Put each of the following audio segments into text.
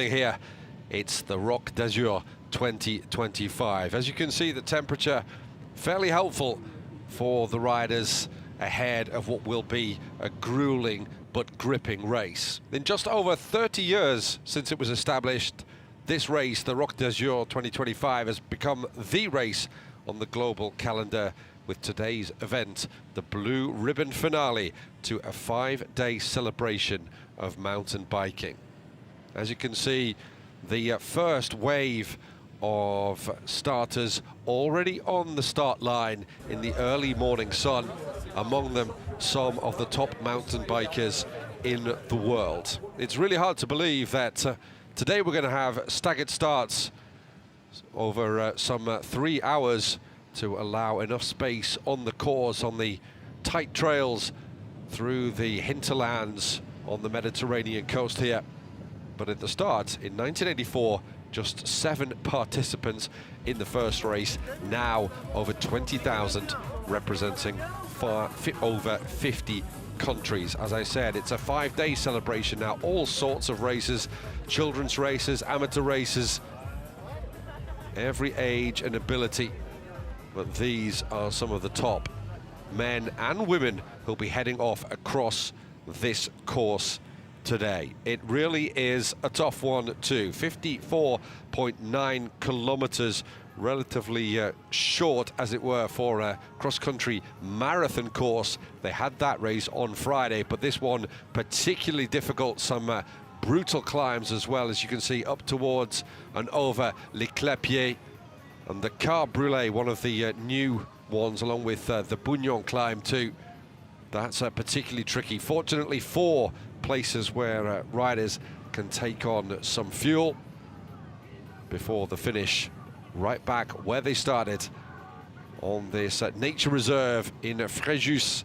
Here, it's the Roc D'Azur 2025. As you can see, the temperature fairly helpful for the riders ahead of what will be a grueling but gripping race. In just over 30 years since it was established, this race, the Roc D'Azur 2025, has become the race on the global calendar, with today's event the blue ribbon finale to a 5-day celebration of mountain biking. As you can see, the first wave of starters already on the start line in the early morning sun, among them some of the top mountain bikers in the world. It's really hard to believe that today we're going to have staggered starts over some 3 hours to allow enough space on the course, on the tight trails through the hinterlands on the Mediterranean coast here. But at the start, in 1984, just 7 participants in the first race. Now over 20,000, representing over 50 countries. As I said, it's a 5-day celebration now. All sorts of races, children's races, amateur races, every age and ability. But these are some of the top men and women who'll be heading off across this course today. It really is a tough one too. 54.9 kilometers, relatively short, as it were, for a cross-country marathon course. They had that race on Friday, but this one particularly difficult. Some brutal climbs as well, as you can see, up towards and over Les Clépiers. And the Car Brûlé, one of the new ones, along with the Bugnon climb too. That's particularly tricky. Fortunately, 4 places where riders can take on some fuel before the finish, right back where they started on this nature reserve in Fréjus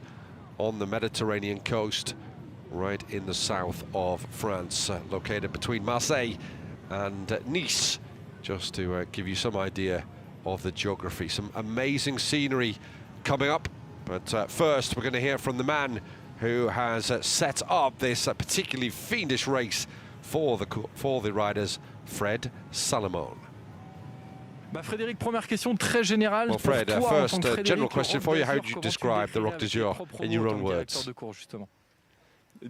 on the Mediterranean coast, right in the south of France, located between Marseille and Nice, just to give you some idea of the geography. Some amazing scenery coming up, but first we're going to hear from the man who has set up this particularly fiendish race for the riders, Fred Salomon. Frédéric, première question très générale. Well, Fred, first general question for you. How would you describe the Roc D'Azur in your own words?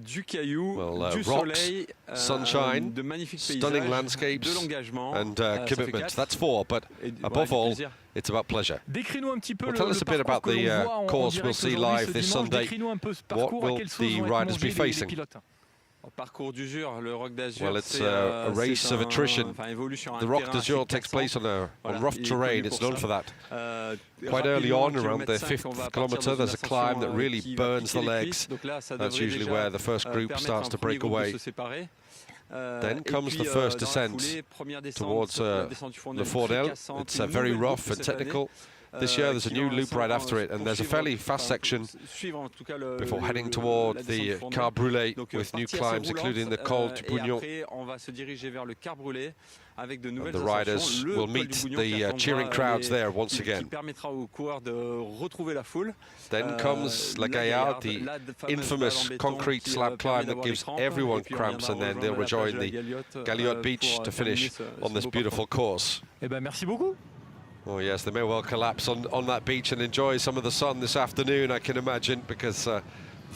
Du caillou, well, du rocks, soleil, sunshine, de magnifiques stunning paysages, landscapes, de l'engagement, and commitment. That's 4, but above all, it's about pleasure. Décris-nous un petit peu well, tell us a bit about the course we'll see live this Sunday. What will the riders be facing? Well, it's a race of attrition. The Roc D'Azur takes place on rough terrain. It's known for that. Quite early on, around the 5th kilometre, there's a climb that really burns the legs. That's usually where the first group starts to break away. Then comes the first descent towards Le Fournel. It's very rough and technical. This year there's a new loop right after it, and there's a fairly fast section before heading toward the Car Brûlé, with new climbs including the Col du Bugnon. And the riders will meet the cheering crowds there once again. Then comes La Gaillarde, the infamous concrete slab climb that gives everyone cramps, and then they'll rejoin the Galiote beach to finish on this beautiful course. Merci beaucoup. Oh yes, they may well collapse on that beach and enjoy some of the sun this afternoon, I can imagine, because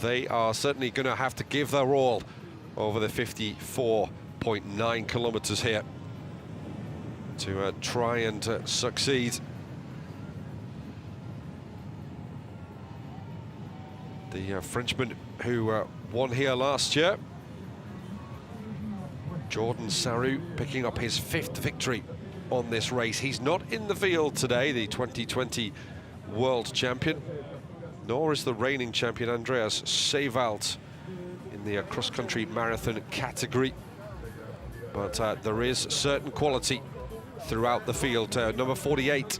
they are certainly going to have to give their all over the 54.9 kilometers here to try and succeed. The Frenchman who won here last year, Jordan Sarrou, picking up his 5th victory on this race. He's not in the field today, the 2020 world champion, nor is the reigning champion Andreas Seewald in the cross-country marathon category. But there is certain quality throughout the field. Number 48,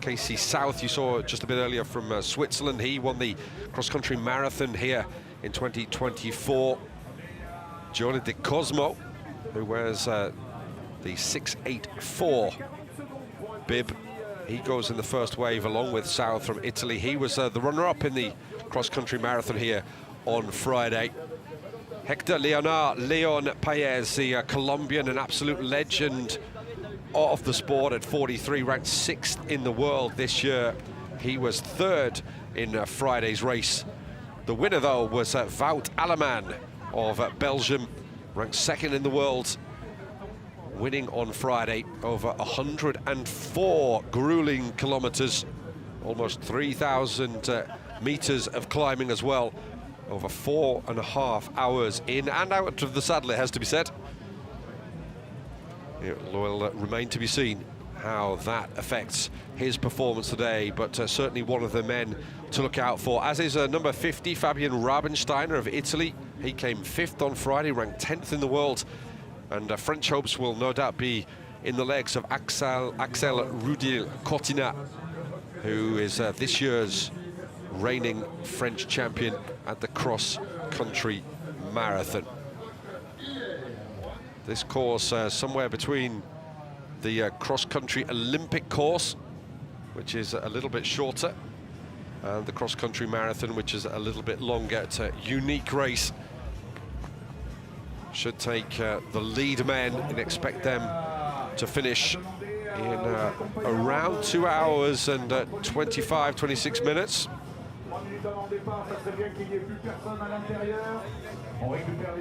Casey South, you saw just a bit earlier from Switzerland. He won the cross-country marathon here in 2024. Giovanni Di Cosmo, who wears the 684 bib. He goes in the first wave along with South from Italy. He was the runner-up in the cross-country marathon here on Friday. Hector Leon Paez, the Colombian, an absolute legend of the sport at 43, ranked 6th in the world this year. He was 3rd in Friday's race. The winner, though, was Wout Alleman of Belgium, ranked 2nd in the world, winning on Friday over 104 grueling kilometers, almost 3,000 meters of climbing as well, over 4.5 hours in and out of the saddle, it has to be said. It will remain to be seen how that affects his performance today, but certainly one of the men to look out for, as is number 50, Fabian Rabensteiner of Italy. He came 5th on Friday, ranked 10th in the world, and French hopes will no doubt be in the legs of Axel Rudil Cortina, who is this year's reigning French champion at the cross-country marathon. This course somewhere between the cross-country Olympic course, which is a little bit shorter, and the cross-country marathon, which is a little bit longer. It's a unique race. Should take the lead men and expect them to finish in around 2 hours and 25, 26 minutes.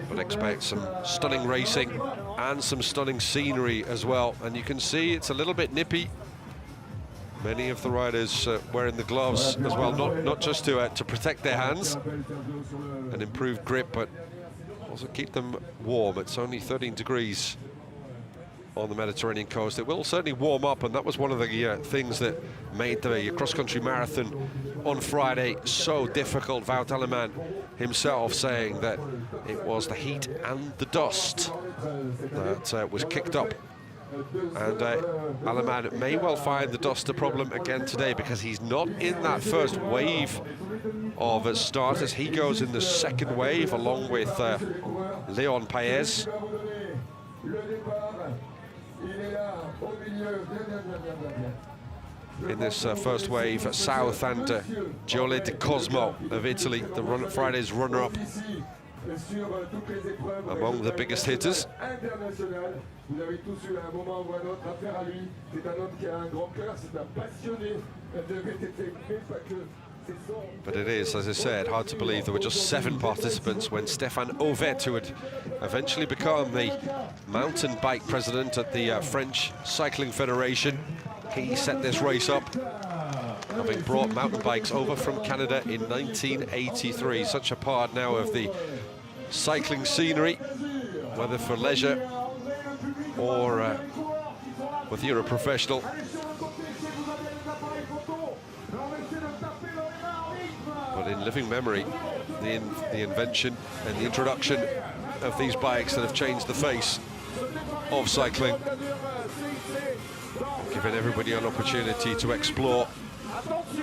But expect some stunning racing and some stunning scenery as well. And you can see it's a little bit nippy. Many of the riders wearing the gloves as well, not just to protect their hands and improve grip, but also keep them warm. It's only 13 degrees on the Mediterranean coast. It will certainly warm up, and that was one of the things that made the cross-country marathon on Friday so difficult. Wout Alleman himself saying that it was the heat and the dust that was kicked up. And Alleman may well find the dust a problem again today, because he's not in that first wave of starters. He goes in the second wave along with Leon Paez. In this first wave, South and Giole Di Cosmo of Italy, the Friday's runner-up, among the biggest hitters. But it is, as I said, hard to believe there were just 7 participants when Stéphane Auvet, who had eventually become the mountain bike president at the French Cycling Federation, he set this race up, having brought mountain bikes over from Canada in 1983. Such a part now of the cycling scenery, whether for leisure or whether you're a professional. But in living memory, the invention and the introduction of these bikes that have changed the face of cycling, giving everybody an opportunity to explore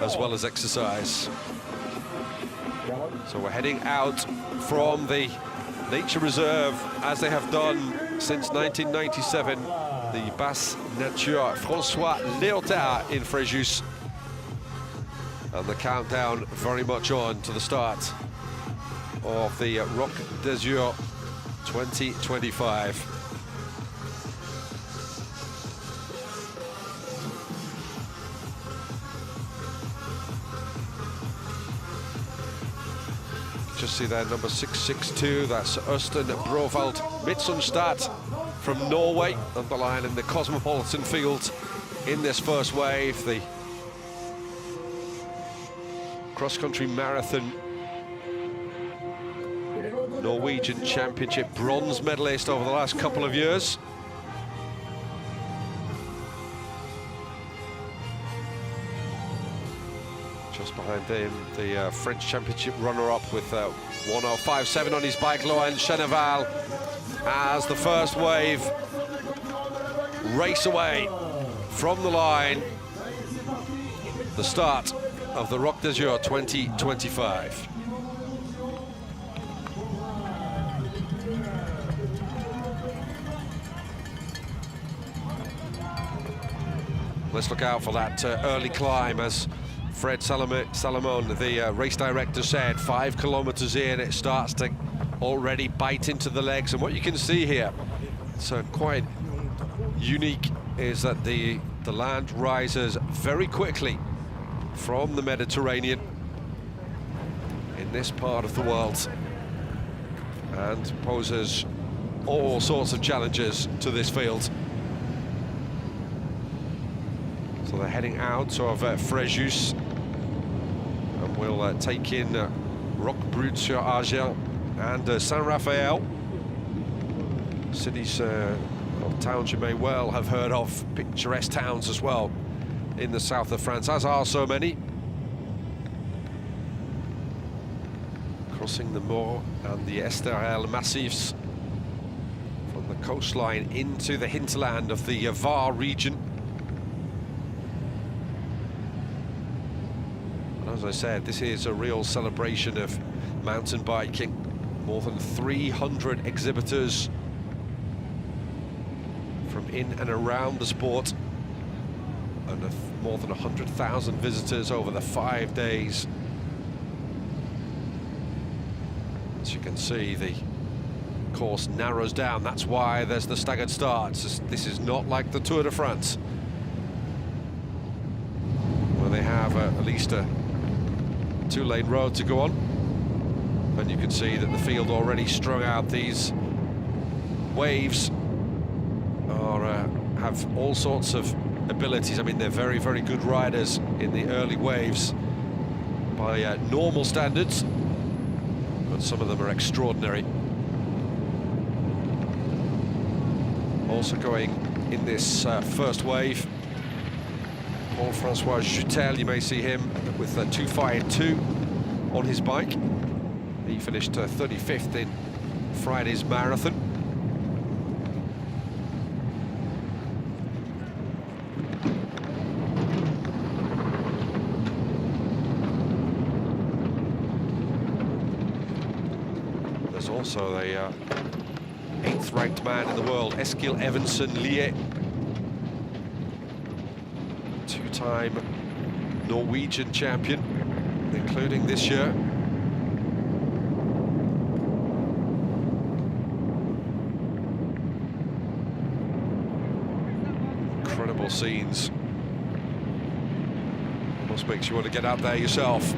as well as exercise. So we're heading out from the nature reserve, as they have done since 1997, the Basse Nature François Léotard in Fréjus. And the countdown very much on to the start of the Roc D'Azur 2025. Just see there, number 662, that's Øystein Brovald Midtsundstat from Norway, on the line in the Cosmopolitan field in this first wave. The cross-country marathon Norwegian Championship bronze medalist over the last couple of years. Just behind him, the French Championship runner-up with 1057 on his bike, Laurent Cheneval, as the first wave race away from the line. The start of the Roc D'Azur 2025. Let's look out for that early climb, as Fred Salomon, the race director, said. 5 kilometers in, it starts to already bite into the legs. And what you can see here, it's quite unique, is that the land rises very quickly from the Mediterranean in this part of the world and poses all sorts of challenges to this field. So they're heading out of Fréjus, and we'll take in Roc D'Azur Cic and Saint-Raphaël. Cities or towns you may well have heard of, picturesque towns as well in the south of France, as are so many. Crossing the Moor and the Esterel massifs from the coastline into the hinterland of the Var region. And as I said, this is a real celebration of mountain biking. More than 300 exhibitors from in and around the sport, and more than 100,000 visitors over the 5 days. As you can see, the course narrows down. That's why there's the staggered starts. This is not like the Tour de France, where they have at least a 2-lane road to go on. And you can see that the field already strung out. These waves have all sorts of abilities. I mean, they're very, very good riders in the early waves by normal standards, but some of them are extraordinary. Also going in this first wave, Paul-François Jutel, you may see him with 2:52 on his bike. He finished 35th in Friday's marathon. There's also the 8th ranked man in the world, Eskil Evensen-Lier, two-time Norwegian champion, including this year. Incredible scenes. Almost makes you want to get out there yourself.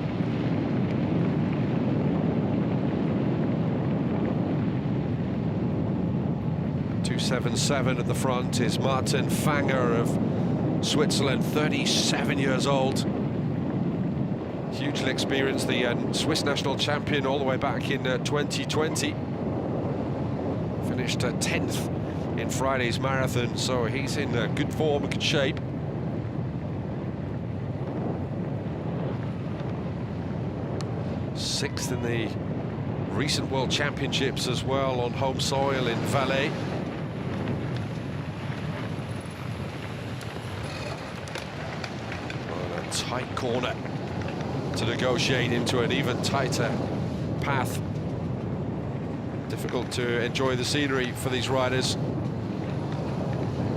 .277 at the front is Martin Fanger of Switzerland, 37 years old. Hugely experienced, the Swiss national champion all the way back in 2020. Finished 10th in Friday's marathon, so he's in good form, good shape. Sixth in the recent World Championships as well on home soil in Valais. On a tight corner to negotiate into an even tighter path. Difficult to enjoy the scenery for these riders.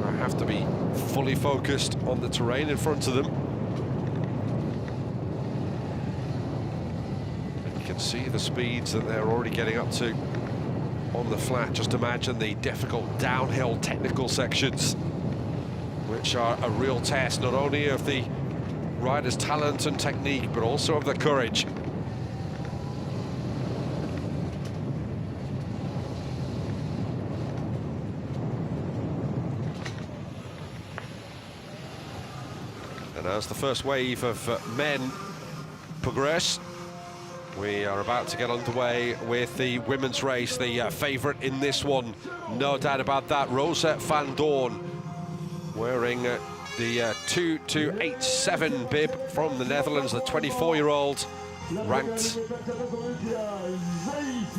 They have to be fully focused on the terrain in front of them. And you can see the speeds that they're already getting up to on the flat. Just imagine the difficult downhill technical sections, which are a real test not only of the riders' talent and technique, but also of their courage. And as the first wave of men progress, we are about to get underway with the women's race. The favourite in this one, no doubt about that, Rosa van Doorn, wearing the 2287 bib from the Netherlands, the 24-year-old, ranked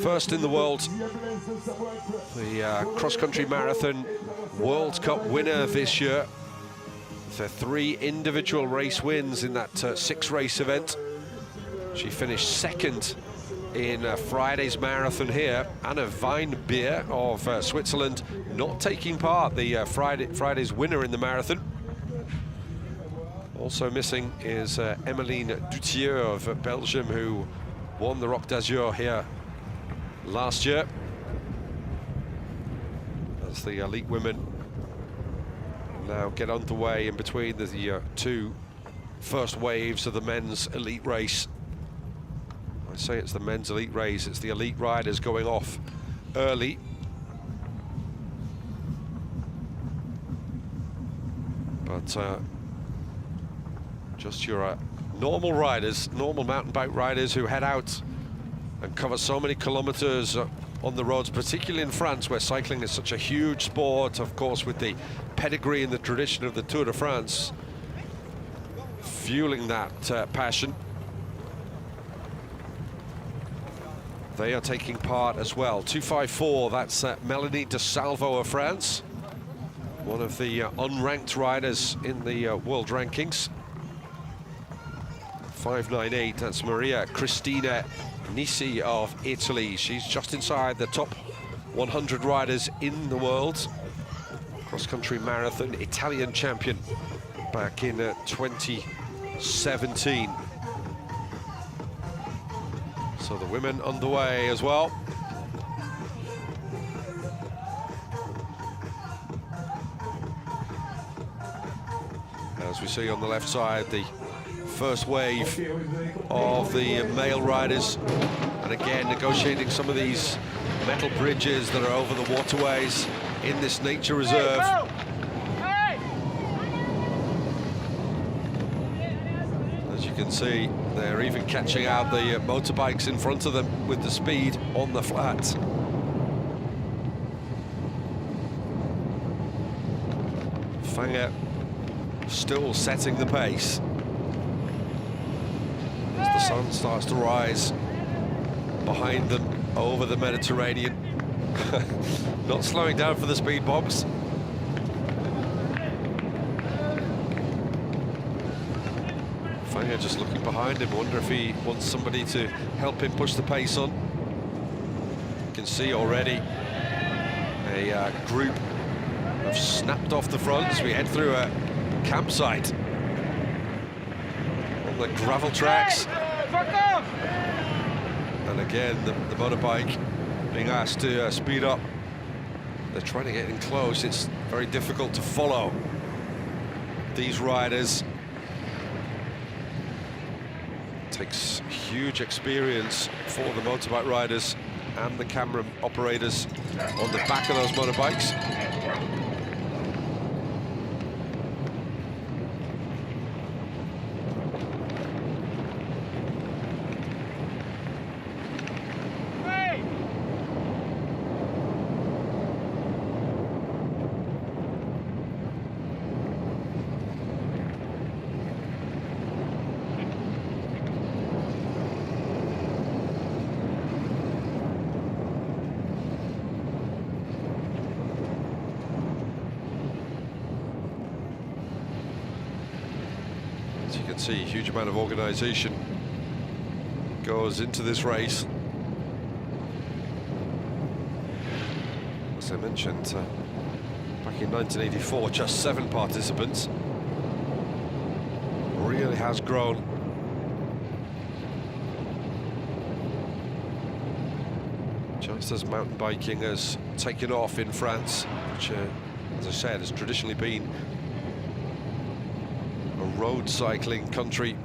first in the world. The cross-country marathon World Cup winner this year. So 3 individual race wins in that 6-race event. She finished 2nd in Friday's marathon here. Anna Weinbier of Switzerland not taking part, the Friday's winner in the marathon. Also missing is Emmeline Dutier of Belgium, who won the Roc D'Azur here last year. As the elite women now get underway in between the two first waves of the men's elite race. I say it's the men's elite race, it's the elite riders going off early. But just your normal riders, normal mountain bike riders who head out and cover so many kilometers on the roads, particularly in France, where cycling is such a huge sport, of course, with the pedigree and the tradition of the Tour de France fueling that passion. They are taking part as well. 254, that's Melanie de Salvo of France, one of the unranked riders in the world rankings. 598, that's Maria Cristina Nisi of Italy. She's just inside the top 100 riders in the world. Cross-country marathon Italian champion back in 2017. So the women underway as well. As we see on the left side, the first wave of the male riders, and again negotiating some of these metal bridges that are over the waterways in this nature reserve. As you can see, they're even catching out the motorbikes in front of them with the speed on the flats. Fanger still setting the pace as the sun starts to rise behind them over the Mediterranean. Not slowing down for the speed bombs. Fanger just looking behind him, wonder if he wants somebody to help him push the pace on. You can see already a group have snapped off the front as we head through a campsite on the gravel tracks. And again, the motorbike being asked to speed up. They're trying to get in close. It's very difficult to follow these riders. It takes huge experience for the motorbike riders and the camera operators on the back of those motorbikes. As you can see, a huge amount of organisation goes into this race. As I mentioned, back in 1984, just 7 participants. Really has grown. Just as mountain biking has taken off in France, which, as I said, has traditionally been a road cycling country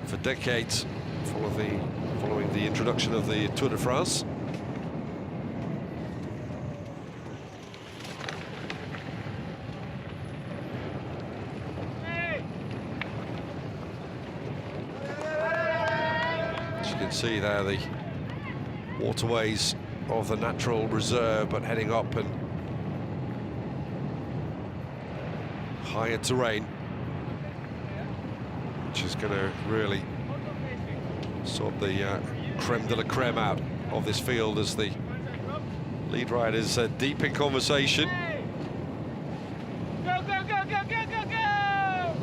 for decades, following the introduction of the Tour de France. As you can see there, the waterways of the natural reserve, but heading up and higher terrain, which is going to really sort the creme de la creme out of this field as the lead riders deep in conversation. Go, go, go, go, go, go, go!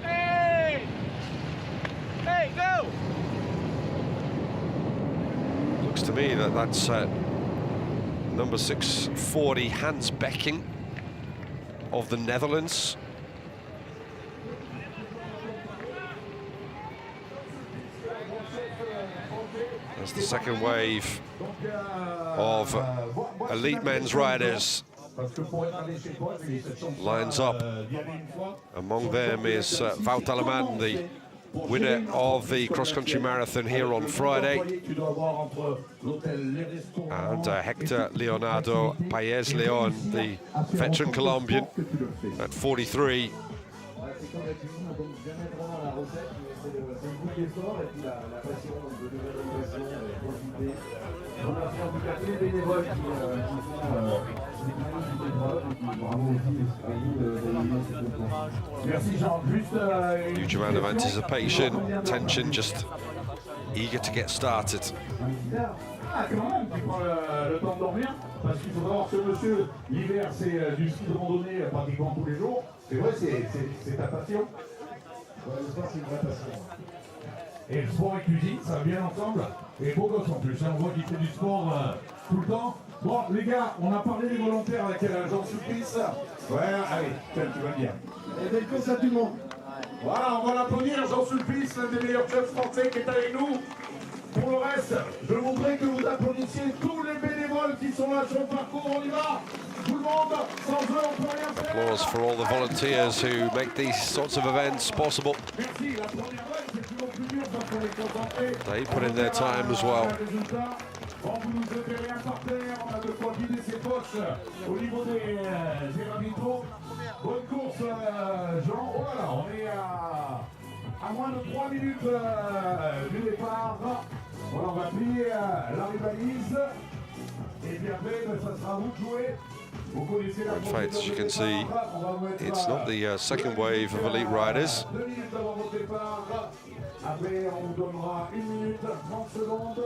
Hey! Hey, go! Looks to me that that's number 640, Hans Becking of the Netherlands. That's the second wave of elite men's riders lines up. Among them is Wout Alleman, the winner of the cross-country marathon here on Friday, and Hector Leonardo Paez Leon, the veteran Colombian at 43. Huge amount of anticipation, tension, just eager to get started. Ah, quand même, tu prends le temps de dormir, parce qu'il faut savoir que ce monsieur, l'hiver, c'est du ski de randonnée pratiquement tous les jours. C'est vrai, c'est ta passion. Ouais, le sport, c'est une vraie passion. Et le sport et cuisine, ça va bien ensemble. Et beau gosse en plus, hein, on voit qu'il fait du sport tout le temps. Bon, les gars, on a parlé des volontaires avec Jean Sulpice. Ouais, allez, tiens, tu vas le dire. Et belle course à tout le monde. Voilà, on va l'applaudir, Jean Sulpice, l'un des meilleurs chefs français qui est avec nous. Pour le reste, je voudrais que vous applaudissiez tous les bénévoles qui sont là sur le parcours. On y va. Tout le monde, sans eux, on peut rien faire. Applause for all the volunteers who make these sorts of events possible. Merci. La première vague, c'est toujours plus dur parce qu'on est concentré. They put in their time as well. Bon, vous nous avez rien par terre, on a de quoi vider ses poches au niveau des ravitaux. Bonne course, Jean. Oh là là, on est à moins de 3 minutes du départ. Voilà, on va plier la rivalise. Et bien après, ça sera à vous de jouer. Vous connaissez la In fact, as you can see, it's not the second wave of elite riders. 2 minutes avant votre départ. Après, on vous donnera 1 minute 30 secondes.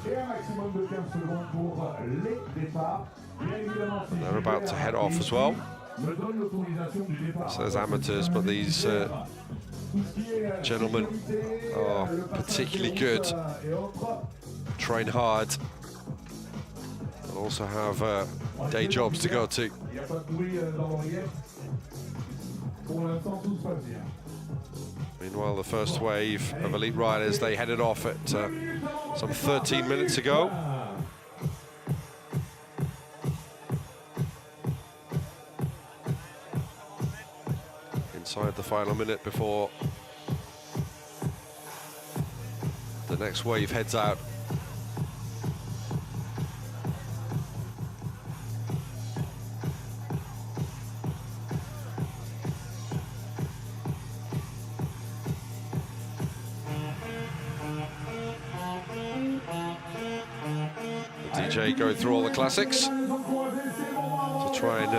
Et un maximum de 15 secondes pour les départs. Bien évidemment, si They're about to head off as well. me donne l'autorisation du départ. So there's amateurs, but these gentlemen are particularly good, train hard, and also have day jobs to go to. Il n'y a pas de bruit dans l'oreillette. Pour l'instant, tout se passe bien. Meanwhile, the first wave of elite riders, they headed off at some 13 minutes ago. Inside the final minute before the next wave heads out. DJ going through all the classics to try and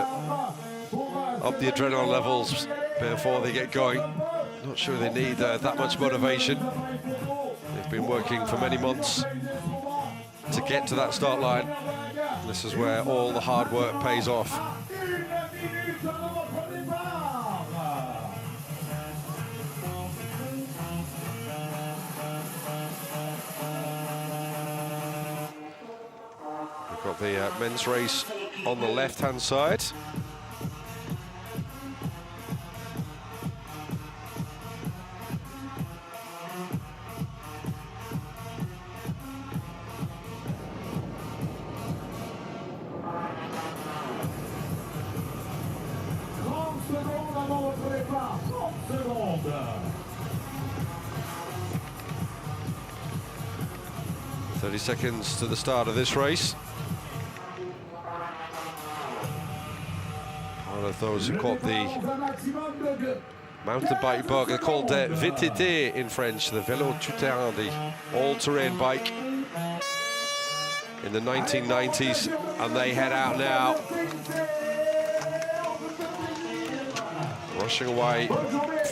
up the adrenaline levels before they get going. Not sure they need that much motivation. They've been working for many months to get to that start line. This is where all the hard work pays off. We've got the men's race on the left-hand side. Secondes avant votre départ, 30 secondes. 30 seconds to the start of this race. One of those who caught the mountain bike bug, they're called VTT in French, the vélo tout-terrain, the all-terrain bike in the 1990s, and they head out now. Rushing away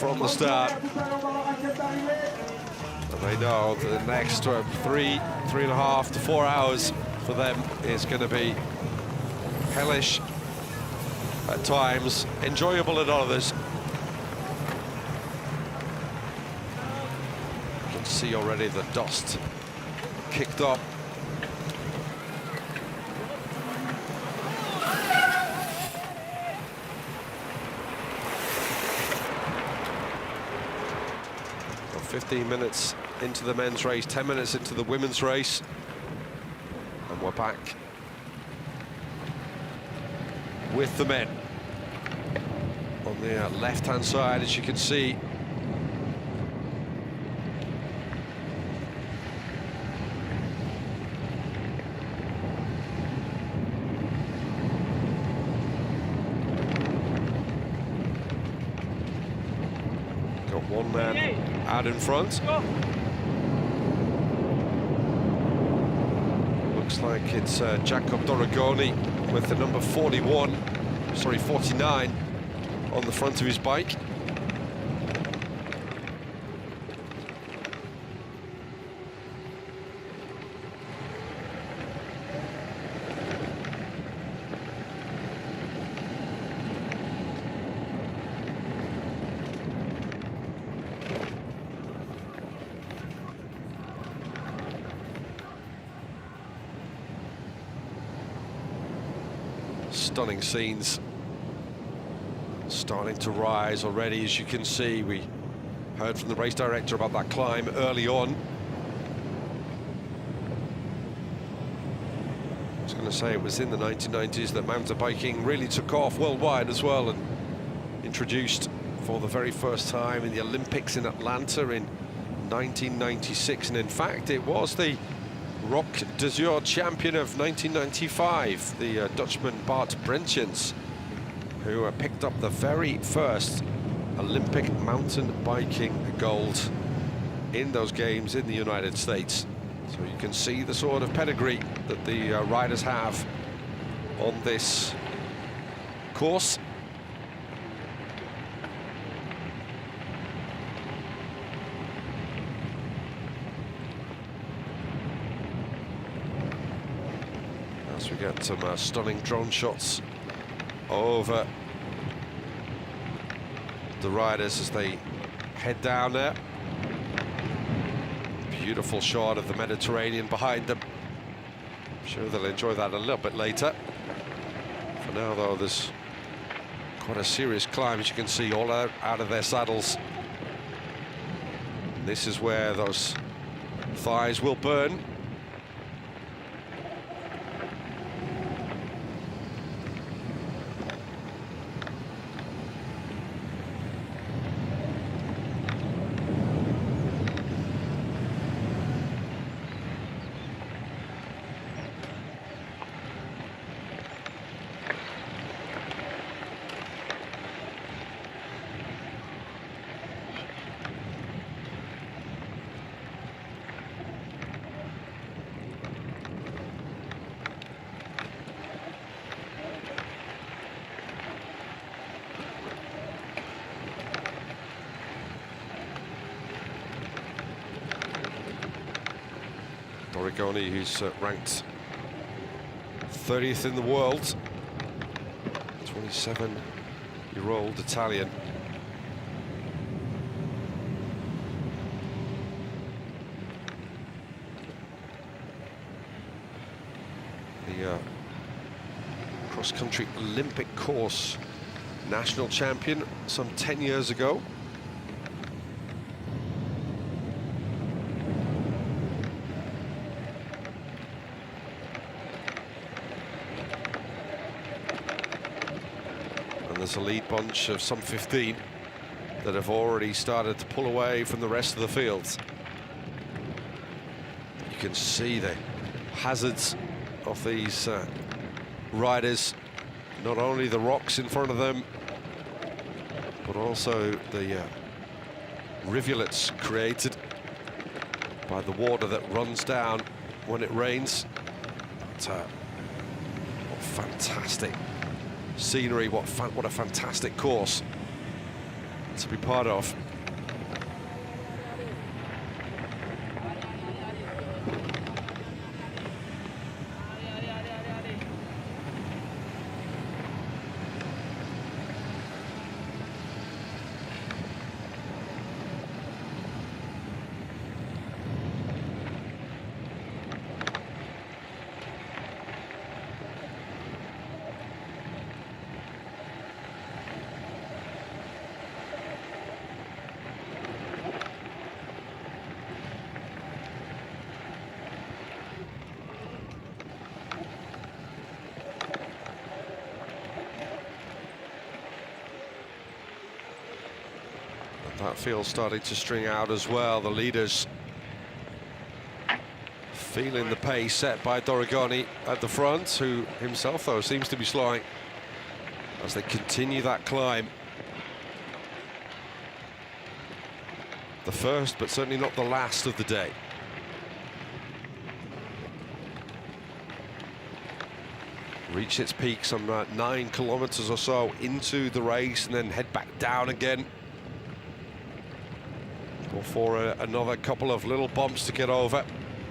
from the start. And they know that the next 3.5 to 4 hours for them is going to be hellish at times, enjoyable at others. You can see already the dust kicked up 15 minutes into the men's race, 10 minutes into the women's race, and we're back with the men. On the left-hand side, as you can see, got one man out in front. Looks like it's Jacob Doragoni with the number 49 on the front of his bike. Stunning scenes starting to rise already, as you can see. We heard from the race director about that climb early on. I was going to say it was in the 1990s that mountain biking really took off worldwide as well, and introduced for the very first time in the Olympics in Atlanta in 1996, and in fact it was the Roc D'Azur champion of 1995, the Dutchman Bart Brentjens, who picked up the very first Olympic mountain biking gold in those games in the United States. So you can see the sort of pedigree that the riders have on this course. As we get some stunning drone shots over the riders as they head down there. Beautiful shot of the Mediterranean behind them. I'm sure they'll enjoy that a little bit later. For now, though, there's quite a serious climb, as you can see, all out of their saddles. And this is where those thighs will burn. Doragoni, who's ranked 30th in the world, 27-year-old Italian. The cross-country Olympic course national champion some 10 years ago. There's a lead bunch of some 15 that have already started to pull away from the rest of the field. You can see the hazards of these riders, not only the rocks in front of them, but also the rivulets created by the water that runs down when it rains. But, what fantastic scenery, what a fantastic course to be part of. That field starting to string out as well. The leaders feeling the pace set by Dorigoni at the front, who himself, though, seems to be slowing as they continue that climb. The first, but certainly not the last of the day. Reach its peak some 9 kilometers or so into the race and then head back down again before another couple of little bumps to get over.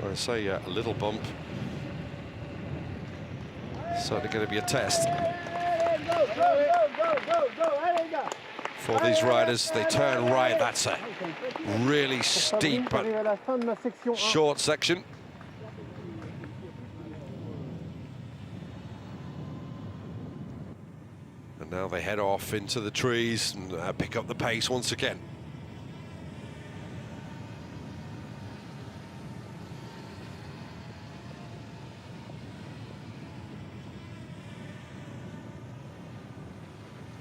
I say a little bump. Certainly going to be a test for these riders. They turn right. That's a really steep but short section. And now they head off into the trees and pick up the pace once again.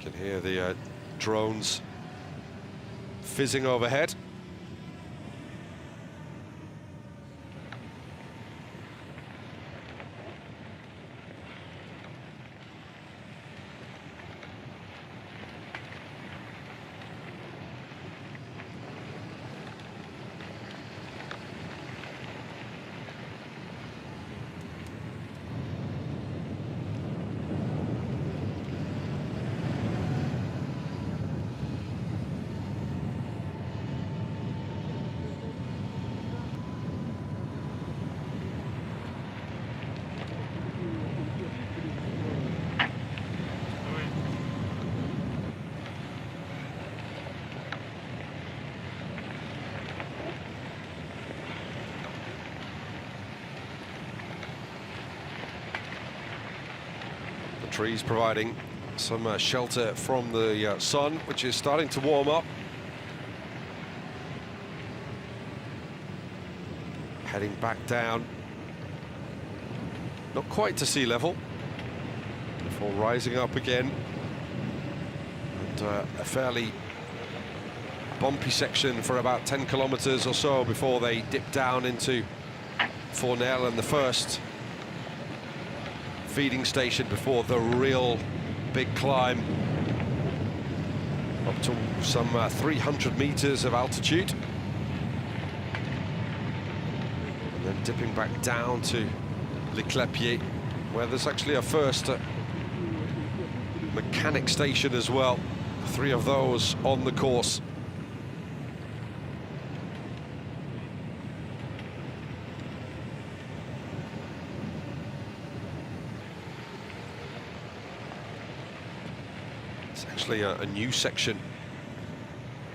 You can hear the drones fizzing overhead. Trees providing some shelter from the sun, which is starting to warm up. Heading back down, not quite to sea level, before rising up again. And a fairly bumpy section for about 10 kilometers or so before they dip down into Fournel and the first feeding station before the real big climb up to some 300 meters of altitude, and then dipping back down to Les Clapiers, where there's actually a first mechanic station as well. 3 of those on the course. Actually a new section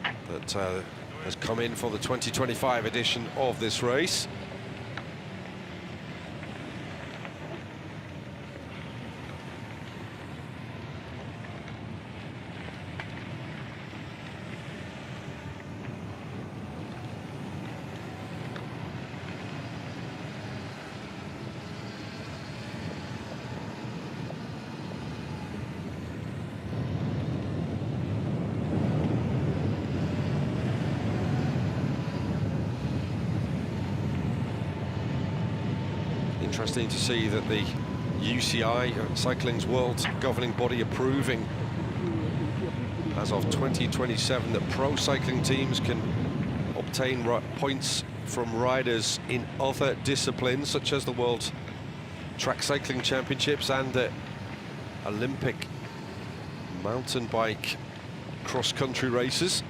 that has come in for the 2025 edition of this race. Interesting to see that the UCI, Cycling's world governing body, approving as of 2027 that pro cycling teams can obtain points from riders in other disciplines, such as the World Track Cycling Championships and the Olympic mountain bike cross-country races.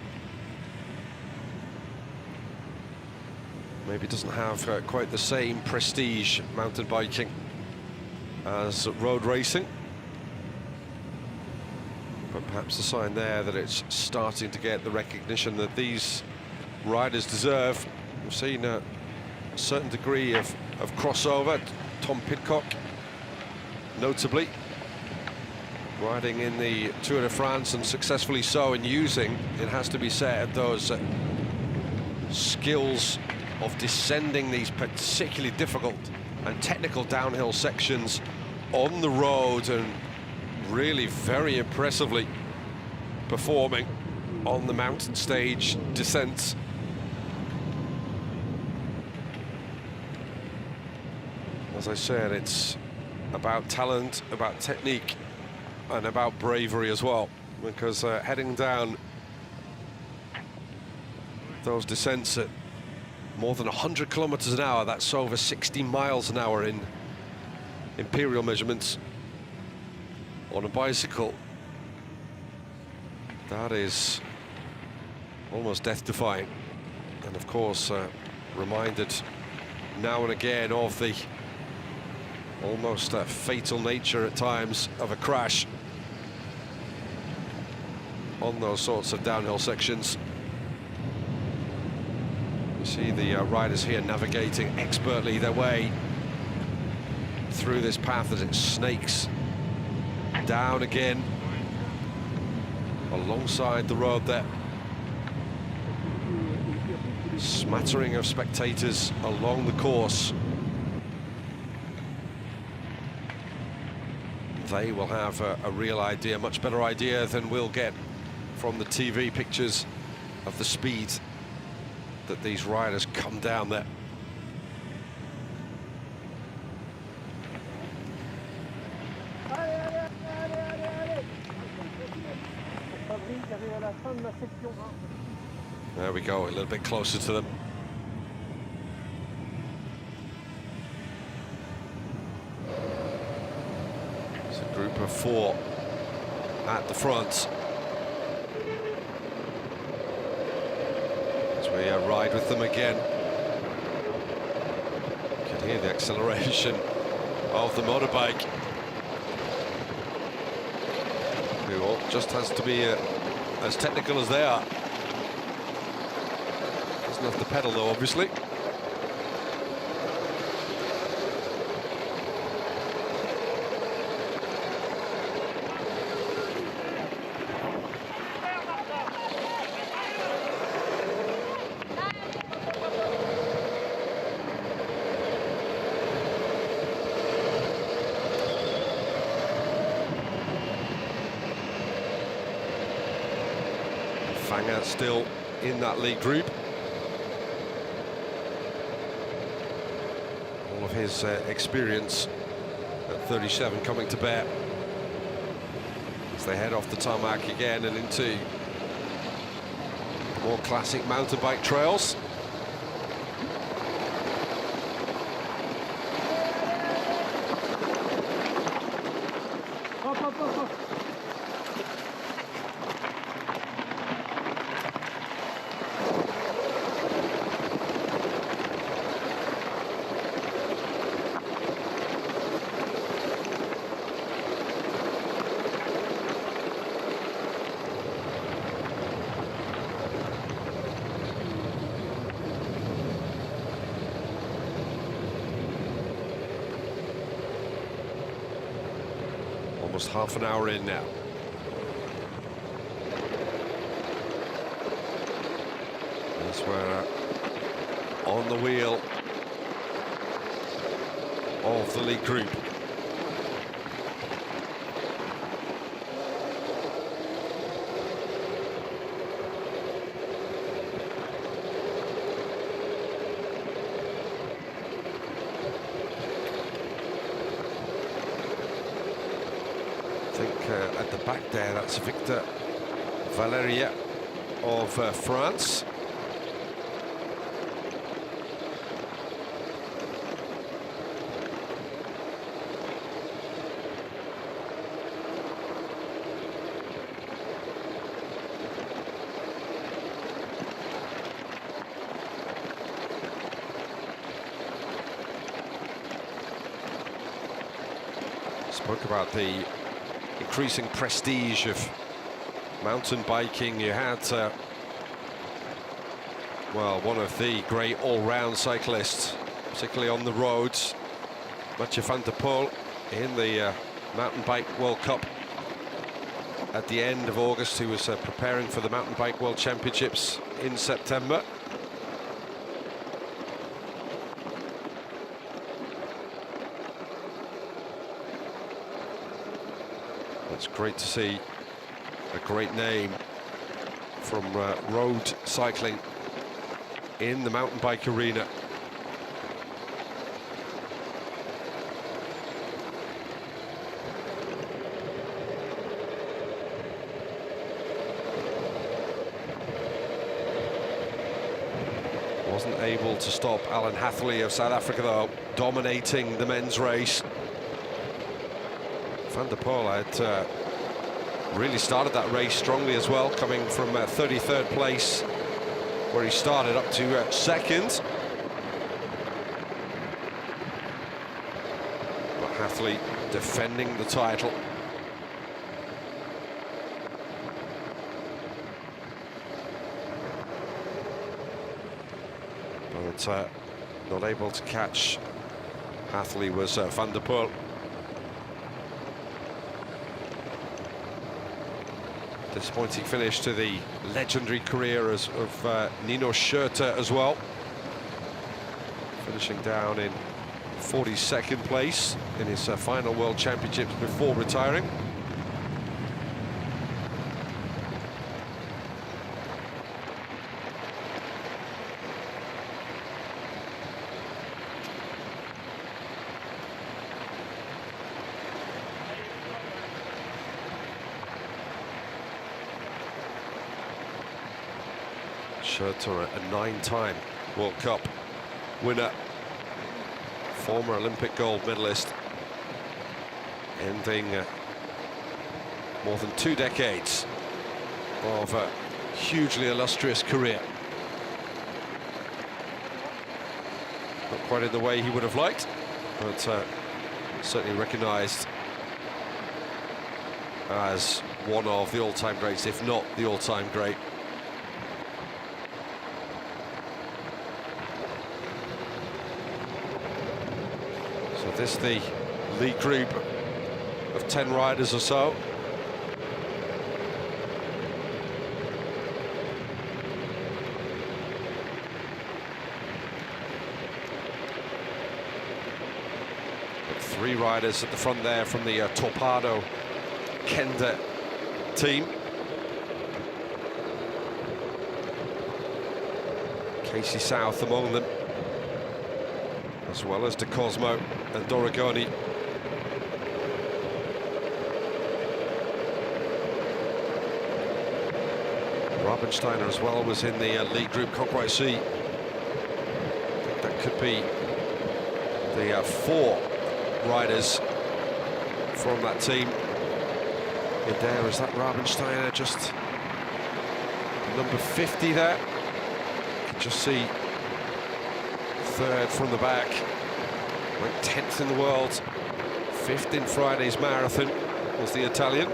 Maybe it doesn't have quite the same prestige, mountain biking, as road racing. But perhaps a sign there that it's starting to get the recognition that these riders deserve. We've seen a certain degree of crossover. Tom Pidcock, notably, riding in the Tour de France, and successfully so, in using, it has to be said, those skills of descending these particularly difficult and technical downhill sections on the road, and really very impressively performing. on the mountain stage descents. As I said, it's about talent, about technique, and about bravery as well, because heading down those descents at more than 100 kilometers an hour, that's over 60 miles an hour in imperial measurements, on a bicycle, that is almost death-defying. And of course, reminded now and again of the almost fatal nature at times of a crash on those sorts of downhill sections. You see the riders here navigating expertly their way through this path as it snakes down again alongside the road there. Smattering of spectators along the course. They will have a real idea, much better idea than we'll get from the TV pictures of the speed that these riders come down there. There we go, a little bit closer to them. It's a group of 4 at the front. As we ride with them again. You can hear the acceleration of the motorbike, who just has to be as technical as they are. Doesn't have to pedal though, obviously. Fanger still in that lead group. All of his experience at 37 coming to bear as they head off the tarmac again and into more classic mountain bike trails. Almost half an hour in now. As we're on the wheel of the lead group. At the back there, that's Victor Valeria of France. Spoke about the increasing prestige of mountain biking. You had, well, one of the great all-round cyclists, particularly on the roads, Mathieu van der Poel, in the Mountain Bike World Cup at the end of August, who was preparing for the Mountain Bike World Championships in September. It's great to see a great name from road cycling in the mountain bike arena. Wasn't able to stop Alan Hathley of South Africa, though, dominating the men's race. Van der Poel had really started that race strongly as well, coming from 33rd place, where he started, up to second. But Hathley defending the title. But not able to catch Hathley was Van der Poel. Disappointing finish to the legendary career of Nino Schurter as well. Finishing down in 42nd place in his final World Championships before retiring. Schurter, a 9-time World Cup winner, former Olympic gold medalist, ending more than 2 decades of a hugely illustrious career. Not quite in the way he would have liked, but certainly recognised as one of the all-time greats, if not the all-time great. This is the lead group of 10 riders or so. Got 3 riders at the front there from the Torpedo Kenda team. Casey South among them, as well as De Cosmo and Doragoni. Rabensteiner as well was in the lead group. Can't quite see. I think that could be the 4 riders from that team. In there is that Rabensteiner, just number 50 there. You can just see 3rd from the back. Went 10th in the world, 5th in Friday's marathon was the Italian.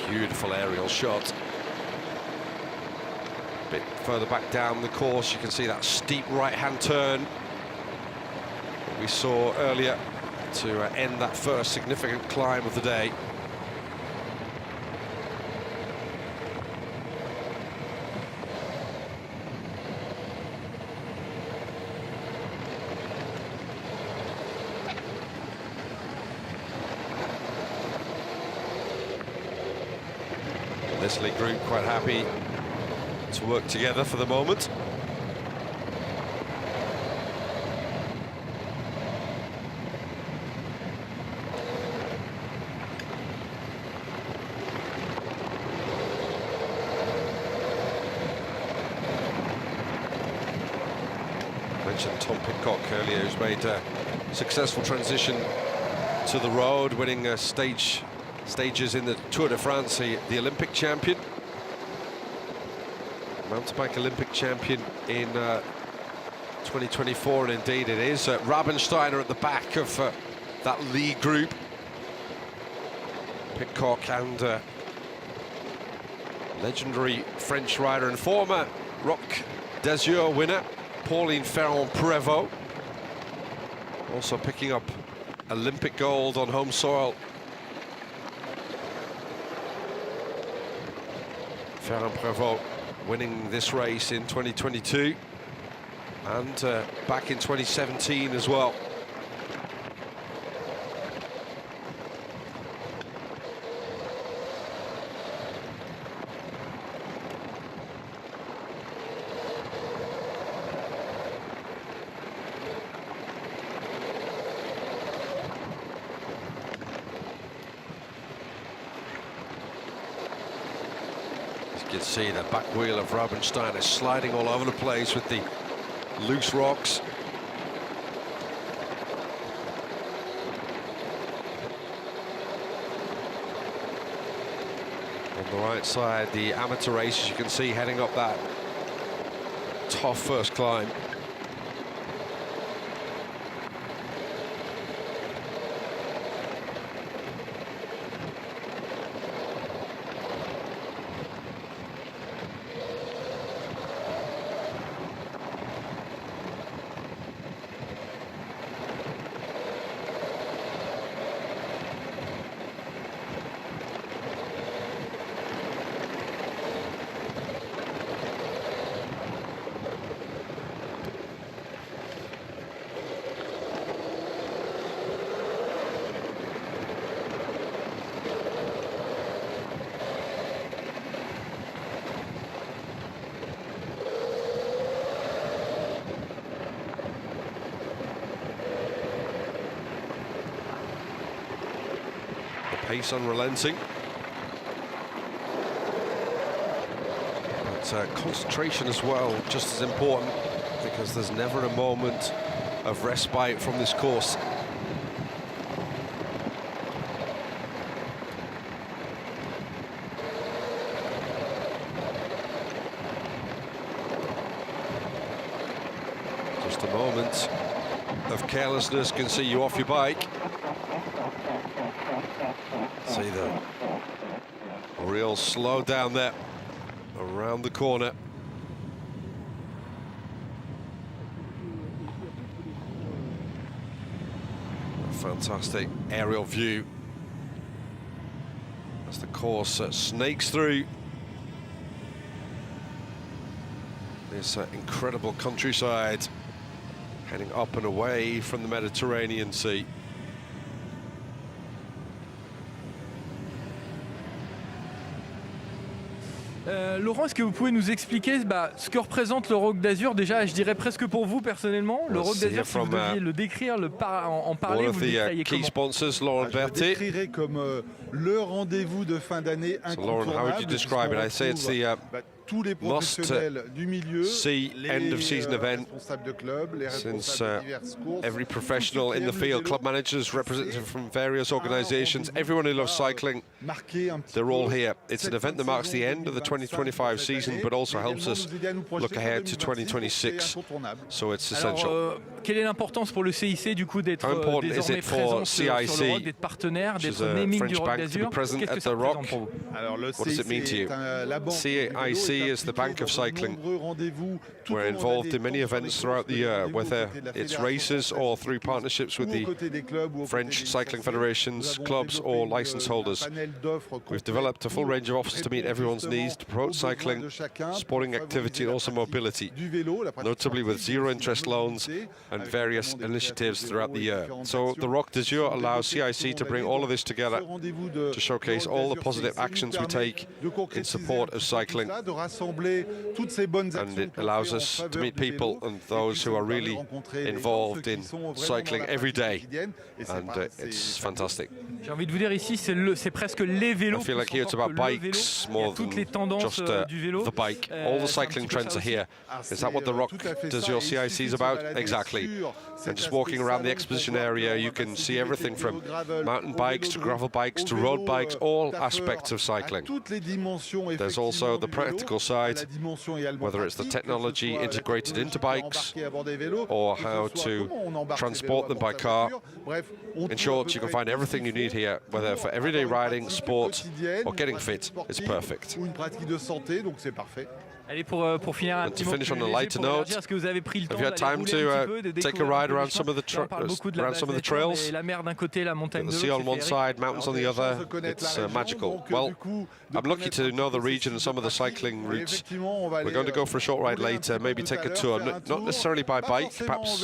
Beautiful aerial shot. A bit further back down the course, you can see that steep right-hand turn that we saw earlier to end that first significant climb of the day. This league group quite happy to work together for the moment. I mentioned Tom Pidcock earlier, who's made a successful transition to the road, winning stages in the Tour de France, the Olympic champion, mountain bike Olympic champion in 2024, and indeed it is. Rabensteiner at the back of that lead group. Pidcock and Legendary French rider and former Roc D'Azur winner, Pauline Ferrand-Prévot. Also picking up Olympic gold on home soil. Ferrand-Prévot winning this race in 2022 and back in 2017 as well. You can see the back wheel of Raubenstein is sliding all over the place with the loose rocks. On the right side, the amateur race, as you can see, heading up that tough first climb. Pace unrelenting, but concentration as well, just as important, because there's never a moment of respite from this course. Just a moment of carelessness can see you off your bike. See the real slow down there around the corner. A fantastic aerial view as the course snakes through this incredible countryside, heading up and away from the Mediterranean Sea. Laurent, est-ce que vous pouvez nous expliquer ce que représente le Roc d'Azur? Déjà, je dirais presque pour vous personnellement, le Roc d'Azur, si vous deviez le décrire, en parler, vous le décririez comment? Je le décrirais comme le rendez-vous de fin d'année incontournable. Tous les professionnels du milieu, les responsables de club, les responsables de diverses courses. Every professional in the field, club managers, representatives from various organizations, everyone who loves cycling, they're all here. It's an event that marks the end of the 2025 season, but also helps us look ahead to 2026. So it's essential. Alors, quelle est l'importance pour le CIC du coup d'être désormais présent sur le Roc, d'être partenaire, d'être naming du Roc d'Azur? Qu'est-ce que ça représente pour vous? Alors le CIC CIC is the bank of cycling. We're involved in many events throughout the year, whether it's races or through partnerships with the French cycling federations, clubs or license holders. We've developed a full range of offers to meet everyone's needs to promote cycling, sporting activity and also mobility, notably with zero-interest loans and various initiatives throughout the year. So the Roc D'Azur allows CIC to bring all of this together to showcase all the positive actions we take in support of cycling. And it allows us to meet people and those who are really involved in cycling every day, and it's fantastic. J'ai envie de vous dire ici, c'est presque les vélos. I feel like here it's about bikes more than just the bike. All the cycling trends are here. Is that what the Roc D'Azur CIC is about? Exactly. quickly. And just walking around the exposition area, you can see everything from mountain bikes to gravel bikes to road bikes, all aspects of cycling. There's also the practical side, whether it's the technology integrated into bikes or how to transport them by car. In short, you can find everything you need here, whether for everyday riding, sport or getting fit. It's perfect. Allez, pour finir un petit mot plus léger, pour élargir, est-ce que vous avez pris le temps d'aller rouler un petit peu, de découvrir un peu les chemins? On parle beaucoup de la base nature, mais la mer d'un côté, la montagne de l'autre, the sea on one side, mountains on the other, it's magical. Well, I'm lucky to know the region and some of the cycling routes. We're going to go for a short ride later, maybe take a tour, not necessarily by bike, perhaps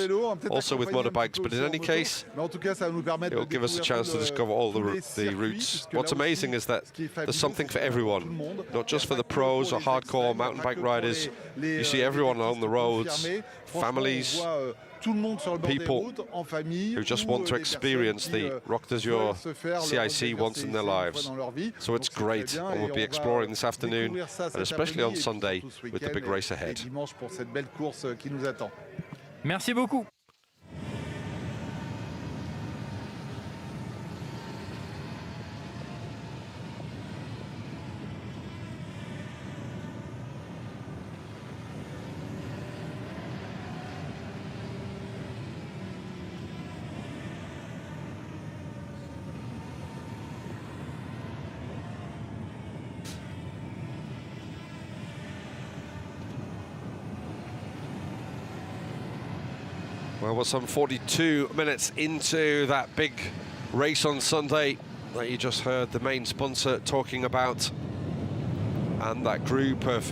also with motorbikes, but in any case, it will give us a chance to discover all the routes. What's amazing is that there's something for everyone, not just for the pros or hardcore mountain bike riders. You see everyone along the roads, families, people who just want to experience the Roc D'Azur CIC once in their lives. So it's great, and we'll be exploring this afternoon, and especially on Sunday with the big race ahead. Merci beaucoup. Well, we're some 42 minutes into that big race on Sunday that you just heard the main sponsor talking about, and that group of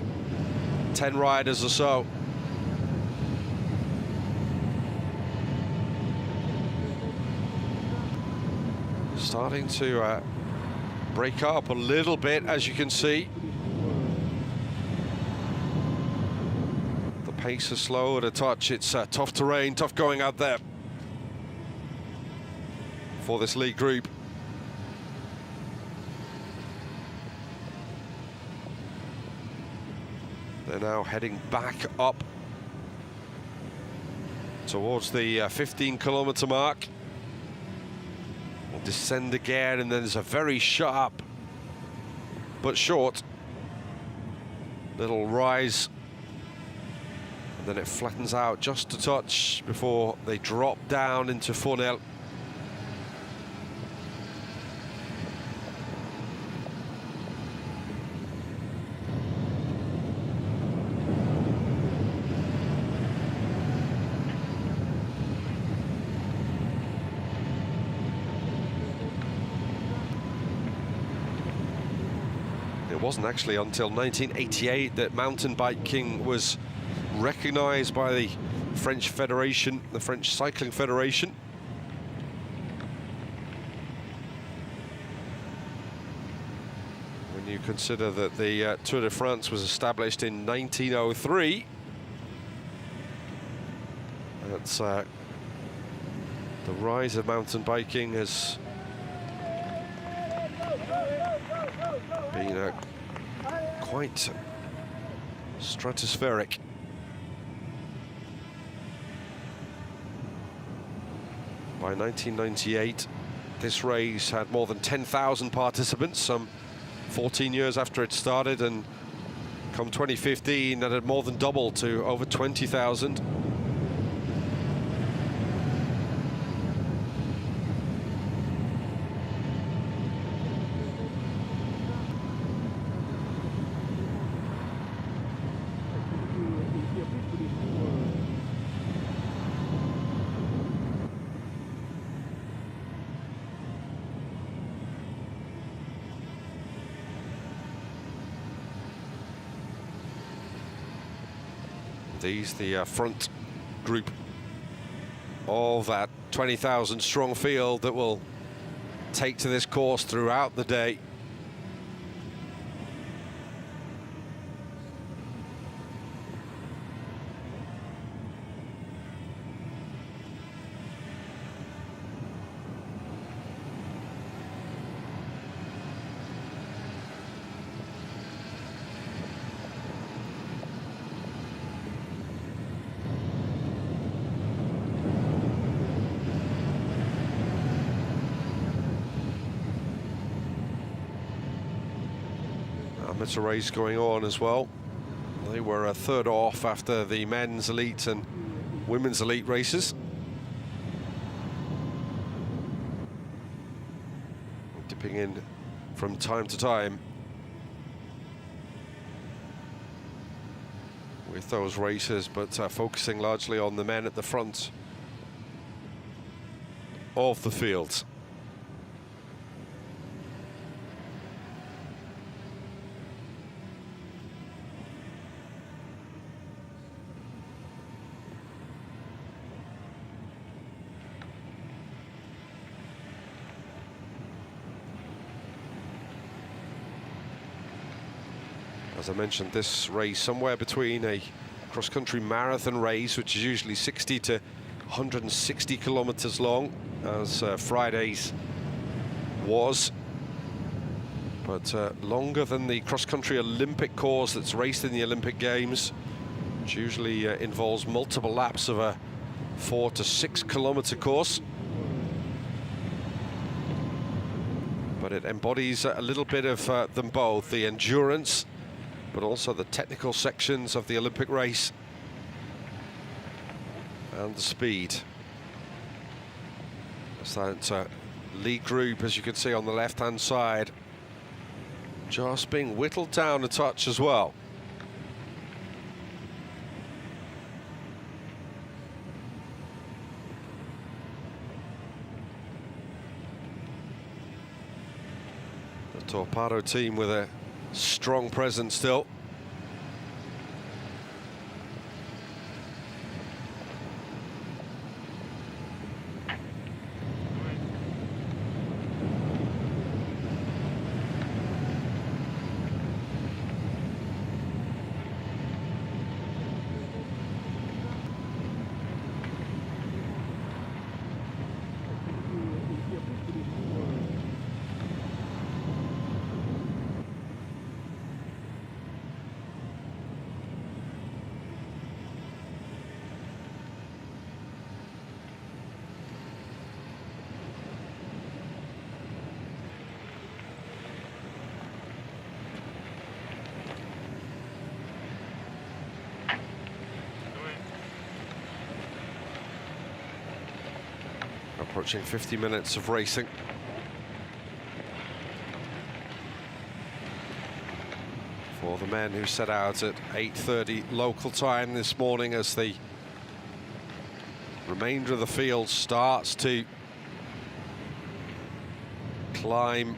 10 riders or so. Starting to break up a little bit, as you can see. Pace is slow at a touch. It's tough terrain, tough going out there for this lead group. They're now heading back up towards the 15-kilometer mark. We'll descend again, and then there's a very sharp but short little rise. Then it flattens out just a touch before they drop down into Fournel. It wasn't actually until 1988 that mountain biking was recognized by the French Federation, the French Cycling Federation. When you consider that the Tour de France was established in 1903, that's the rise of mountain biking has been quite stratospheric. By 1998, this race had more than 10,000 participants, some 14 years after it started, and come 2015, that had more than doubled to over 20,000. These, the front group of that 20,000 strong field that will take to this course throughout the day. amateur race going on as well. They were a third off after the men's elite and women's elite races. Dipping in from time to time with those races, but focusing largely on the men at the front of the field. As I mentioned, this race somewhere between a cross-country marathon race, which is usually 60 to 160 kilometers long, as Friday's was, but longer than the cross-country Olympic course that's raced in the Olympic Games, which usually involves multiple laps of a 4 to 6 kilometer course. But it embodies a little bit of them both, the endurance, but also the technical sections of the Olympic race and the speed. As that lead group, as you can see on the left-hand side, just being whittled down a touch as well. The Torpedo team with a strong presence still. Approaching 50 minutes of racing. For the men who set out at 8:30 local time this morning, as the remainder of the field starts to climb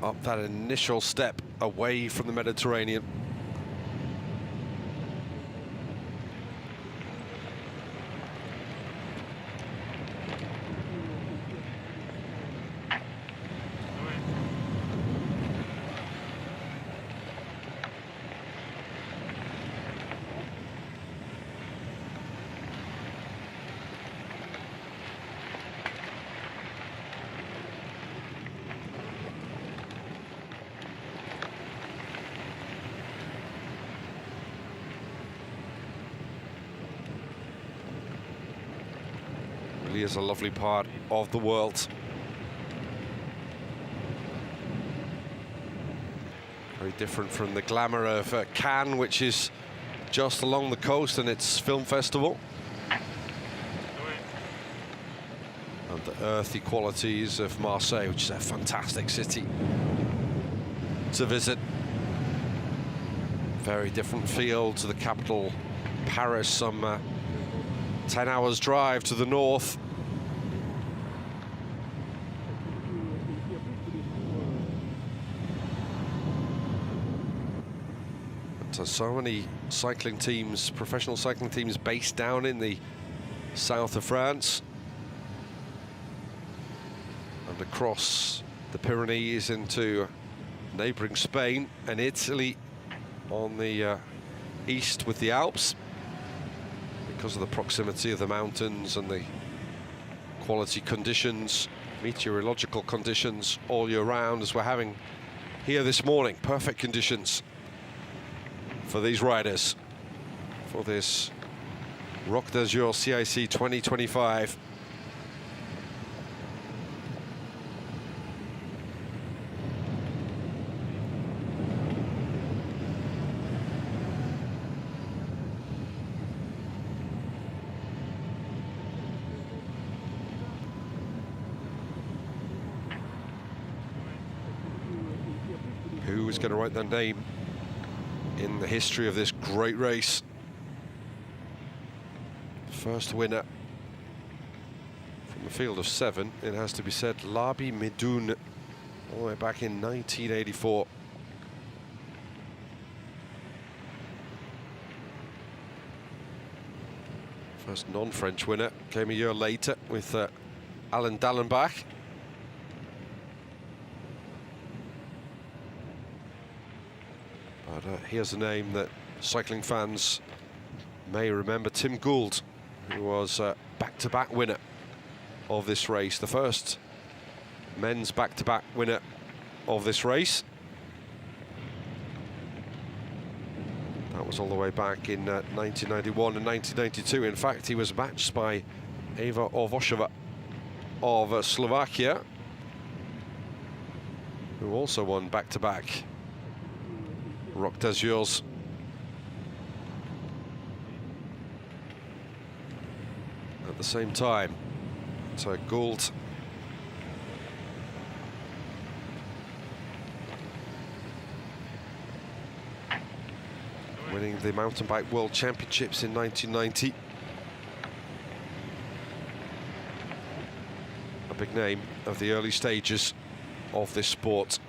up that initial step away from the Mediterranean. Is a lovely part of the world. Very different from the glamour of Cannes, which is just along the coast and its film festival. And the earthy qualities of Marseille, which is a fantastic city to visit. Very different feel to the capital, Paris, some 10 hours drive to the north. So many cycling teams, professional cycling teams, based down in the south of France and across the Pyrenees into neighboring Spain and Italy on the east with the Alps, because of the proximity of the mountains and the quality conditions, meteorological conditions all year round, as we're having here this morning. Perfect conditions for these riders for this Roc D'Azur Cic 2025. who is going to write their name in the history of this great race. First winner from a field of 7, it has to be said, Labi Medoun, all the way back in 1984. First non-French winner came a year later with Alain Dallenbach. But here's a name that cycling fans may remember, Tim Gould, who was back-to-back winner of this race, the first men's back-to-back winner of this race. That was all the way back in 1991 and 1992. In fact, he was matched by Eva Orvoshova of Slovakia, who also won back-to-back Roc D'Azurs. At the same time, so Gould winning the Mountain Bike World Championships in 1990. A big name of the early stages of this sport.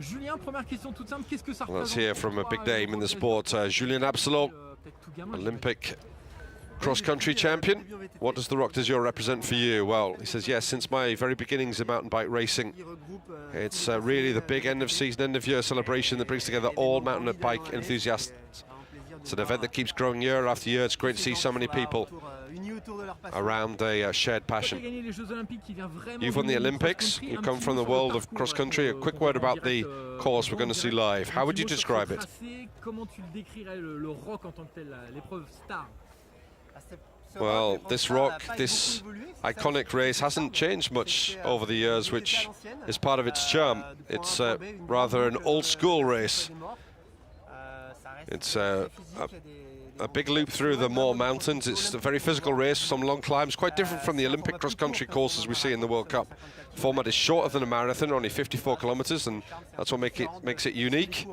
Julien, première question toute simple, qu'est-ce que ça représente? Let's hear from a big name in the sport, Julien Absalon, Olympic cross-country champion. What does the Roc D'Azur represent for you? Well, he says, yes, since my very beginnings in mountain bike racing, it's really the big end of season, end of year celebration that brings together all mountain bike enthusiasts. It's an event that keeps growing year after year. It's great to see so many people around a shared passion. You've won the Olympics, you come from the world of cross-country. A quick word about the course we're going to see live. How would you describe it? Well, this Roc, this iconic race hasn't changed much over the years, which is part of its charm. It's rather an old-school race. It's a big loop through the Moor Mountains. It's a very physical race, some long climbs, quite different from the Olympic cross-country courses we see in the World Cup. The format is shorter than a marathon, only 54 kilometers, and that's what makes it unique.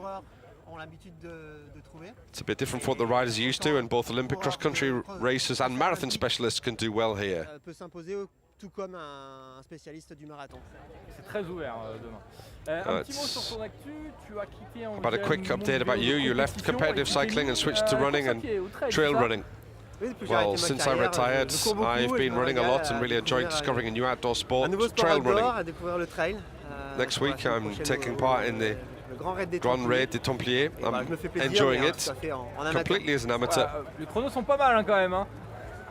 It's a bit different from what the riders are used to, and both Olympic cross-country racers and marathon specialists can do well here. About a quick update about you. You left competitive cycling and switched to running and trail running. Well, since I retired, I've been running a lot and really enjoying discovering a new outdoor sport, trail running. Next week I'm taking part in the Grand Raid des Templiers. I'm enjoying it completely as an amateur. Les chronos sont pas mal quand même.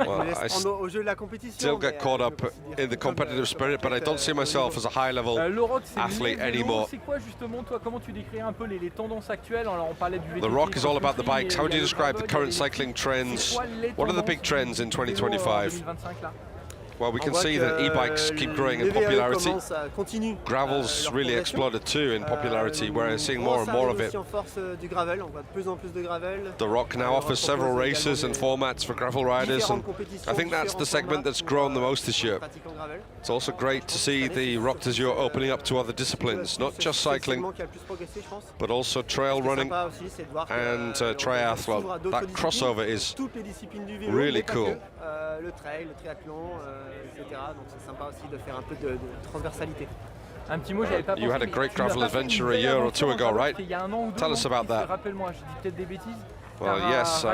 Well, I still get caught up in the competitive spirit, but I don't see myself as a high-level athlete anymore. The Roc is all about the bikes. How would you describe the current cycling trends? What are the big trends in 2025? Well, we can see that e-bikes keep growing in popularity. Gravel's really exploded too in popularity, where we're seeing more and more of it. The Roc now offers several races and formats for gravel riders, and I think that's the segment that's grown the most this year. It's also great to see the Roc D'Azur opening up to other disciplines, not just cycling, but also trail running and triathlon. That crossover is really cool. You had a great gravel adventure a year or two ago, right? Tell us about that. Well, yes,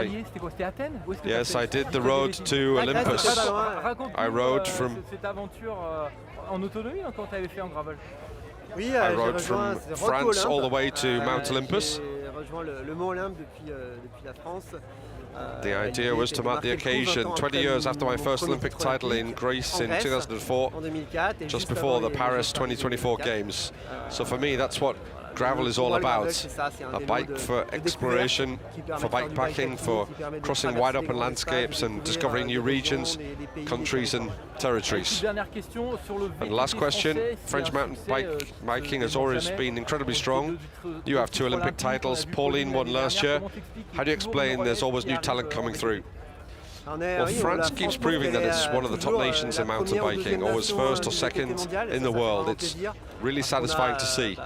I did the road to Olympus. I rode from France all the way to Mount Olympus. The idea was to mark the occasion 20 years after my first Olympic title in Greece in 2004, just before the Paris 2024 Games. So for me, that's what gravel is all about. A bike for exploration, for bikepacking, for crossing wide open landscapes and discovering new regions, countries and territories. And last question, French mountain biking has always been incredibly strong. You have 2 Olympic titles, Pauline won last year. How do you explain there's always new talent coming through? Well, France keeps proving that it's one of the top nations in mountain biking, always first or second in the world. It's really satisfying to see.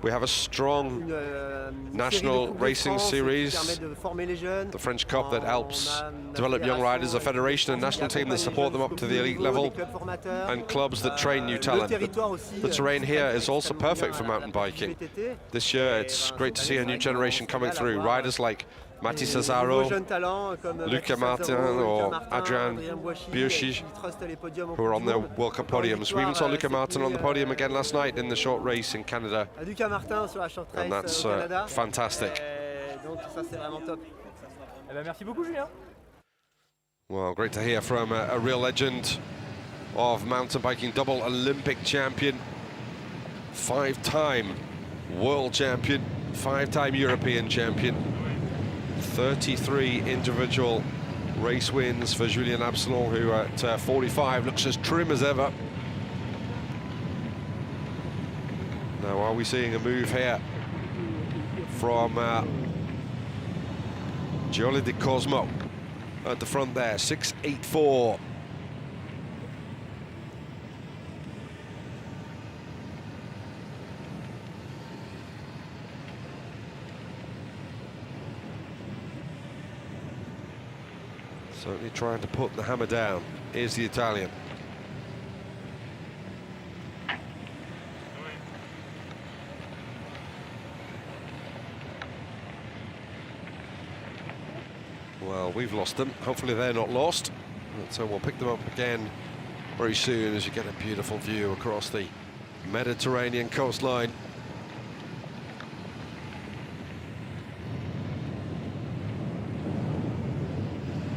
We have a strong national racing series, the French Cup, that helps develop young riders, a federation and national team that support them up to the elite level, and clubs that train new talent. The terrain here is also perfect for mountain biking. This year it's great to see a new generation coming through, riders like Mathis Cesaro, Luca Martin or Adrian Biushi, who are on their World Cup podiums. We even saw Luca Martin on the podium again last night in the short race in Canada, and that's fantastic. Well, great to hear from a real legend of mountain biking, double Olympic champion, 5-time world champion, 5-time European champion. 33 individual race wins for Julien Absalon, who at 45 looks as trim as ever. Now, are we seeing a move here from Gioli Di Cosmo at the front there, 6.84. Certainly trying to put the hammer down. Here's the Italian. Well, we've lost them. Hopefully they're not lost. So we'll pick them up again very soon as you get a beautiful view across the Mediterranean coastline.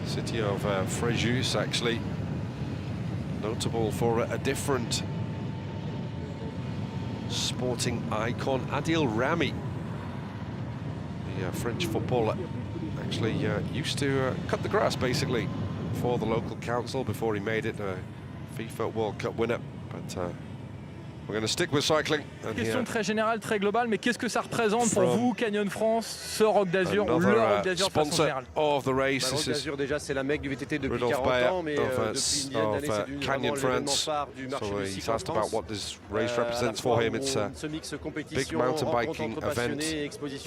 City of Fréjus, actually notable for a different sporting icon. Adil Rami, the French footballer, actually used to cut the grass basically for the local council before he made it a FIFA World Cup winner. But we're going to stick with cycling. Question très générale, très globale, mais qu'est-ce que ça représente pour vous, Canyon France, ce Roc d'Azur, ou le Roc d'Azur de façon générale? Of the race, le Roc d'Azur déjà c'est la mecque du VTT depuis 40 ans, mais depuis une dizaine d'années c'est devenu vraiment l'événement phare du marché du cycle en France. What this race represents for him. It's a big mountain biking event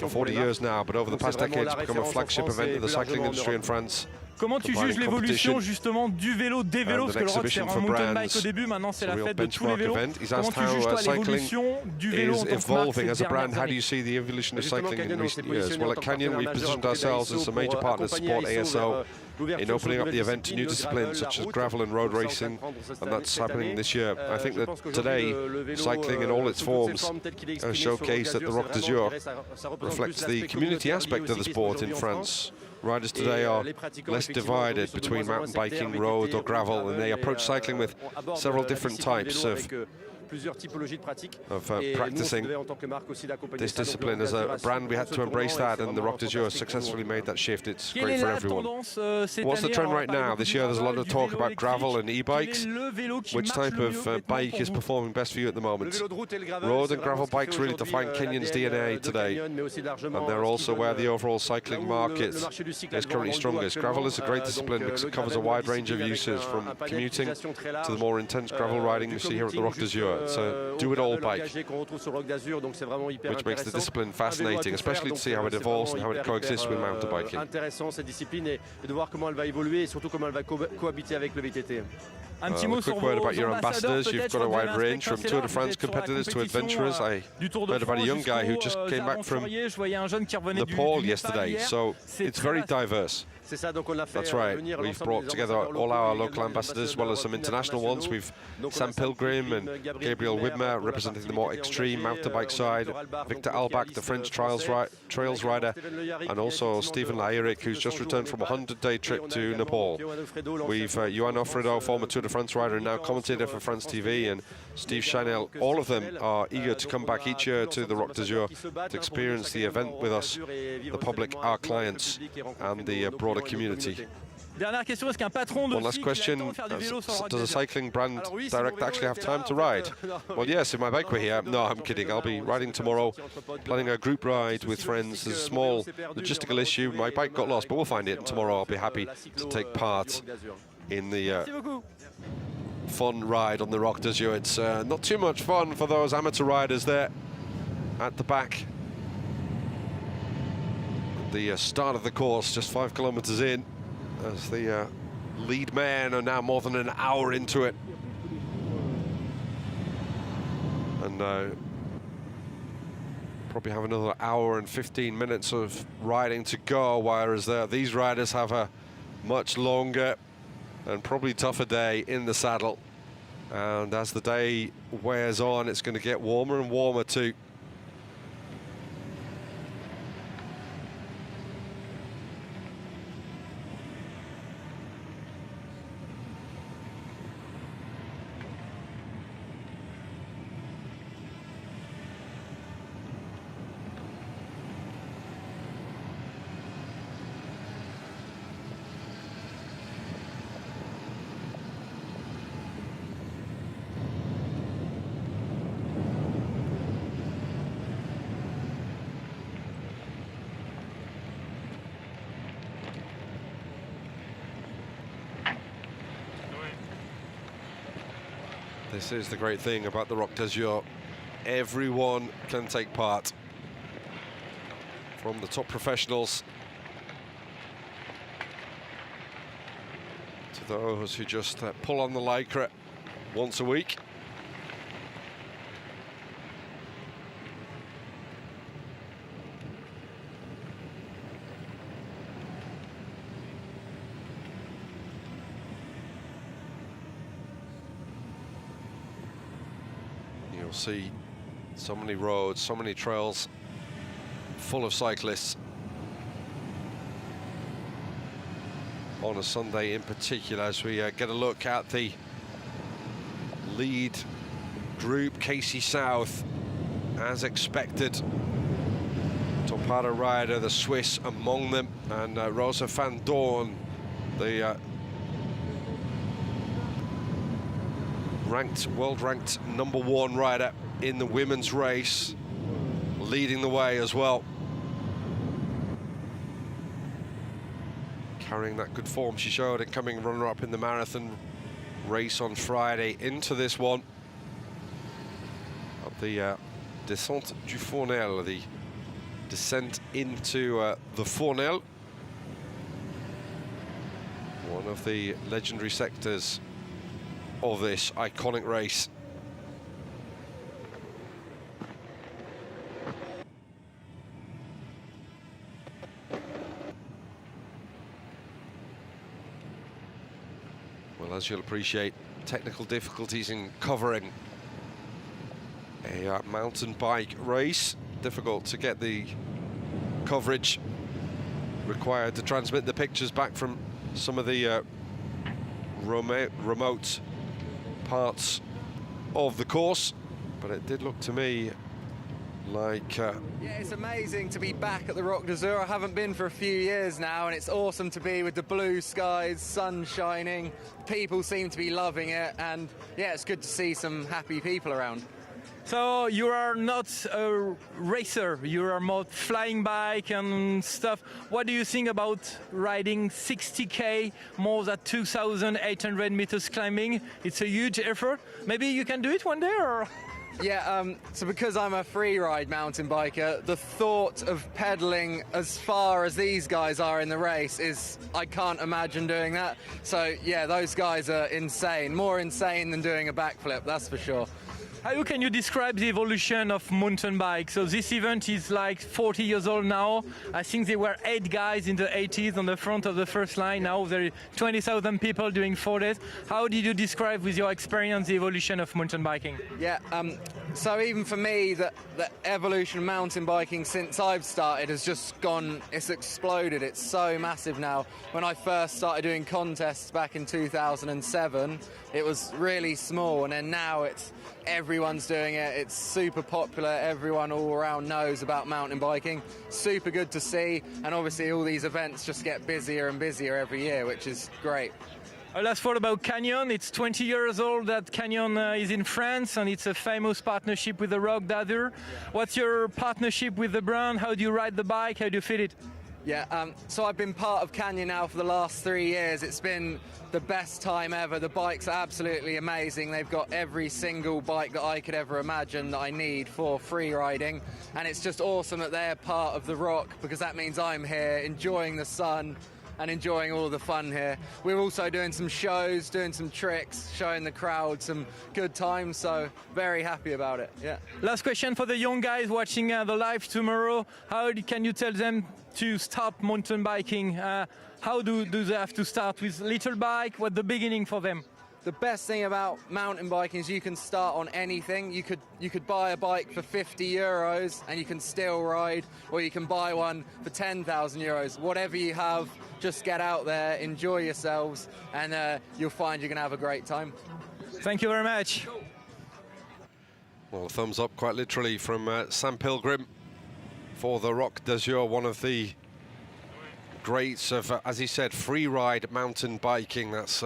for 40 years now, but over the past decade it's become a flagship event of the cycling industry in France. Comment tu juges l'évolution justement du vélo, des vélos, parce que le Roc c'est un mountain bike au début, maintenant c'est la fête de tous les vélos. Comment tu juges toi l'évolution du vélo en tant que marque ces dernières How do années? you see the evolution of cycling in recent years? Well, at Canyon we positioned ourselves as a major partner to support ASO in opening up the event to new disciplines such as gravel and road racing, and that's happening this year. I think that today cycling in all its forms showcased at the Roc d'Azur reflects the community aspect of the sport in France. Riders today are less divided between mountain biking, road or gravel, and they approach cycling with several different types of practicing this discipline. As a brand we had to embrace that, and the Roc d'Azur successfully made that shift. It's great for everyone. What's the trend right now? This year there's a lot of talk about gravel and e-bikes. Which type of bike is performing best for you at the moment? Road and gravel bikes really define Kenyon's DNA today, and they're also where the overall cycling market is currently strongest. Gravel is a great discipline because it covers a wide range of uses, from commuting to the more intense gravel riding you see here at the Roc d'Azur. It's a do-it-all bike, which makes the discipline fascinating, especially to see how it evolves and how it coexists with mountain biking. A quick word about your ambassadors. You've got a wide range, from Tour de France competitors to adventurers. I heard about a young guy who just came back from Nepal yesterday, so it's very diverse. That's right. We've brought together all our local ambassadors as well as some international ones. We've Sam Pilgrim and Gabriel Widmer representing the more extreme mountain bike side, Victor Albach, the French trails rider, and also Stephen Laeric, who's just returned from a 100-day trip to Nepal. We've Johan Offredo, former Tour de France rider and now commentator for France TV, and Steve Chanel. All of them are eager to come back each year to the Roc D'Azur to experience the event with us, the public, our clients, and the broader community. One last question, does a cycling brand director actually have time to ride? Well, yes, if my bike were here. No, I'm kidding. I'll be riding tomorrow, planning a group ride with friends. There's a small logistical issue. My bike got lost, but we'll find it. And tomorrow I'll be happy to take part in the fun ride on the Roc D'Azur. It's not too much fun for those amateur riders there at the back. The start of the course, just 5 kilometers in, as the lead men are now more than an hour into it. And probably have another hour and 15 minutes of riding to go, whereas these riders have a much longer and probably tougher day in the saddle. And as the day wears on, it's going to get warmer and warmer too. This is the great thing about the Roc D'Azur. Everyone can take part, from the top professionals to those who just pull on the lycra once a week. See so many roads, so many trails full of cyclists on a Sunday in particular, as we get a look at the lead group. Casey South, as expected, Topara rider, the Swiss among them, and Rosa van Doorn, the world-ranked #1 rider in the women's race, leading the way as well. Carrying that good form she showed and coming runner-up in the marathon race on Friday into this one. Of the Descente du Fournel, the descent into the Fournel. One of the legendary sectors of this iconic race. Well, as you'll appreciate, technical difficulties in covering a mountain bike race. Difficult to get the coverage required to transmit the pictures back from some of the remote parts of the course, but it did look to me like yeah, it's amazing to be back at the Roc D'Azur. I haven't been for a few years now, and it's awesome to be with the blue skies, sun shining. People seem to be loving it, and yeah, it's good to see some happy people around. So you are not a racer, you are more flying bike and stuff. What do you think about riding 60K, more than 2,800 meters climbing? It's a huge effort. Maybe you can do it one day, or? Yeah, so because I'm a freeride mountain biker, the thought of pedaling as far as these guys are in the race is, I can't imagine doing that. So yeah, those guys are insane, more insane than doing a backflip, that's for sure. How can you describe the evolution of mountain bike? So this event is like 40 years old now. I think there were 8 guys in the 80s on the front of the first line. Now there are 20,000 people doing 4 days. How did you describe with your experience the evolution of mountain biking? Yeah, so even for me, the evolution of mountain biking since I've started has just gone, it's exploded. It's so massive now. When I first started doing contests back in 2007, it was really small, and then now everyone's doing it. It's super popular. Everyone all around knows about mountain biking. Super good to see, and obviously all these events just get busier and busier every year, which is great. Last word about Canyon. It's 20 years old that Canyon is in France, and it's a famous partnership with the Roc D'Azur. What's your partnership with the brand? How do you ride the bike? How do you fit it? Yeah, so I've been part of Canyon now for the last 3 years. It's been the best time ever. The bikes are absolutely amazing. They've got every single bike that I could ever imagine that I need for free riding. And it's just awesome that they're part of the Roc, because that means I'm here enjoying the sun and enjoying all the fun here. We're also doing some shows, doing some tricks, showing the crowd some good times, so very happy about it. Yeah. Last question for the young guys watching the live tomorrow. How can you tell them to start mountain biking? How do they have to start with little bike? What's the beginning for them? The best thing about mountain biking is you can start on anything. You could buy a bike for 50 euros and you can still ride, or you can buy one for 10,000 euros. Whatever you have, just get out there, enjoy yourselves, and you'll find you're going to have a great time. Thank you very much. Well, a thumbs up quite literally from Sam Pilgrim for the Roc D'Azur, one of the greats of, as he said, free ride mountain biking. That's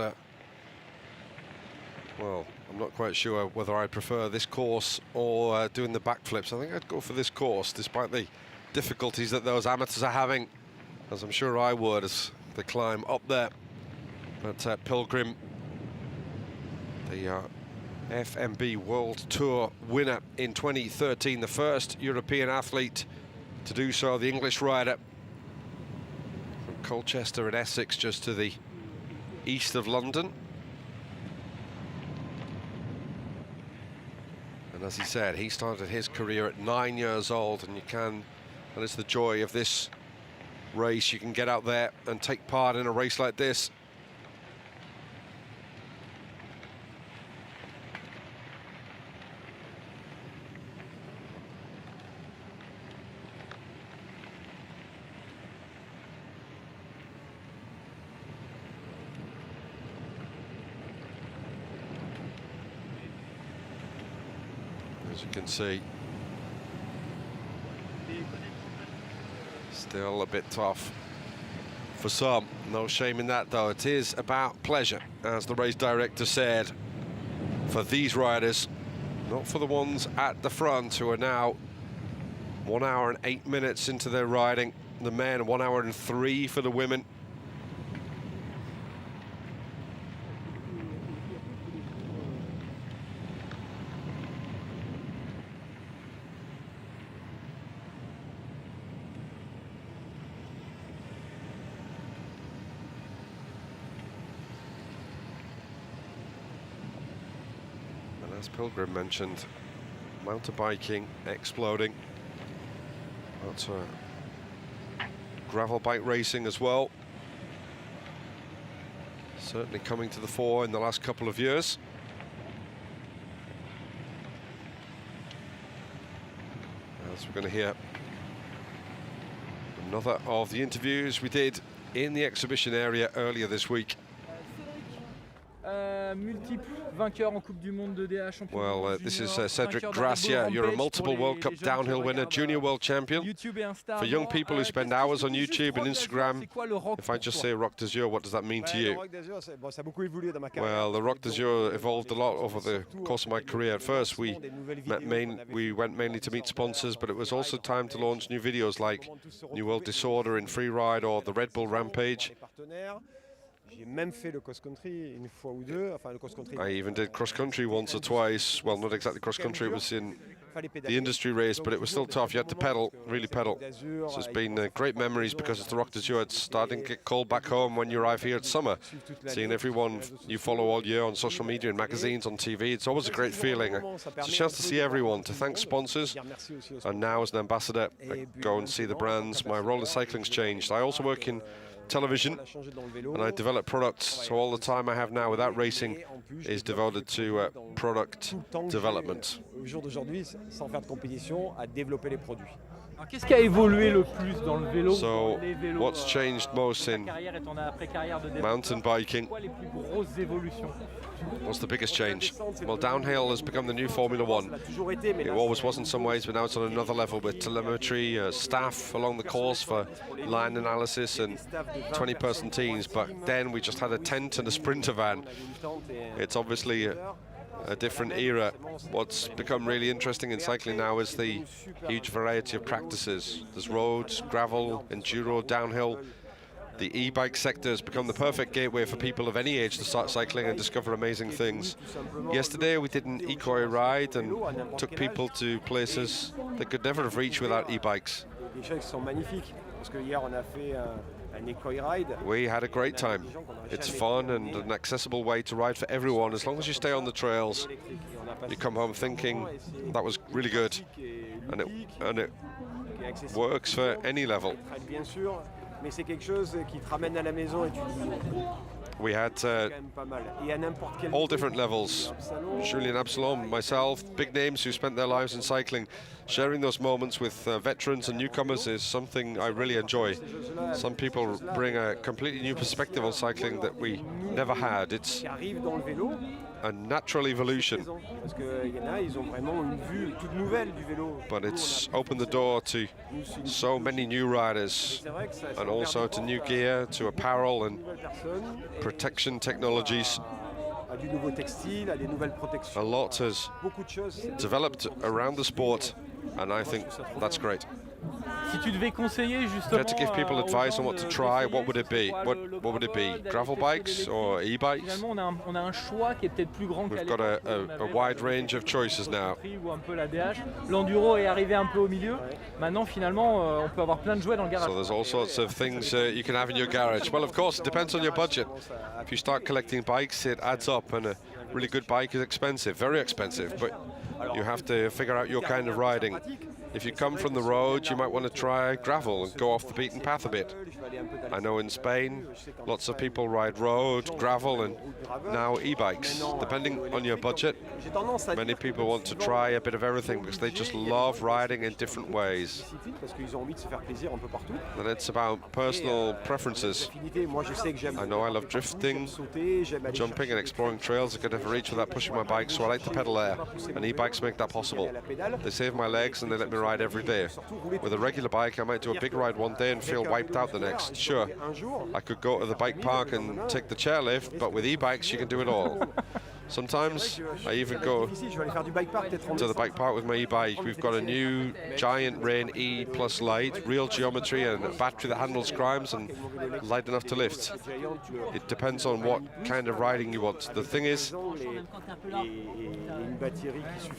well, I'm not quite sure whether I prefer this course or doing the backflips. I think I'd go for this course, despite the difficulties that those amateurs are having, as I'm sure I would, as the climb up there. But Pilgrim, the FMB World Tour winner in 2013, the first European athlete to do so, the English rider from Colchester in Essex, just to the east of London. And as he said, he started his career at 9 years old, and that is the joy of this race. You can get out there and take part in a race like this. As you can see, still a bit tough for some. No shame in that, though. It is about pleasure, as the race director said, for these riders, not for the ones at the front, who are now 1 hour and 8 minutes into their riding. The men, 1 hour and 3 for the women. As Pilgrim mentioned, mountain biking exploding. That's gravel bike racing as well. Certainly coming to the fore in the last couple of years. As we're going to hear another of the interviews we did in the exhibition area earlier this week. Well, this is Cedric Gracia. You're a multiple World Cup downhill winner, junior world champion. For young people who spend hours on YouTube and Instagram, if I just say Roc D'Azur, what does that mean to you? Well, the Roc D'Azur evolved a lot over the course of my career. At first, we went mainly to meet sponsors, but it was also time to launch new videos like New World Disorder in Freeride or the Red Bull Rampage. I even did cross-country once or twice. Well, not exactly cross-country, it was in the industry race, but it was still tough. You had to pedal, really pedal. So it's been great memories because it's the Roc D'Azur. It's starting to get cold back home when you arrive here at summer. Seeing everyone you follow all year on social media and magazines, on TV, it's always a great feeling. It's a chance to see everyone, to thank sponsors. And now as an ambassador, I go and see the brands. My role in cycling's changed. I also work in television and I develop products, so all the time I have now without racing is devoted to product development. Qu'est-ce qui a évolué le plus dans le vélo? So what's changed most in mountain biking? What's the biggest change? Well, downhill has become the new Formula One. It always was in some ways, but now it's on another level with telemetry, staff along the course for line analysis and 20-person teams. But then we just had a tent and a sprinter van. It's obviously a different era. What's become really interesting in cycling now is the huge variety of practices. There's roads, gravel, enduro, downhill. The e-bike sector has become the perfect gateway for people of any age to start cycling and discover amazing things. Yesterday we did an eco ride and took people to places they could never have reached without e-bikes. We had a great time. It's fun and an accessible way to ride for everyone. As long as you stay on the trails, you come home thinking that was really good, and it works for any level. We had all different levels. Julien Absalom, myself, big names who spent their lives in cycling. Sharing those moments with veterans and newcomers is something I really enjoy. Some people bring a completely new perspective on cycling that we never had. It's a natural evolution, but it's opened the door to so many new riders, and also to new gear, to apparel and protection technologies. A lot has developed around the sport, and I think that's great. Si tu devais conseiller If you had to give people advice on what to try, what would it be? What would it be? Gravel bikes or e-bikes? On a un choix qui est peut-être plus grand. We've got a wide range of choices now. L'enduro est arrivé un peu au milieu. Maintenant, finalement, on peut avoir plein de jouets dans le garage. So there's all sorts of things you can have in your garage. Well, of course, it depends on your budget. If you start collecting bikes, it adds up, and a really good bike is expensive, very expensive, but you have to figure out your kind of riding. If you come from the road, you might want to try gravel and go off the beaten path a bit. I know in Spain, lots of people ride road, gravel, and now e-bikes. Depending on your budget, many people want to try a bit of everything because they just love riding in different ways. And it's about personal preferences. I know I love drifting, jumping and exploring trails I could never reach without pushing my bike, so I like to pedal there, and e-bikes make that possible. They save my legs and they let me ride every day. With a regular bike, I might do a big ride one day and feel wiped out the next. Sure, I could go to the bike park and take the chairlift, but with e-bikes you can do it all. Sometimes I even go to the bike park with my e-bike. We've got a new giant Rain E Plus light, real geometry and a battery that handles crimes and light enough to lift. It depends on what kind of riding you want. The thing is,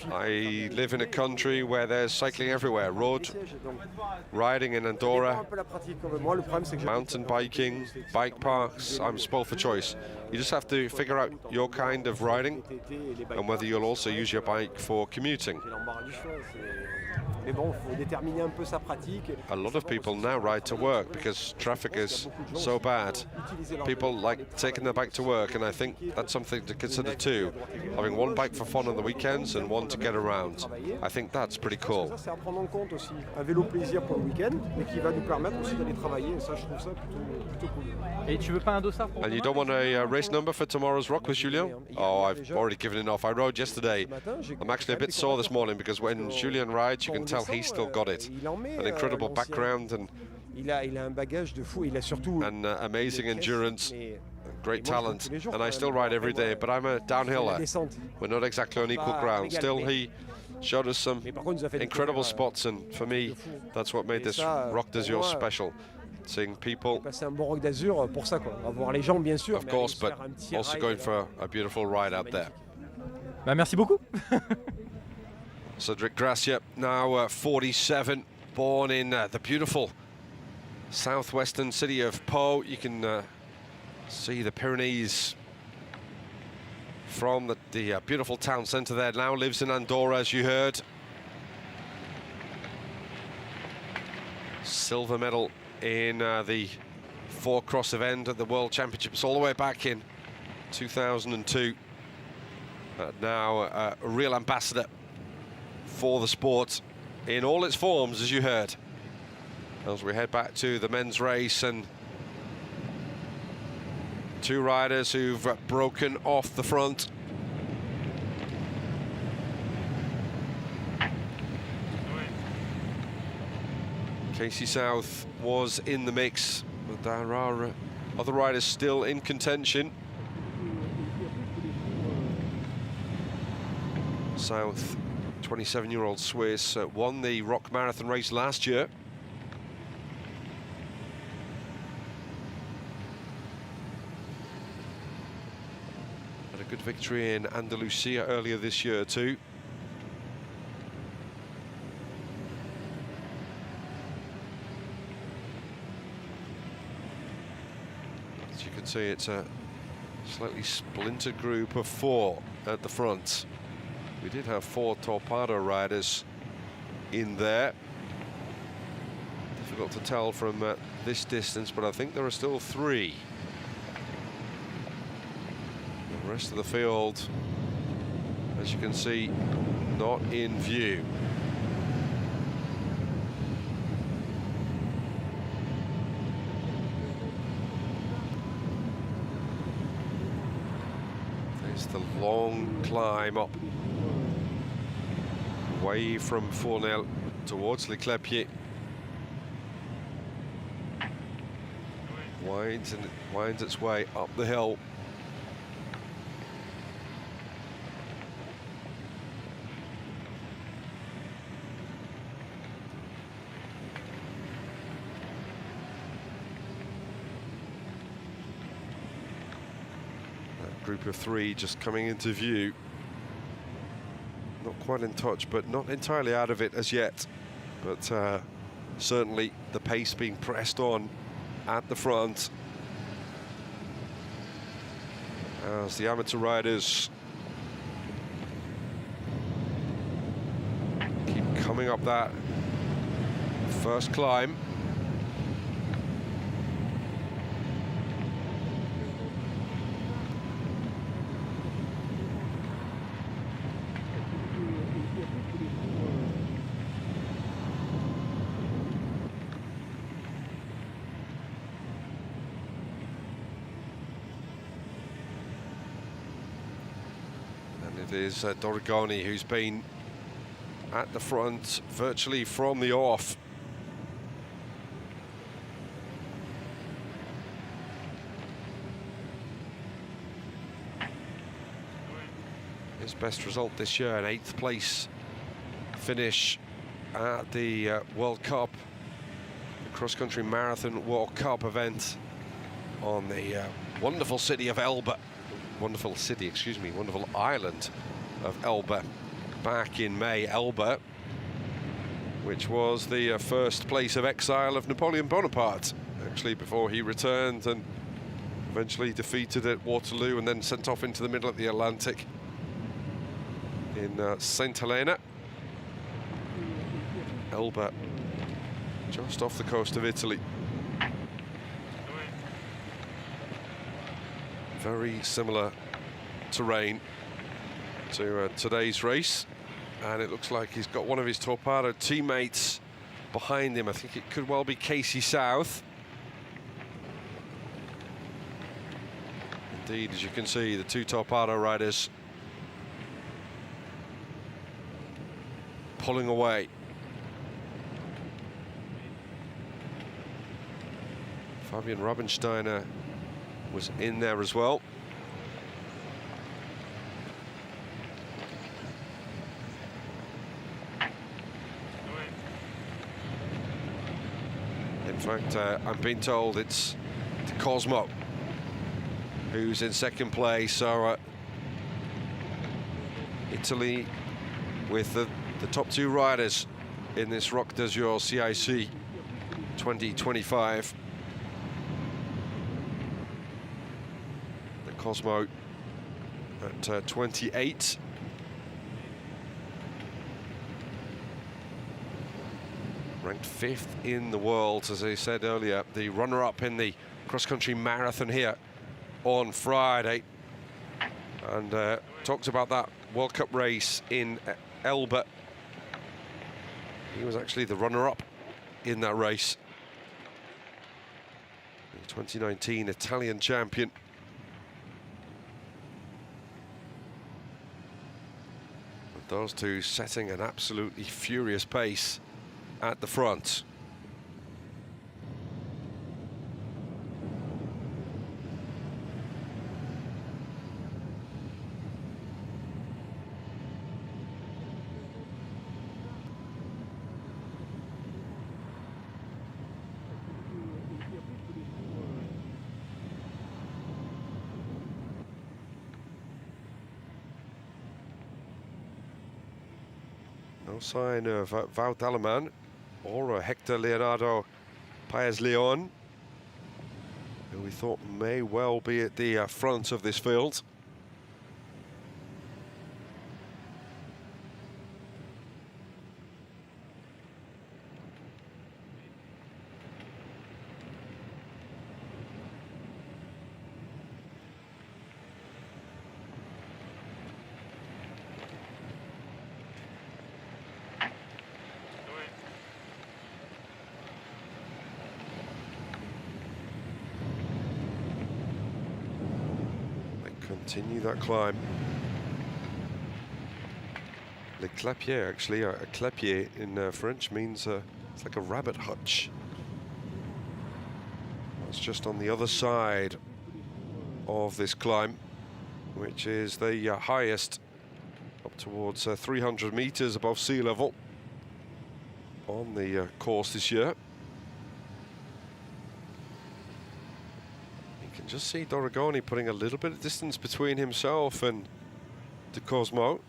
I live in a country where there's cycling everywhere. Road riding in Andorra, mountain biking, bike parks. I'm spoiled for choice. You just have to figure out your kind of riding and whether you'll also use your bike for commuting. A lot of people now ride to work because traffic is so bad. People like taking their bike to work, and I think that's something to consider too. Having one bike for fun on the weekends and one to get around. I think that's pretty cool. And you don't want a race number for tomorrow's Roc with Julien? Oh, I've already given enough. I rode yesterday. I'm actually a bit sore this morning because when Julien rides, you can tell he's still got it. An incredible background and amazing endurance, great talent. And I still ride every day, but I'm a downhiller. We're not exactly on equal ground. Still, he showed us some incredible spots, and for me, that's what made this Roc D'Azur special. seeing people, passer un bon Roc d'Azur pour ça, quoi. Avoir les jambes, bien sûr, of course, but also going for a beautiful ride out there. Bah, merci beaucoup. Cedric Gracia, now 47, born in the beautiful southwestern city of Pau. You can see the Pyrenees from the beautiful town centre there. Now lives in Andorra, as you heard. Silver medal in the 4-cross event at the World Championships all the way back in 2002. Now a real ambassador for the sport in all its forms, as you heard. As we head back to the men's race, and two riders who've broken off the front. Casey South was in the mix, but there are other riders still in contention. South, 27-year-old Swiss, won the Roc Marathon race last year. Had a good victory in Andalusia earlier this year too. As you can see, it's a slightly splintered group of 4 at the front. We did have 4 Torpedo riders in there. Difficult to tell from this distance, but I think there are still 3. The rest of the field, as you can see, not in view. There's the long climb up away from Fournel towards Le Clepier. Winds and it winds its way up the hill. That group of 3 just coming into view. Not quite in touch, but not entirely out of it as yet. But certainly the pace being pressed on at the front as the amateur riders keep coming up that first climb. It is Dorigoni who's been at the front virtually from the off. His best result this year, an 8th place finish at the World Cup, the cross-country marathon World Cup event on the wonderful city of Elba. Wonderful island of Elba back in May. Elba, which was the first place of exile of Napoleon Bonaparte, actually, before he returned and eventually defeated at Waterloo and then sent off into the middle of the Atlantic in St. Helena. Elba, just off the coast of Italy. Very similar terrain to today's race, and it looks like he's got one of his Torpedo teammates behind him. I think it could well be Casey South. Indeed, as you can see, the 2 Torpedo riders pulling away. Fabian Rabensteiner was in there as well. fact, I'm being told it's Cosmo who's in second place. So Italy with the top two riders in this Roc D'Azur Cic 2025. The Cosmo at 28. Ranked 5th in the world, as I said earlier, the runner-up in the cross-country marathon here on Friday. And talked about that World Cup race in Elba. He was actually the runner-up in that race. The 2019 Italian champion. With those two setting an absolutely furious pace at the front. No sign of Wout Alleman or Hector Leonardo Paez-Leon, who we thought may well be at the front of this field. Continue that climb. Le clapier, actually, a clapier in French means it's like a rabbit hutch. That's just on the other side of this climb, which is the highest, up towards 300 meters above sea level on the course this year. Just see Doragoni putting a little bit of distance between himself and De Cosmo.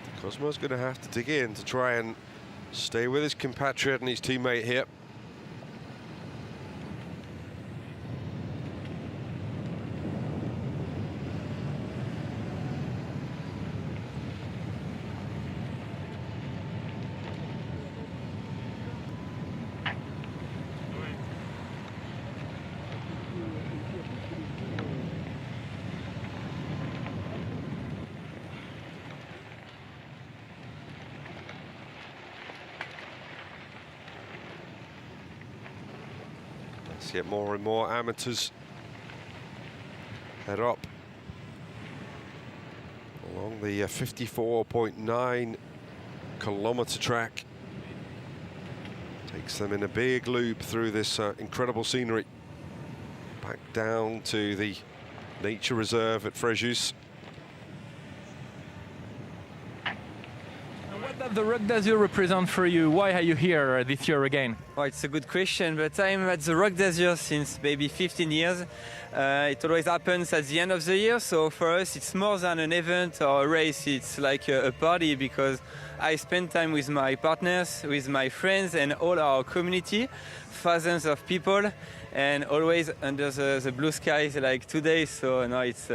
De Cosmo's going to have to dig in to try and stay with his compatriot and his teammate here. Yet more and more amateurs head up along the 54.9 kilometer track. Takes them in a big loop through this incredible scenery back down to the nature reserve at Fréjus. What does the Roc D'Azur represent for you? Why are you here this year again? Well, it's a good question, but I'm at the Roc D'Azur since maybe 15 years. It always happens at the end of the year, so for us it's more than an event or a race, it's like a party, because I spend time with my partners, with my friends and all our community, thousands of people, and always under the blue skies like today, so no, it's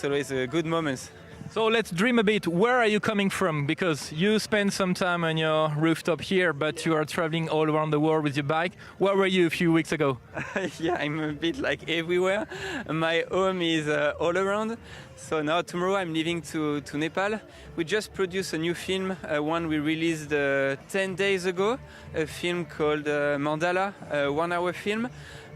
always a good moment. So let's dream a bit. Where are you coming from? Because you spend some time on your rooftop here, but you are traveling all around the world with your bike. Where were you a few weeks ago? Yeah, I'm a bit like everywhere. My home is all around. So now tomorrow I'm leaving to Nepal. We just produced a new film, one we released 10 days ago, a film called Mandala, a 1-hour film.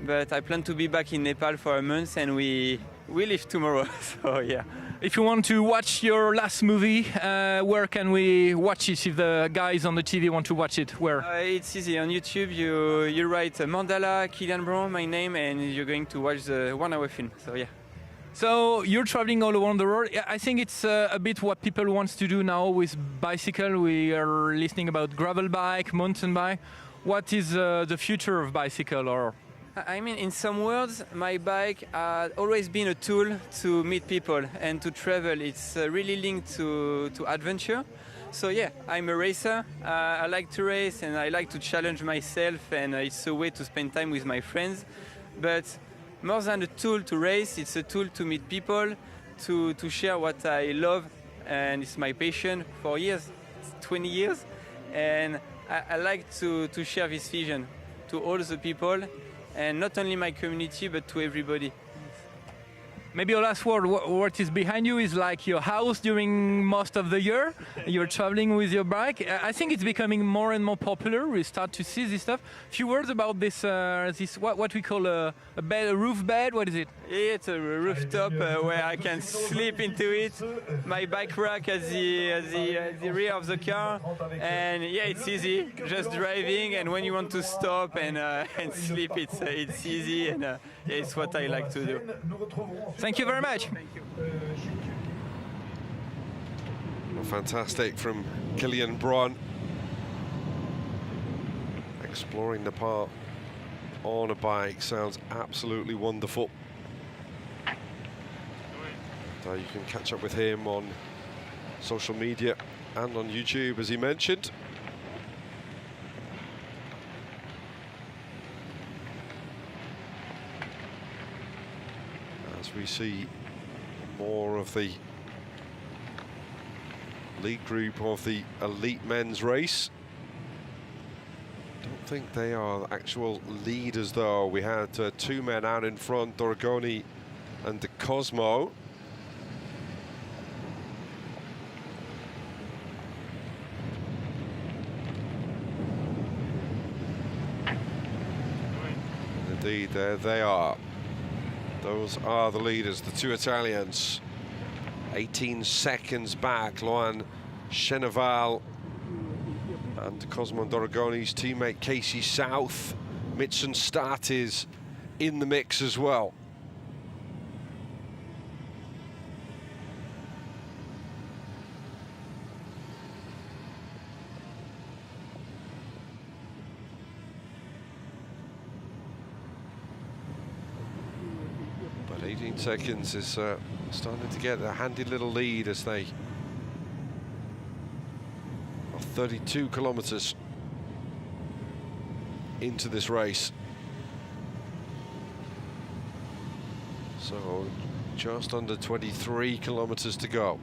but I plan to be back in Nepal for a month, and we leave tomorrow. So yeah. If you want to watch your last movie, where can we watch it? If the guys on the TV want to watch it, where? It's easy. On YouTube, you write Mandala, Kylian Brown, my name, and you're going to watch the 1 hour film. So yeah. So you're traveling all around the world. I think it's a bit what people want to do now with bicycle. We are listening about gravel bike, mountain bike. What is the future of bicycle? Or I mean, in some words, my bike has always been a tool to meet people and to travel. It's really linked to adventure. So yeah, I'm a racer. I like to race and I like to challenge myself, and it's a way to spend time with my friends. But more than a tool to race, it's a tool to meet people, to share what I love, and it's my passion for years, 20 years. And I like to share this vision to all the people, and not only my community, but to everybody. Maybe a last word, what is behind you is like your house during most of the year. You're traveling with your bike. I think it's becoming more and more popular. We start to see this stuff. Few words about this, what we call a bed, a roof bed, what is it? It's a rooftop where I can sleep into it. My bike rack at the rear of the car. And yeah, it's easy, just driving, and when you want to stop and sleep, it's easy, and yeah, it's what I like to do. Thank you very much. Well, fantastic from Kylian Brown. Exploring the park on a bike sounds absolutely wonderful. So you can catch up with him on social media and on YouTube, as he mentioned. As we see more of the lead group of the elite men's race. Don't think they are actual leaders though. We had two men out in front, Doragoni and De Cosmo. Indeed, there they are. Those are the leaders, the two Italians. 18 seconds back, Loan Cheneval and Cosmo Doragoni's teammate Casey South. Mitson Start is in the mix as well. But 18 seconds is starting to get a handy little lead as they are 32 kilometers into this race. So just under 23 kilometers to go.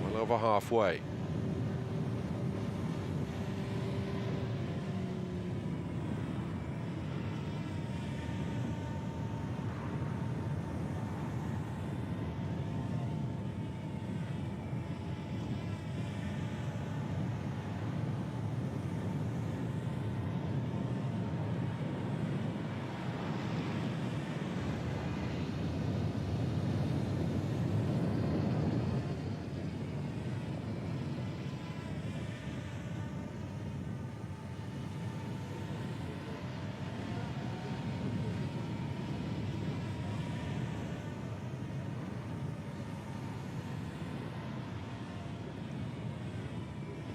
Well over halfway.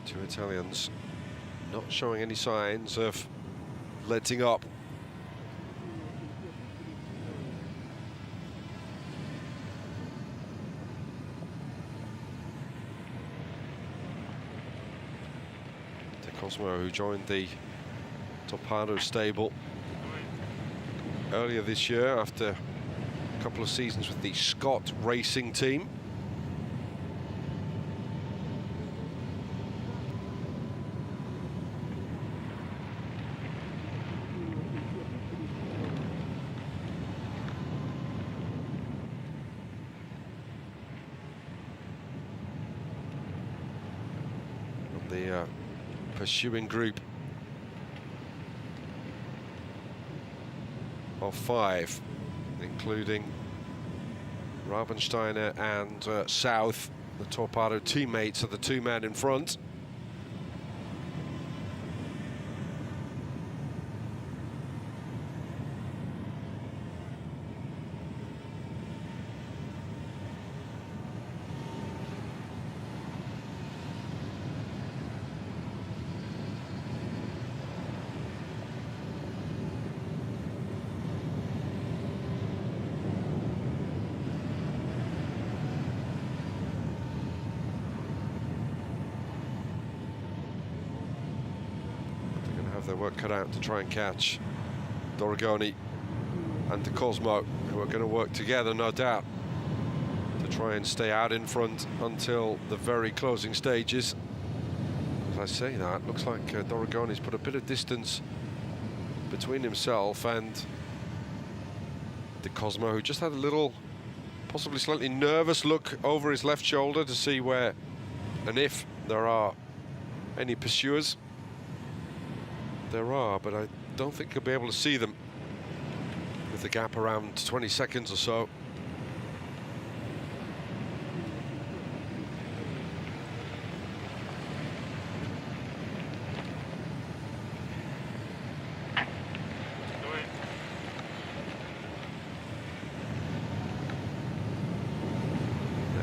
Two Italians not showing any signs of letting up. De Cosmo, who joined the Topado stable earlier this year after a couple of seasons with the Scott Racing team. The pursuing group of of 5, including Rabensteiner and South, the Torpedo teammates, are the 2 men in front. Their work cut out to try and catch Doragoni and De Cosmo, who are going to work together, no doubt, to try and stay out in front until the very closing stages. As I say that, looks like Doragoni's put a bit of distance between himself and De Cosmo, who just had a little, possibly slightly nervous look over his left shoulder to see where and if there are any pursuers. There are, but I don't think you'll be able to see them with the gap around 20 seconds or so.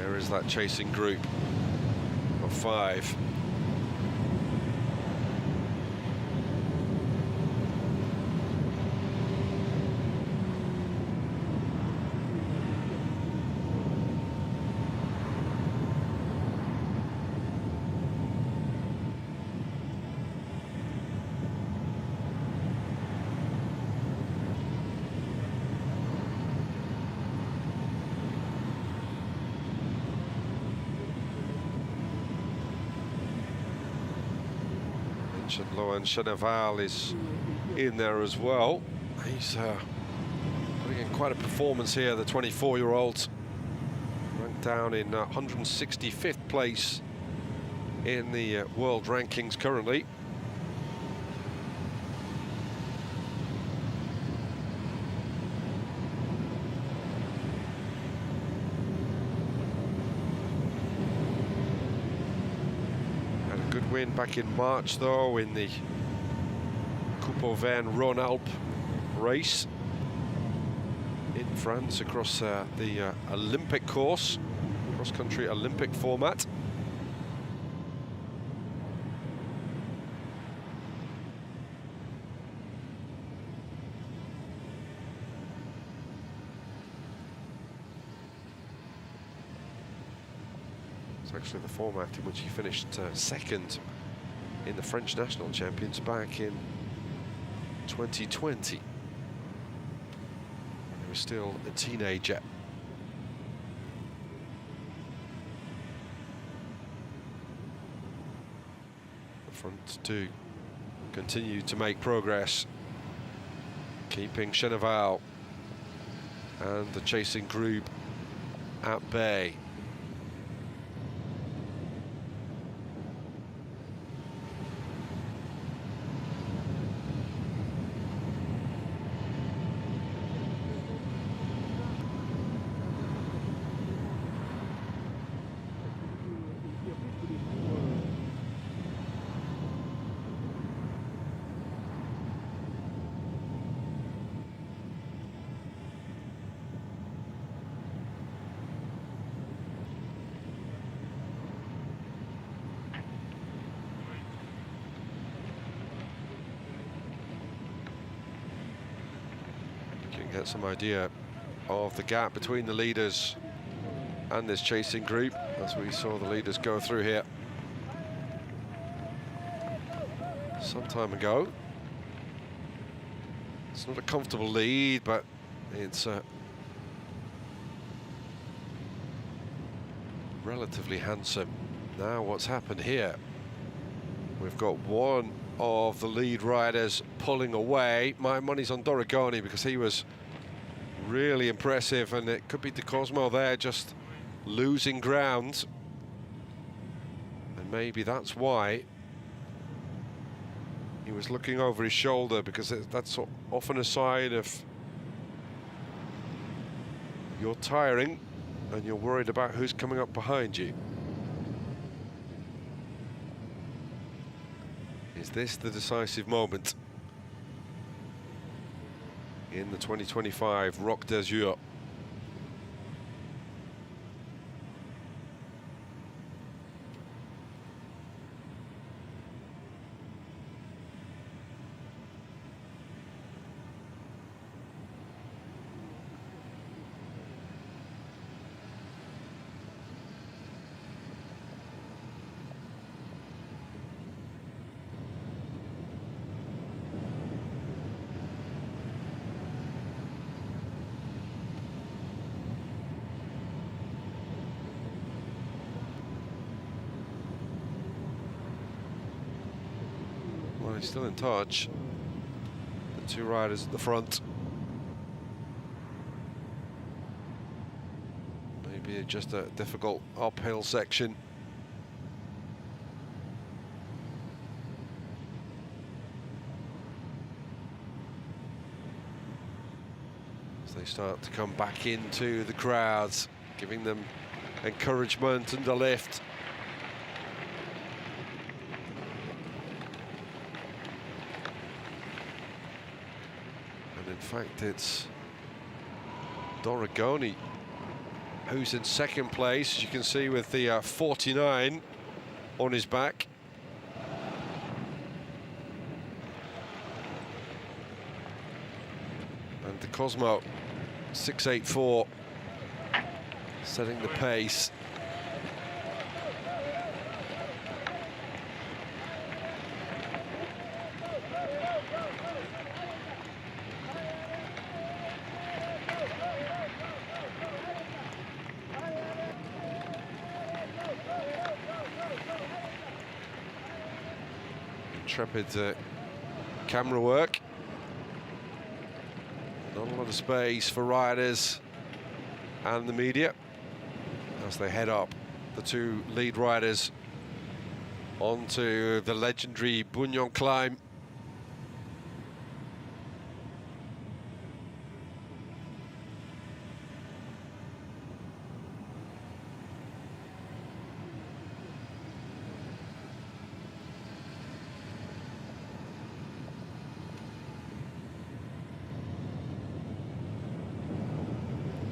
There is that chasing group of 5. Laurent Cheneval is in there as well. He's putting in quite a performance here, the 24-year-old. Ranked down in 165th place in the world rankings currently. Win back in March, though, in the Coupe Auvergne-Rhône-Alpes race in France across the Olympic course, cross-country Olympic format. Actually the format in which he finished second in the French National Champions back in 2020. He was still a teenager. The front two continue to make progress, keeping Cheneval and the chasing group at bay. Get some idea of the gap between the leaders and this chasing group as we saw the leaders go through here some time ago. It's not a comfortable lead, but it's relatively handsome. Now what's happened here? We've got one of the lead riders pulling away. My money's on Doragoni because he was really impressive, and it could be De Cosmo there just losing ground, and maybe that's why he was looking over his shoulder, because that's often a sign of you're tiring and you're worried about who's coming up behind you. Is this the decisive moment in the 2025 Roc D'Azur? Well, he's still in touch. The two riders at the front. Maybe just a difficult uphill section. As they start to come back into the crowds, giving them encouragement and a lift. In fact, it's Doragoni who's in second place, as you can see, with the 49 on his back. And the Cosmo 684 setting the pace. Intrepid camera work. Not a lot of space for riders and the media as they head up. The two lead riders onto the legendary Bugnon climb.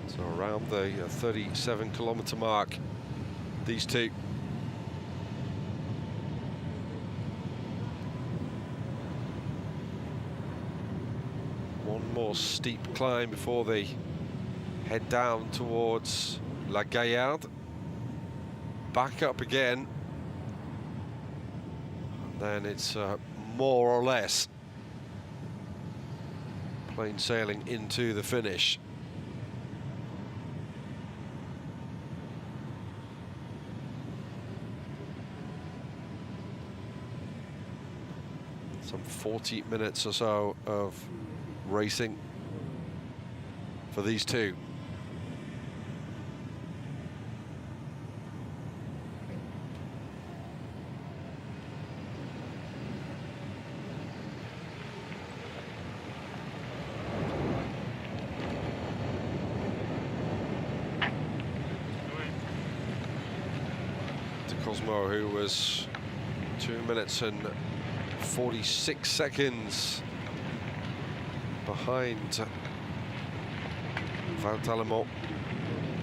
So around the 37-kilometer mark, these two. One more steep climb before they head down towards La Gaillarde. Back up again. And then it's more or less plain sailing into the finish. Some 40 minutes or so of racing for these two. De Cosmo, who was 2 minutes and 46 seconds behind Wout Allemand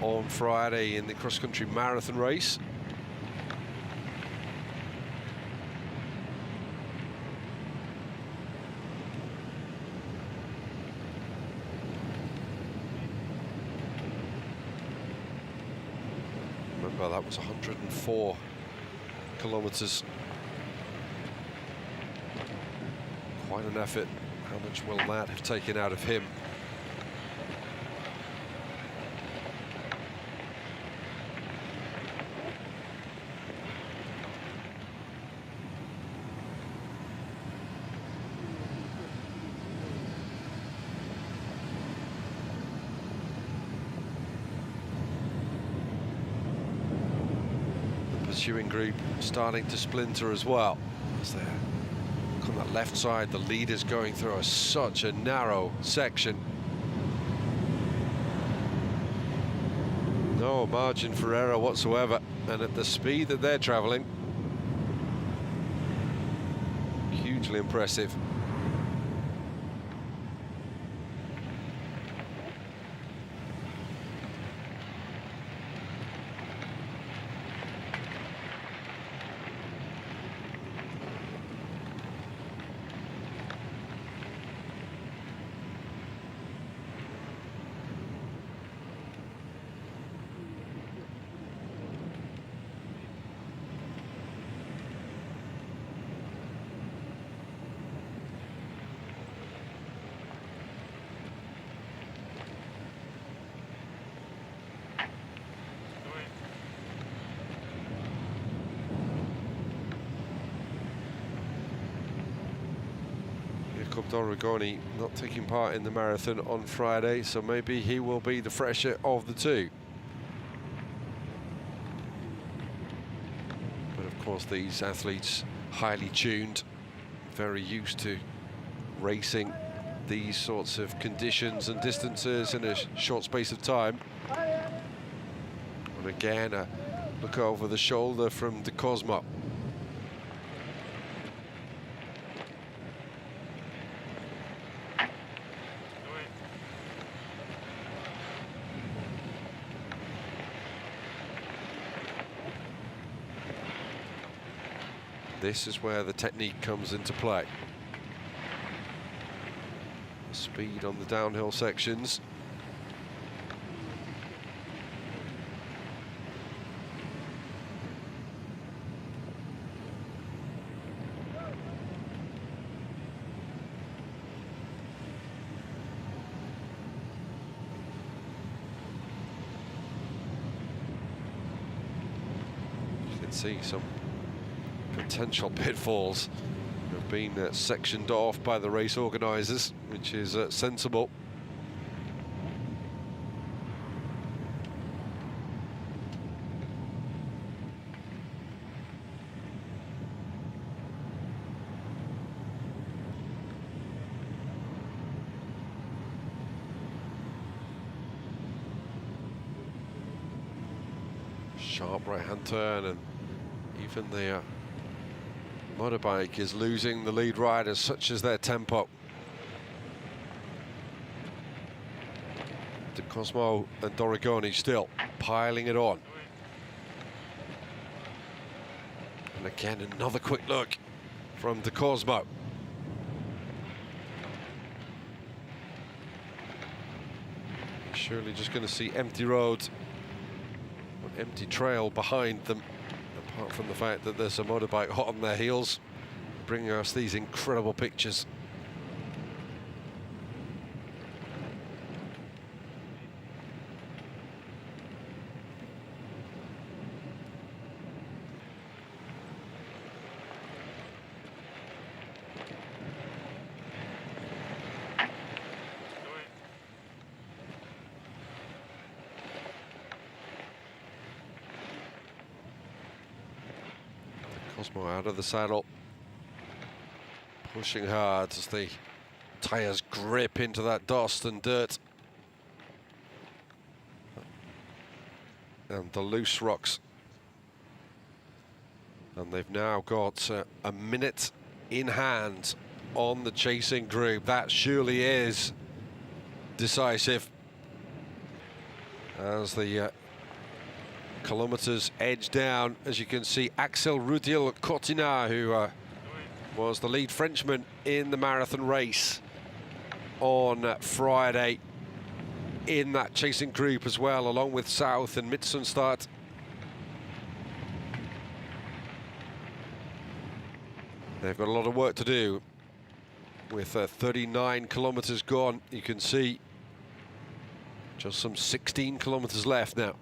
on Friday in the cross-country marathon race. Remember, that was 104 kilometers. Quite an effort. How much will that have taken out of him? The pursuing group starting to splinter as well. As they're on that left side, the leader's going through such a narrow section. No margin for error whatsoever, and at the speed that they're travelling, hugely impressive. Dorigoni not taking part in the marathon on Friday, so maybe he will be the fresher of the two. But of course these athletes highly tuned, very used to racing these sorts of conditions and distances in a short space of time. And again, a look over the shoulder from De Cosmo. This is where the technique comes into play. Speed on the downhill sections. You can see some potential pitfalls have been sectioned off by the race organisers, which is sensible. Sharp right-hand turn, and even the motorbike is losing the lead riders, such as their tempo. De Cosmo and Dorigoni still piling it on. And again, another quick look from De Cosmo. Surely just going to see empty roads, an empty trail behind them. Apart from the fact that there's a motorbike hot on their heels, bringing us these incredible pictures. Cosmo out of the saddle, pushing hard as the tyres grip into that dust and dirt and the loose rocks. And they've now got a minute in hand on the chasing group. That surely is decisive as the kilometres edge down. As you can see, Axel Rudil-Cortina, who was the lead Frenchman in the marathon race on Friday, in that chasing group as well, along with South and Mitsunstad. They've got a lot of work to do. With 39 kilometres gone, you can see just some 16 kilometres left now.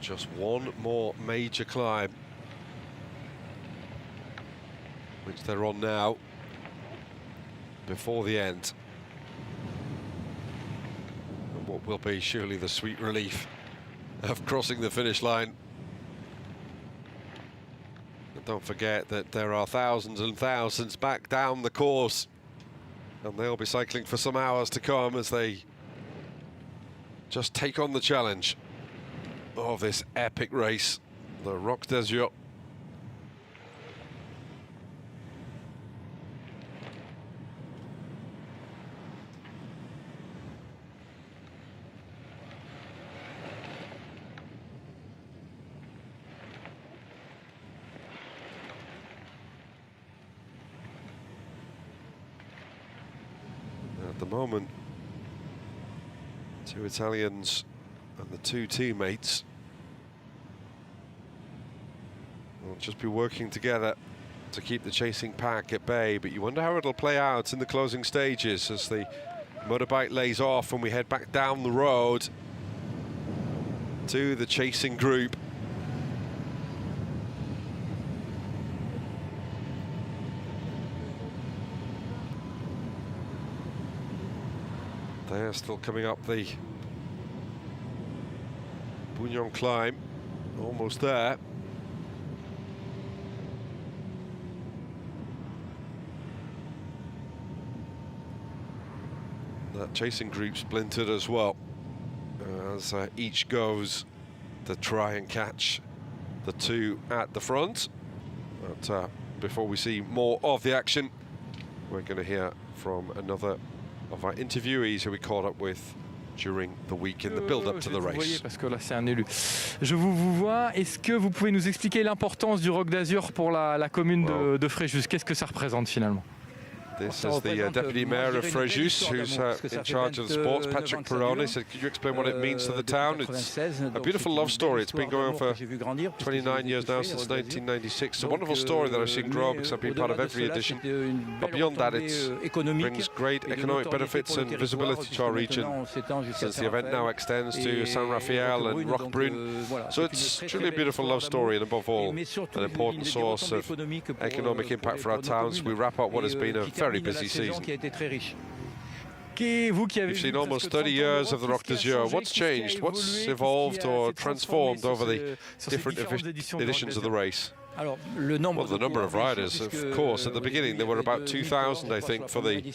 Just one more major climb, which they're on now, before the end. And what will be surely the sweet relief of crossing the finish line. And don't forget that there are thousands and thousands back down the course, and they'll be cycling for some hours to come as they just take on the challenge of this epic race, the Roc D'Azur. At the moment, two Italians and the two teammates will just be working together to keep the chasing pack at bay, but you wonder how it'll play out in the closing stages as the motorbike lays off and we head back down the road to the chasing group. They're still coming up the Bugnon climb, almost there. That chasing group splintered as well, as each goes to try and catch the two at the front. But before we see more of the action, we're going to hear from another of our interviewees who we caught up with during the week in the build-up to the race. Parce que là c'est un élu. Je vous vois. Est-ce que vous pouvez nous expliquer l'importance du Roc d'Azur pour la commune de Fréjus? Qu'est-ce que ça représente finalement? This is the Deputy Mayor of Fréjus, who's in charge of the sports, Patrick Perrone. Said, could you explain what it means to the town? It's a beautiful love story. It's been going on for 29 years now, since 1996. It's a wonderful story that I've seen grow because I've been part of every edition. But beyond that, it brings great economic benefits and visibility to our region, since the event now extends to Saint Raphael and Roquebrune. So it's truly a beautiful love story, and above all, an important source of economic impact for our towns. We wrap up what has been a very busy season. You've seen almost 30 years of the Roc D'Azur. What's changed? What's evolved or transformed over the different editions of the race? Well, the number of riders, of course. At the beginning, there were about 2,000, I think, for the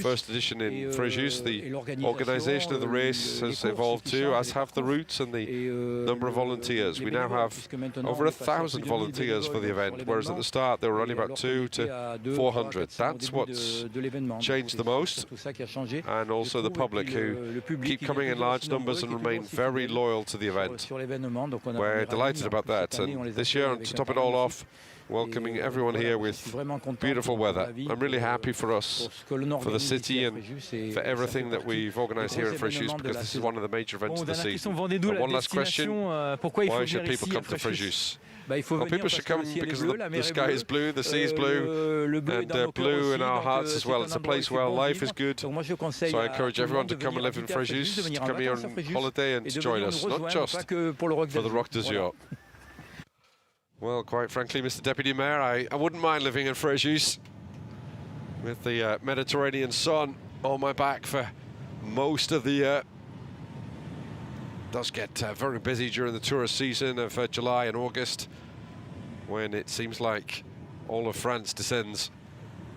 first edition in Fréjus. The organisation of the race has evolved too, as have the routes and the number of volunteers. We now have over 1,000 volunteers for the event, whereas at the start there were only about 200 to 400. That's what's changed the most, and also the public, who keep coming in large numbers and remain very loyal to the event. We're delighted about that, and this year, to top it all off, welcoming everyone here with beautiful weather. I'm really happy for us, for the city, and for everything that we've organised here in Fréjus, because this is one of the major events of the season. And one last question: why should people come to Fréjus? Well, people should come because the sky is blue, the sea is blue, and blue in our hearts as well. It's a place where life is good. So I encourage everyone to come and live in Fréjus, to come here on holiday and to join us, not just for the Roc D'Azur. Well, quite frankly, Mr. Deputy Mayor, I wouldn't mind living in Fréjus with the Mediterranean sun on my back for most of the year. It does get very busy during the tourist season of July and August, when it seems like all of France descends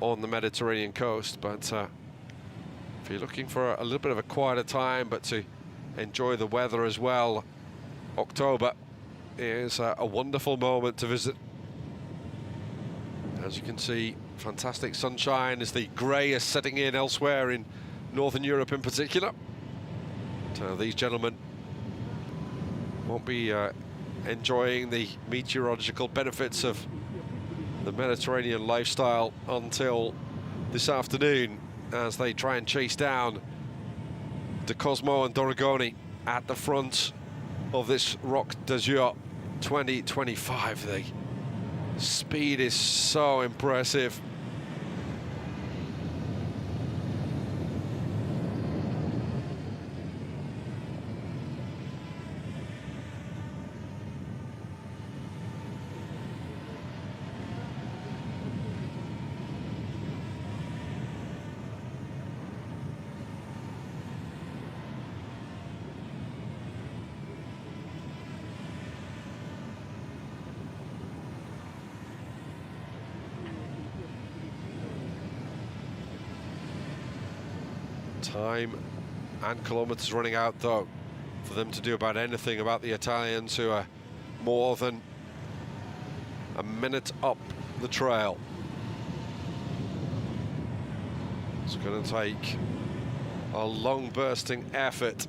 on the Mediterranean coast. But if you're looking for a little bit of a quieter time, but to enjoy the weather as well, October is a wonderful moment to visit. As you can see, fantastic sunshine as the grey is setting in elsewhere in Northern Europe in particular. So these gentlemen won't be enjoying the meteorological benefits of the Mediterranean lifestyle until this afternoon, as they try and chase down De Cosmo and Doragoni at the front of this Roc D'Azur 2025. The speed is so impressive. Time and kilometres running out, though, for them to do about anything about the Italians, who are more than a minute up the trail. It's going to take a long bursting effort.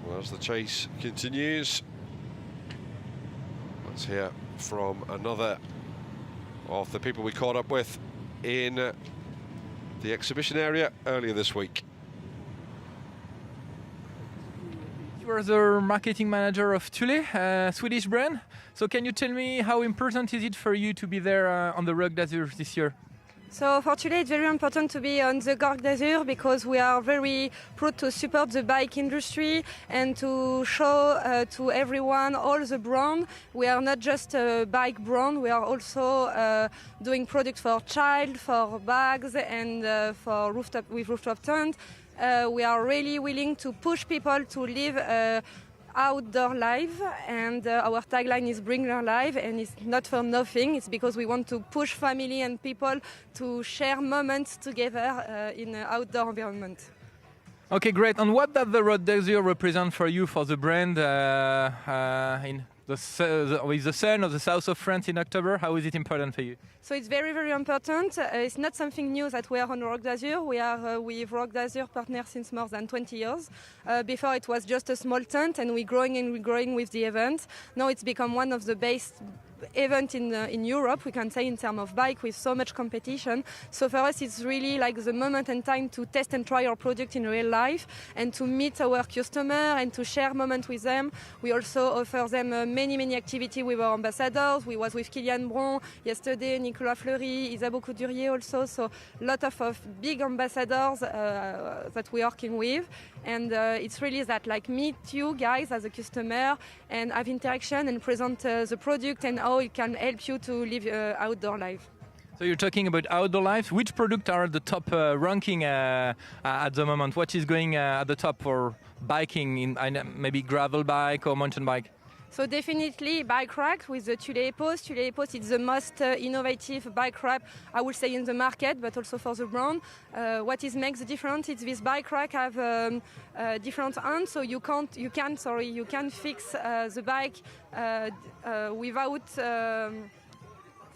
Well, as the chase continues, let's hear from another of the people we caught up with in the exhibition area earlier this week. You are the marketing manager of Thule, a Swedish brand. So can you tell me how important is it for you to be there on the Roc D'Azur this year? So for Thule, it's very important to be on the Roc D'Azur because we are very proud to support the bike industry and to show to everyone all the brand. We are not just a bike brand, we are also doing products for child, for bags and for rooftop tent. We are really willing to push people to live outdoor life, and our tagline is bring your life, and it's not for nothing. It's because we want to push family and people to share moments together in an outdoor environment. Okay, great. And what does the Roc D'Azur represent for you, for the brand, with the sun of the south of France in October? How is it important for you? So it's very, very important. It's not something new that we are on Roc D'Azur. We are with Roc D'Azur partners since more than 20 years. Before it was just a small tent, and we're growing with the event. Now it's become one of the best event in Europe, we can say, in terms of bike, with so much competition. So for us, it's really like the moment and time to test and try our product in real life and to meet our customer and to share moments with them. We also offer them many activities with our ambassadors. We was with Kylian Bron yesterday, Nicolas Fleury, Isabeau Couturier also. So a lot of big ambassadors that we are working with. And it's really that, like, meet you guys as a customer and have interaction and present the product and how it can help you to live outdoor life. So you're talking about outdoor life. Which products are the top ranking at the moment? What is going at the top for biking, in maybe gravel bike or mountain bike? So definitely bike rack with the Thule Epos. Thule Epos is the most innovative bike rack, I would say, in the market, but also for the brand. What makes the difference is this bike rack have different hands, so you can fix the bike without.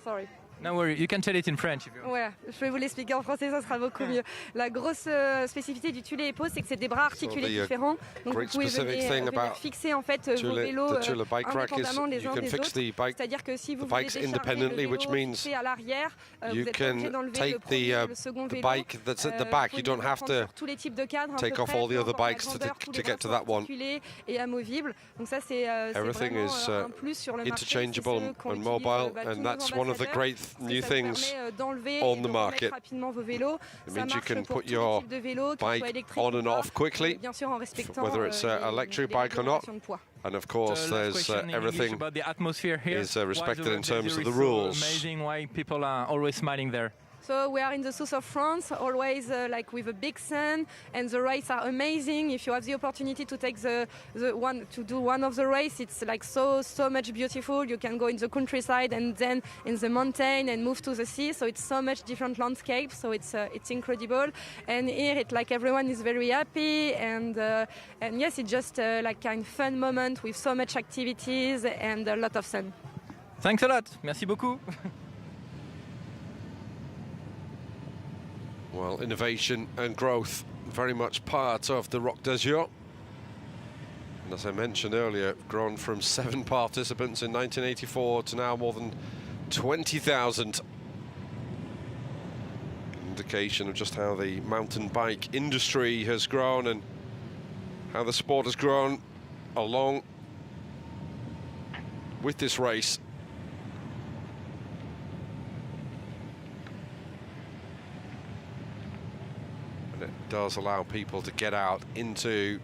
Sorry. No worry, you can tell it in French if you want. Ouais, je vais vous l'expliquer en français, ça sera beaucoup mieux. La grosse spécificité du Thule Epos, c'est que c'est des bras articulés différents. Donc vous pouvez venir fixer en fait vos vélos indépendamment les uns des autres. C'est-à-dire que si vous voulez décharger le vélo fixé à l'arrière, vous êtes obligé d'enlever le premier, le second vélo. Vous pouvez prendre tous les types de cadres, take off all the other bikes to get to that one. Et amovible. Donc ça c'est vraiment un plus sur le marché. Interchangeable and mobile, and that's one of the great new things on the market. It means you can put your bike on and off quickly, whether it's an electric bike or not. And of course, there's everything about the atmosphere here is respected in terms of the rules. Amazing why people are always smiling there. So we are in the south of France, always like with a big sun, and the races are amazing. If you have the opportunity to take the one to do one of the race, it's like so much beautiful. You can go in the countryside and then in the mountain and move to the sea. So it's so much different landscape. So it's incredible. And here it like everyone is very happy and yes, it's just like kind of fun moment with so much activities and a lot of sun. Thanks a lot. Merci beaucoup. Well, innovation and growth very much part of the Roc D'Azur. And as I mentioned earlier, grown from 7 participants in 1984 to now more than 20,000. Indication of just how the mountain bike industry has grown and how the sport has grown along with this race. It does allow people to get out into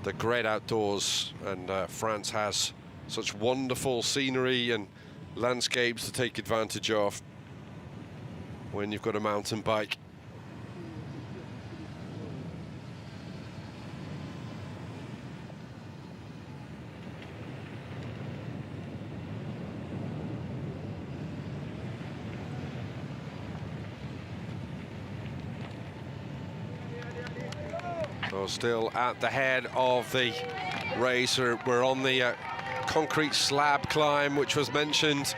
the great outdoors, and France has such wonderful scenery and landscapes to take advantage of when you've got a mountain bike. So still at the head of the race. We're on the concrete slab climb, which was mentioned,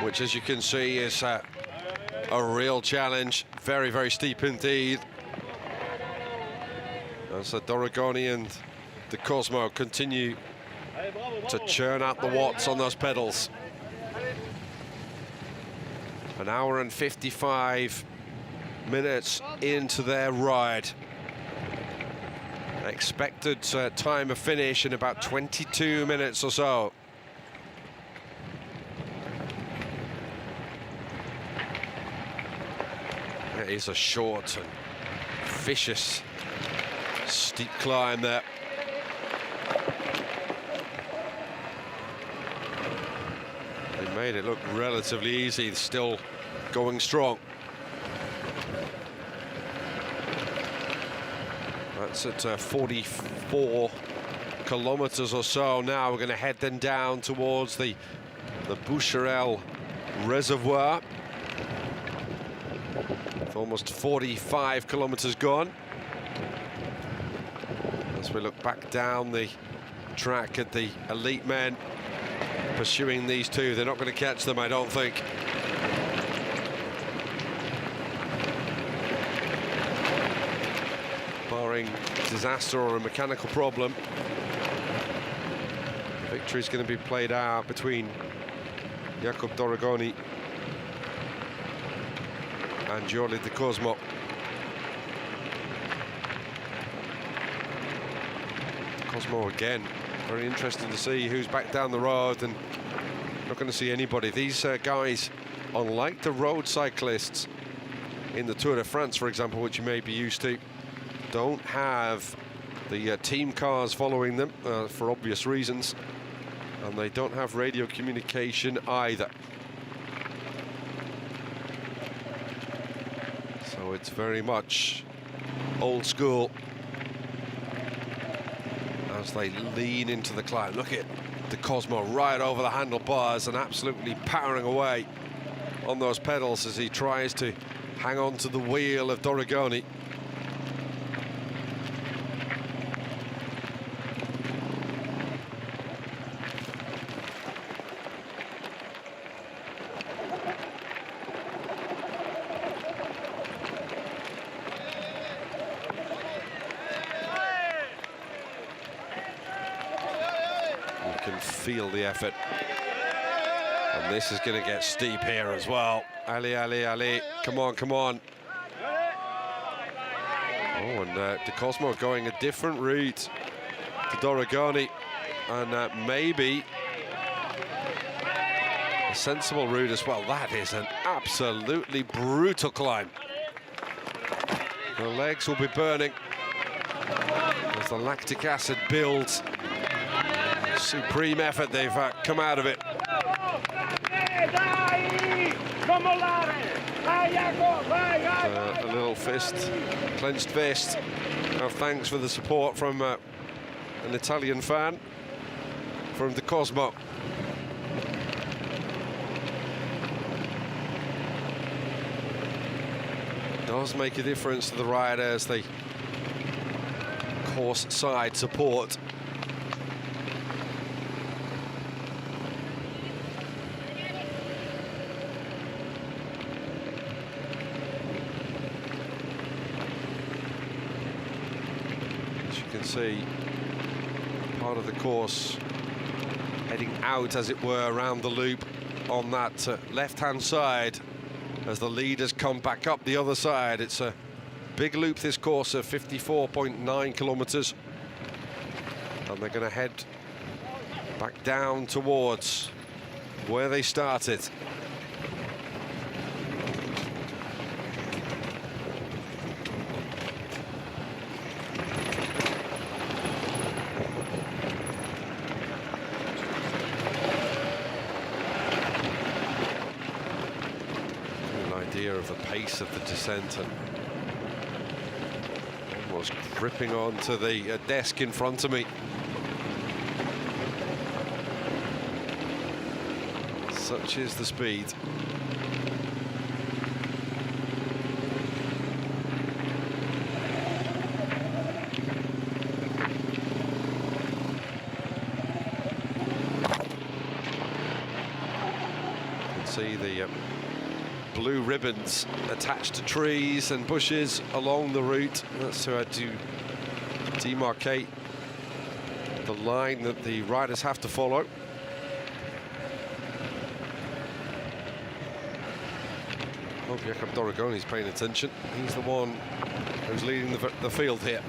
which, as you can see, is a real challenge. Very, very steep indeed. As the Doragoni and the Cosmo continue to churn out the watts on those pedals. An hour and 55 minutes into their ride. Expected time of finish in about 22 minutes or so. It is a short and vicious steep climb there. They made it look relatively easy, still going strong. That's at 44 kilometers or so now. We're going to head then down towards the Boucherel Reservoir. With almost 45 kilometers gone. As we look back down the track at the elite men pursuing these two. They're not going to catch them, I don't think. Barring disaster or a mechanical problem, the victory is going to be played out between Jacob Doragoni and Jordi de Cosmo. Cosmo again, very interesting to see who's back down the road, and not going to see anybody. These guys, unlike the road cyclists in the Tour de France, for example, which you may be used to, don't have the team cars following them for obvious reasons, and they don't have radio communication either. So it's very much old school as they lean into the climb. Look at the Cosmo right over the handlebars and absolutely powering away on those pedals as he tries to hang on to the wheel of Doragoni. Feel the effort, and this is going to get steep here as well. Ali, come on, come on. Oh, and De Cosmo going a different route to Doragoni, and maybe a sensible route as well. That is an absolutely brutal climb. The legs will be burning as the lactic acid builds. Supreme effort, they've come out of it. A little fist, clenched fist. Oh, thanks for the support from an Italian fan, from De Cosmo. Does make a difference to the riders, the course side support. See part of the course heading out, as it were, around the loop on that left-hand side as the leaders come back up the other side. It's a big loop, this course, of 54.9 kilometers, and they're going to head back down towards where they started. Of the pace of the descent, and almost gripping onto the desk in front of me. Such is the speed. See the blue ribbons attached to trees and bushes along the route. That's so to demarcate the line that the riders have to follow. Hope Jakob Doragoni's paying attention. He's the one who's leading the field here.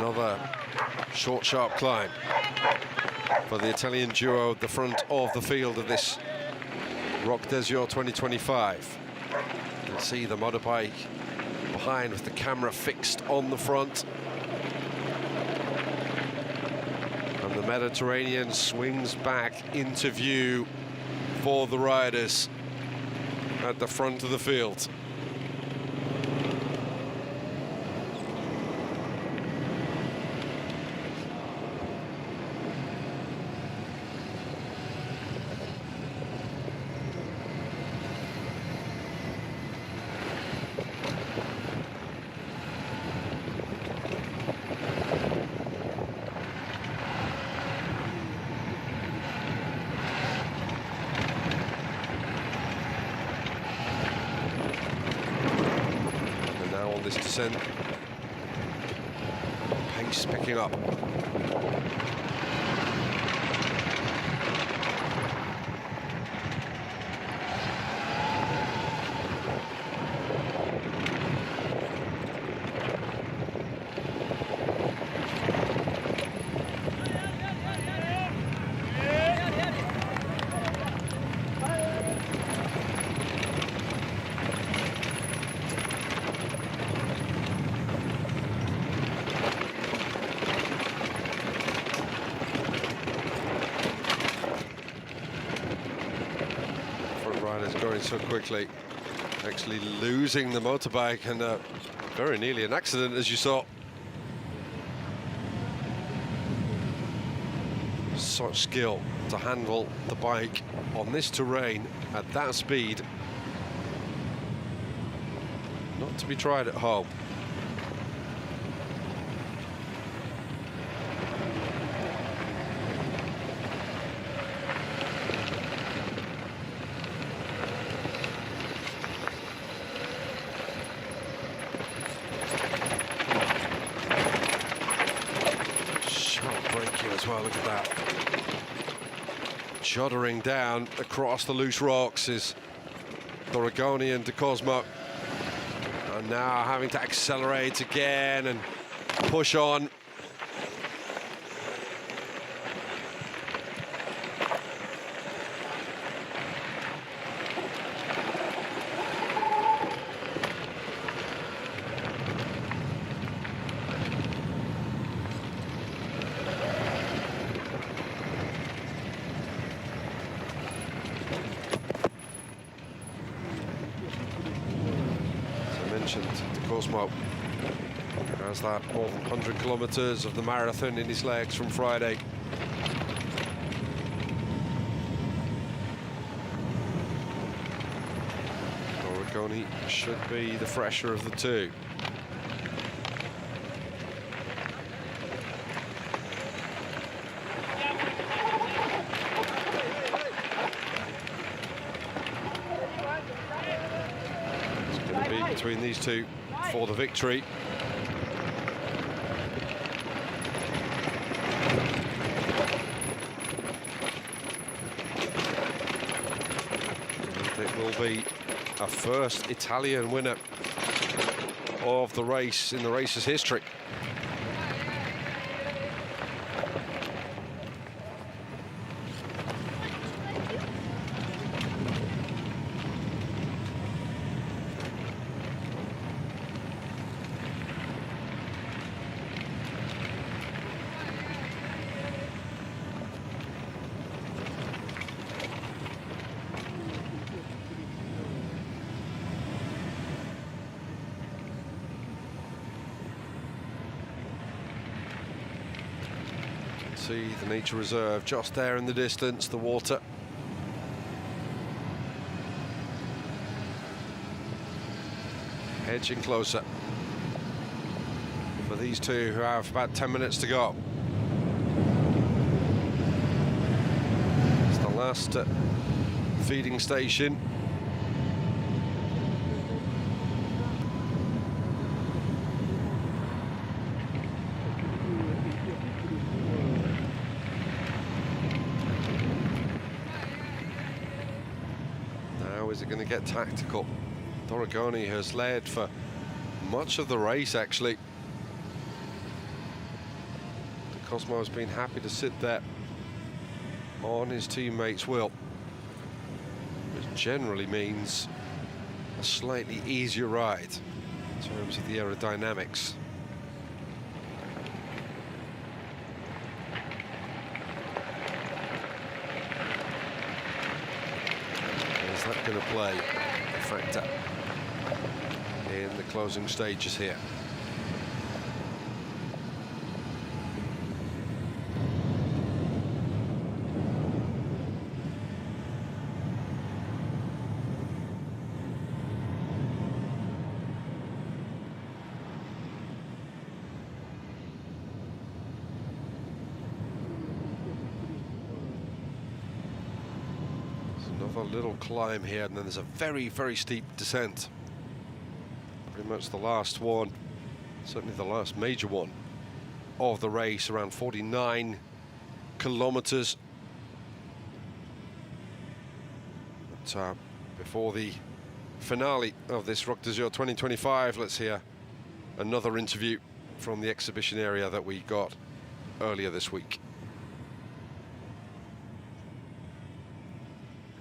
Another short, sharp climb for the Italian duo at the front of the field of this Roc D'Azur 2025. You can see the motorbike behind with the camera fixed on the front. And the Mediterranean swings back into view for the riders at the front of the field. This descent, pace picking up. Going so quickly, actually losing the motorbike, and very nearly an accident, as you saw. Such skill to handle the bike on this terrain at that speed. Not to be tried at home. As well, look at that. Shuddering down across the loose rocks is Doragoni and De Cosmo. And now having to accelerate again and push on. De Cosmo has that more than 100 kilometers of the marathon in his legs from Friday. Doragoni should be the fresher of the two. Between these two for the victory. And it will be a first Italian winner of the race in the race's history. See the nature reserve just there in the distance, the water. edging closer for these two who have about 10 minutes to go. It's the last feeding station. Now is it going to get tactical? Doragoni has led for much of the race, actually. Cosmo has been happy to sit there on his teammate's wheel, which generally means a slightly easier ride in terms of the aerodynamics. Is that going to play a factor in the closing stages here? Another little climb here, and then there's a very, very steep descent. Pretty much the last one, certainly the last major one of the race, around 49 kilometers. But before the finale of this Roc D'Azur 2025, let's hear another interview from the exhibition area that we got earlier this week.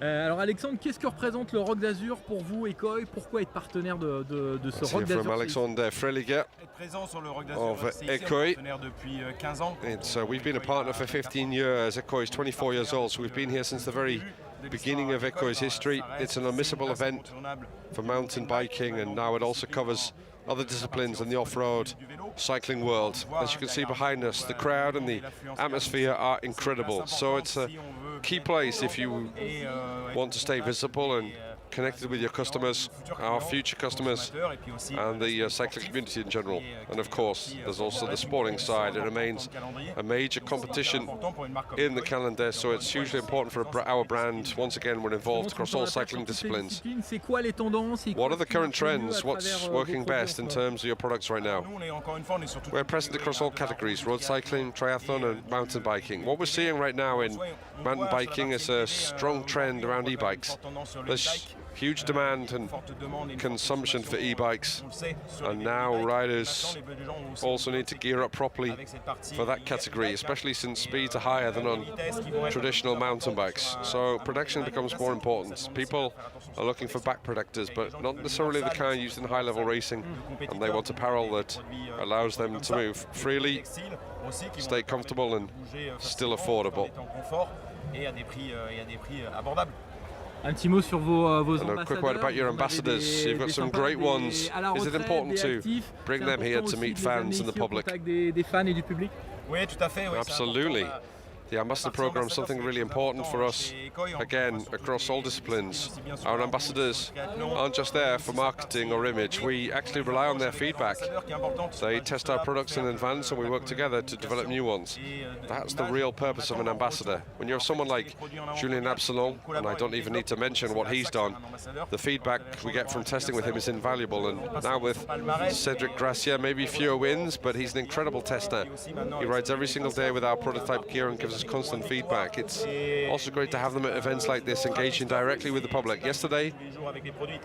Alors Alexandre, qu'est-ce que représente le Roc d'Azur pour vous, Ecoy? Pourquoi être partenaire de ce Roc d'Azur? From Alexandre Freliger of Ecoy. We've been a partner for 15 years. Ecoy is 24 years old, so we've been here since the very beginning of Ecoy's history. It's an unmissable event for mountain biking, and now it also covers other disciplines in the off-road cycling world. As you can see behind us, the crowd and the atmosphere are incredible. So it's a key place if you want to stay visible and connected with your customers, our future customers, and the cycling community in general. And of course, there's also the sporting side. It remains a major competition in the calendar, so it's hugely important for our brand. Once again, we're involved across all cycling disciplines. What are the current trends? What's working best in terms of your products right now? We're present across all categories: road cycling, triathlon, and mountain biking. What we're seeing right now in mountain biking is a strong trend around e-bikes. There's huge demand and consumption for e-bikes, and now riders also need to gear up properly for that category, especially since speeds are higher than on traditional mountain bikes. So protection becomes more important. People are looking for back protectors, but not necessarily the kind used in high-level racing, and they want apparel that allows them to move freely, stay comfortable, and still affordable. Un petit mot sur vos and a quick word about your ambassadors. You've got some great ones. Is it important to bring them here to meet fans and the public? Absolutely. The ambassador program is something really important for us, again, across all disciplines. Our ambassadors aren't just there for marketing or image. We actually rely on their feedback. They test our products in advance, and we work together to develop new ones. That's the real purpose of an ambassador. When you have someone like Julien Absalon, and I don't even need to mention what he's done, the feedback we get from testing with him is invaluable. And now with Cedric Gracia, maybe fewer wins, but he's an incredible tester. He rides every single day with our prototype gear and gives us constant feedback. It's also great to have them at events like this, engaging directly with the public. Yesterday,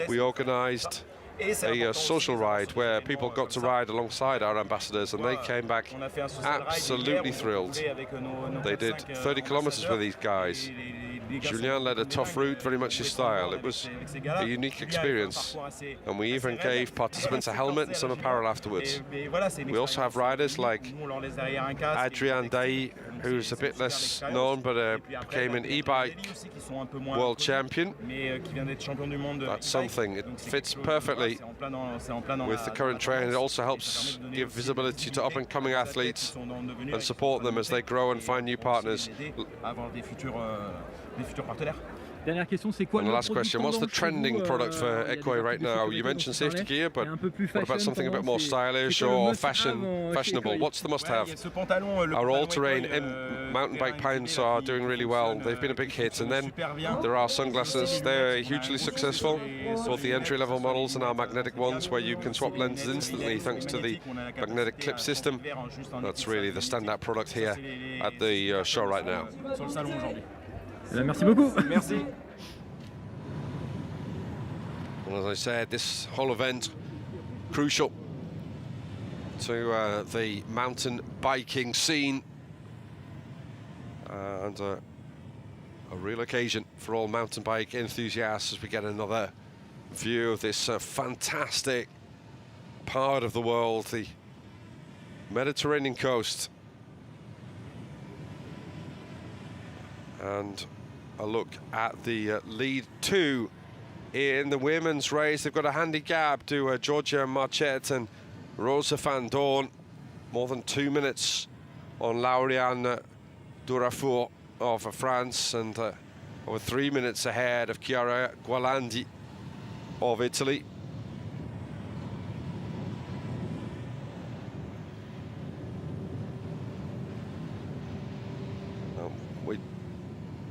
we organized a social ride where people got to ride alongside our ambassadors, and they came back absolutely thrilled. They did 30 kilometers with these guys. Julien led a tough route, very much his style. It was a unique experience, and we even gave participants a helmet and some apparel afterwards. We also have riders like Adrien Dailly, who's a bit less known, but became an e-bike world champion. That's something. It fits perfectly with the current trend. It also helps give visibility to up-and-coming athletes and support them as they grow and find new partners. Dernière question, c'est quoi And the last question, what's the trending product for Equay right now? You mentioned safety gear, but what about something a bit more stylish or fashionable? What's the must-have? Our all-terrain mountain bike pants are doing really well. They've been a big hit. And then there are sunglasses. They're hugely successful, both the entry-level models and our magnetic ones, where you can swap lenses instantly thanks to the magnetic clip system. That's really the standout product here at the show right now. Merci beaucoup. Merci. Well, as I said, this whole event crucial to the mountain biking scene and a real occasion for all mountain bike enthusiasts as we get another view of this fantastic part of the world, the Mediterranean coast. And a look at the lead two in the women's race. They've got a handicap to Georgia Marchette and Rosa van Doorn. More than 2 minutes on Lauriane Durafour of France, and over 3 minutes ahead of Chiara Gualandi of Italy.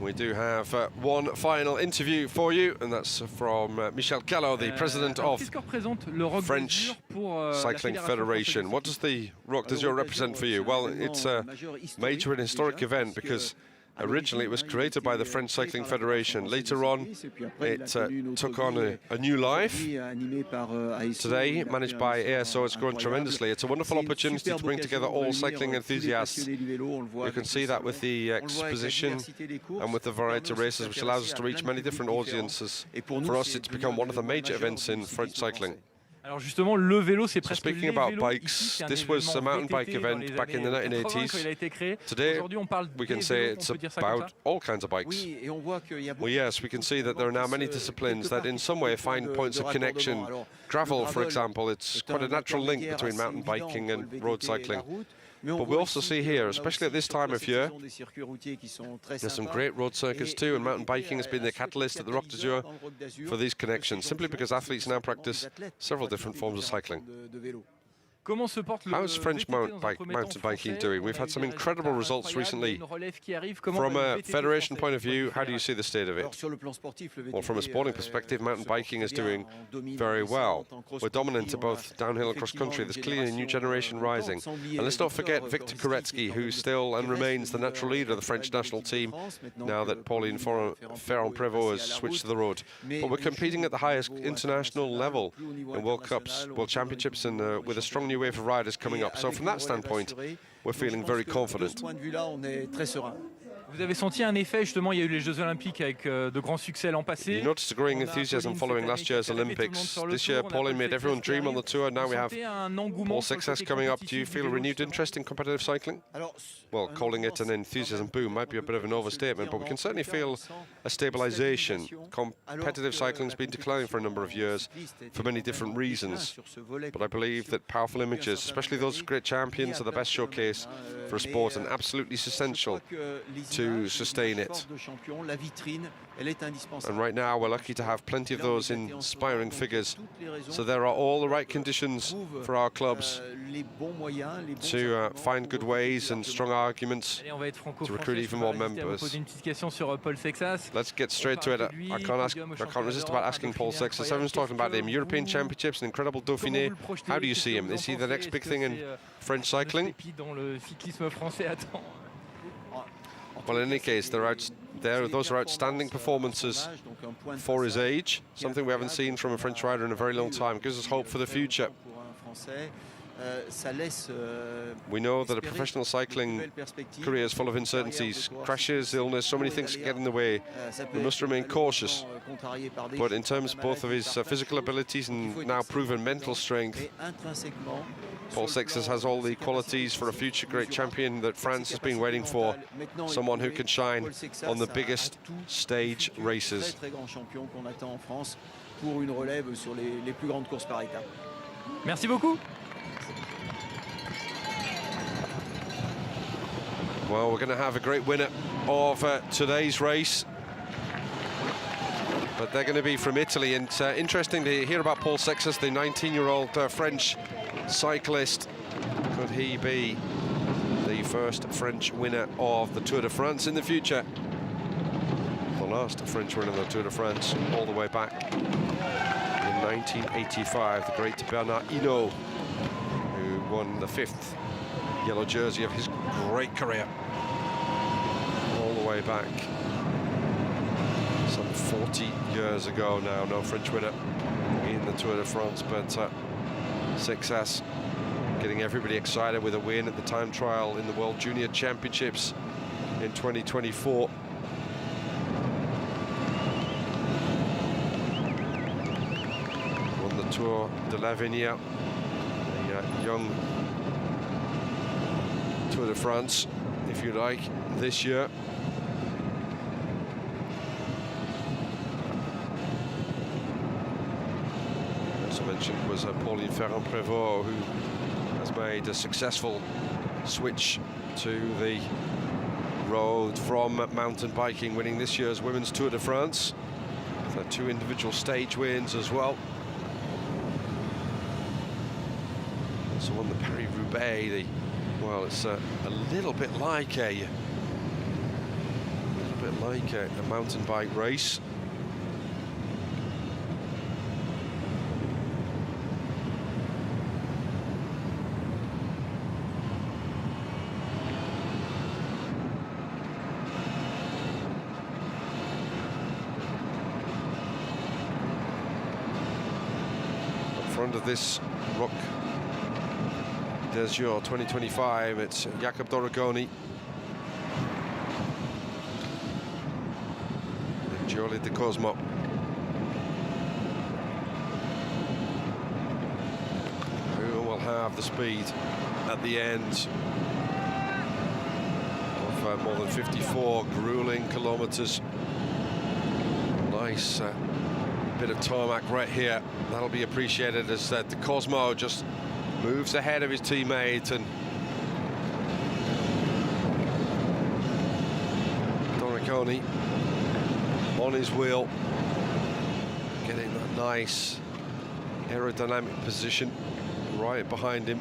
We do have one final interview for you, and that's from Michel Callot, the president of French Cycling Federation. What does the Roc D'Azur represent for you? Well, it's a major and historic event because originally it was created by the French Cycling Federation. Later on, it took on a new life. Today, managed by ASO, it's grown tremendously. It's a wonderful opportunity to bring together all cycling enthusiasts. You can see that with the exposition and with the variety of races, which allows us to reach many different audiences. For us, it's become one of the major events in French cycling. Alors justement, le vélo, c'est presque speaking about bikes, this was a mountain bike event back in the 1980s. Today, we can say it's about all kinds of bikes. Well, yes, we can see that there are now many disciplines that in some way find points of connection. Gravel, for example, it's quite a natural link between mountain biking and road cycling. But we also see here, especially at this time of year, there's some great road circuits too, and mountain biking has been the catalyst at the Roc D'Azur for these connections, simply because athletes now practice several different forms of cycling. How's French mountain biking doing? We've had some incredible results recently. From a federation point of view, how do you see the state of it? Well, from a sporting perspective, mountain biking is doing very well. We're dominant in both downhill and cross-country. There's clearly a new generation rising. And let's not forget Victor Koretsky, who still and remains the natural leader of the French national team, now that Pauline Ferrand-Prévot has switched to the road. But we're competing at the highest international level in World Cups, World Championships, and with a strong new wave of riders coming up. So from that standpoint, we're feeling very confident. Vous avez senti un effet, justement, il y a eu les Jeux Olympiques avec de grands succès l'an passé. You noticed a growing enthusiasm following last year's Olympics. This year, Pauline made everyone dream on the tour. Now we have more success coming up. Do you feel a renewed interest in competitive cycling? Well, calling it an enthusiasm boom might be a bit of an overstatement, but we can certainly feel a stabilization. Competitive cycling has been declining for a number of years for many different reasons. But I believe that powerful images, especially those great champions, are the best showcase for a sport and absolutely essential to sustain it. And right now we're lucky to have plenty of those inspiring figures. So there are all the right conditions for our clubs to find good ways and strong arguments to recruit even more members. Let's get straight to it. I can't resist about asking Paul Sextus. Everyone's talking about him. European Championships, an incredible Dauphiné. How do you see him? Is he the next big thing in French cycling? Well, in any case, those are outstanding performances for his age, something we haven't seen from a French rider in a very long time. Gives us hope for the future. We know that a professional cycling career is full of uncertainties, crashes, illness, so many things can get in the way. We must remain cautious. But in terms both of his physical abilities and now proven mental strength, Paul Sextus has all the qualities for a future great champion that France has been waiting for. Someone who can shine on the biggest stage races. Merci beaucoup. Well, we're going to have a great winner of today's race. but they're going to be from Italy. And interesting to hear about Paul Sexas, the 19-year-old French cyclist. Could he be the first French winner of the Tour de France in the future? The last French winner of the Tour de France all the way back in 1985, the great Bernard Hinault, who won the 5th yellow jersey of his great career all the way back some 40 years ago now. No French winner in the Tour de France, but Sexas getting everybody excited with a win at the time trial in the World Junior Championships in 2024. Won the Tour de l'Avenir, the young Tour de France, if you like, this year. Also mentioned was Pauline Ferrand-Prévot, who has made a successful switch to the road from mountain biking, winning this year's Women's Tour de France. So 2 individual stage wins as well. Also won the Paris-Roubaix. Well, it's a little bit like a mountain bike race. In front of this Roc D'Azur 2025, it's Jacob Doragoni and Gioli De Cosmo. Who will have the speed at the end of more than 54 grueling kilometers. Nice bit of tarmac right here. That'll be appreciated as De Cosmo just moves ahead of his teammate, and Doragoni on his wheel, getting that nice aerodynamic position right behind him.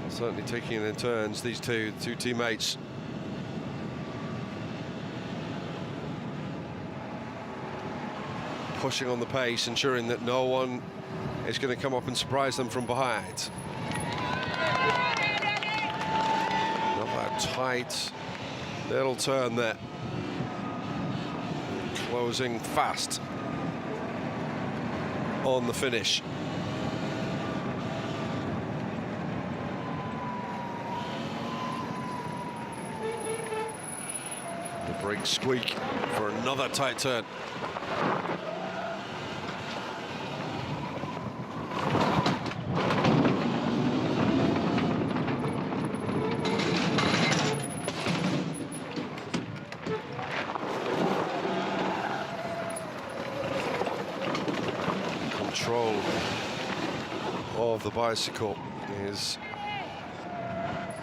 Certainly taking it in turns, these two teammates. Pushing on the pace, ensuring that no one is going to come up and surprise them from behind. Another tight little turn there. Closing fast on the finish. Brake squeak for another tight turn. Control of the bicycle is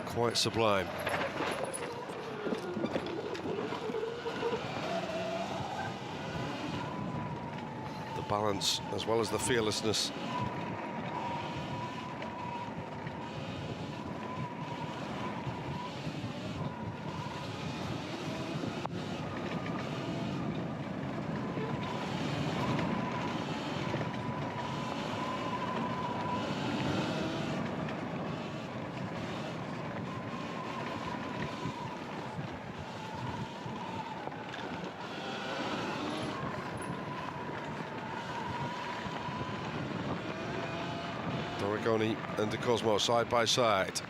quite sublime. Balance as well as the fearlessness. Doragoni and De Cosmo side by side.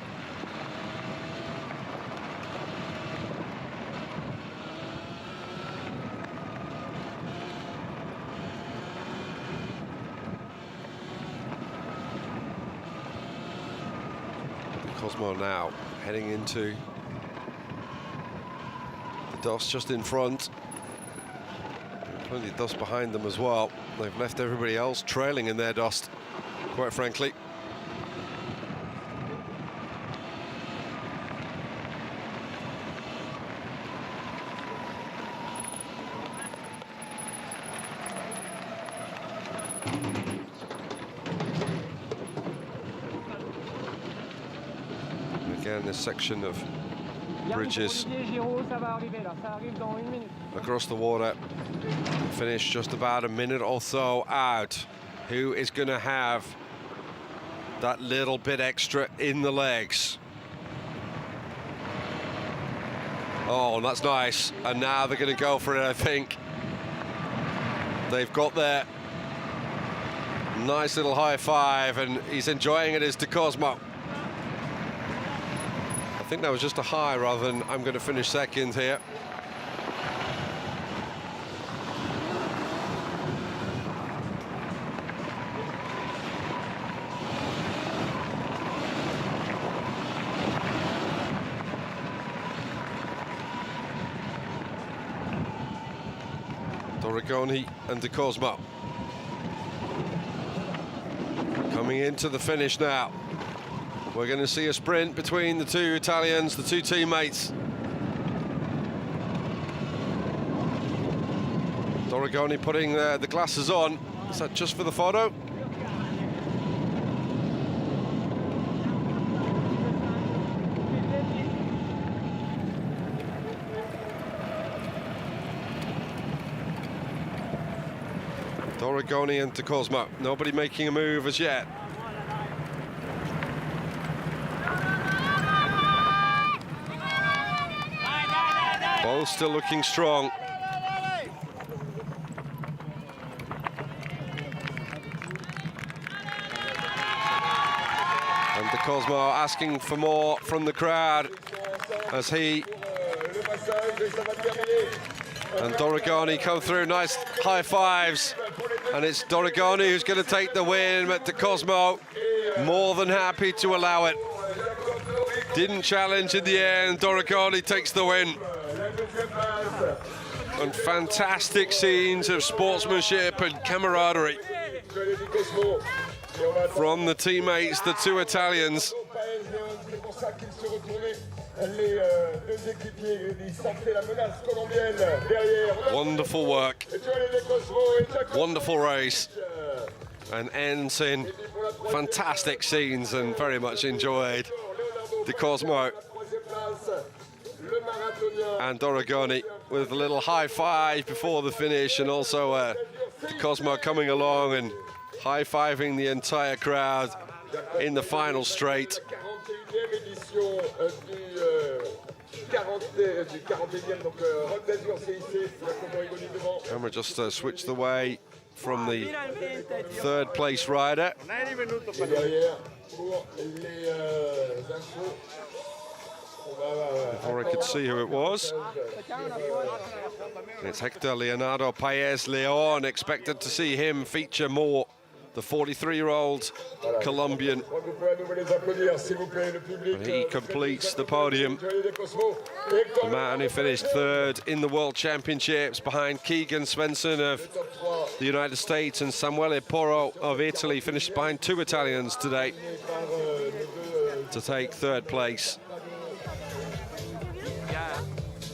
De Cosmo now heading into the dust just in front. Plenty of dust behind them as well. They've left everybody else trailing in their dust, quite frankly. Again, this section of bridges across the water. Finish just about a minute or so out. Who is going to have that little bit extra in the legs? Oh, that's nice. And now they're going to go for it, I think. They've got their nice little high five, and he's enjoying it as De Cosmo. I think that was just a high rather than I'm going to finish second here. Dorigoni and De Cosmo coming into the finish now. We're going to see a sprint between the two Italians, the two teammates. Dorigoni putting the glasses on. Is that just for the photo? Dorigoni and De Cosmo. Nobody making a move as yet. Both still looking strong. And De Cosmo asking for more from the crowd as he and Dorigoni come through. Nice high fives. And it's Dorigoni who's going to take the win, but De Cosmo more than happy to allow it. Didn't challenge in the end. Dorigoni takes the win. And fantastic scenes of sportsmanship and camaraderie from the teammates, the two Italians. Wonderful work, wonderful race, and ends in fantastic scenes and very much enjoyed. De Cosmo and Dorigoni with a little high five before the finish, and also De Cosmo coming along and high-fiving the entire crowd in the final straight. Camera just switched away from the third place rider. Before I could see who it was. It's Hector Leonardo Paez Leon. Expected to see him feature more. The 43-year-old Colombian. And he completes the podium. The man who finished third in the World Championships behind Keegan Svensson of the United States and Samuele Porro of Italy, finished behind two Italians today to take third place.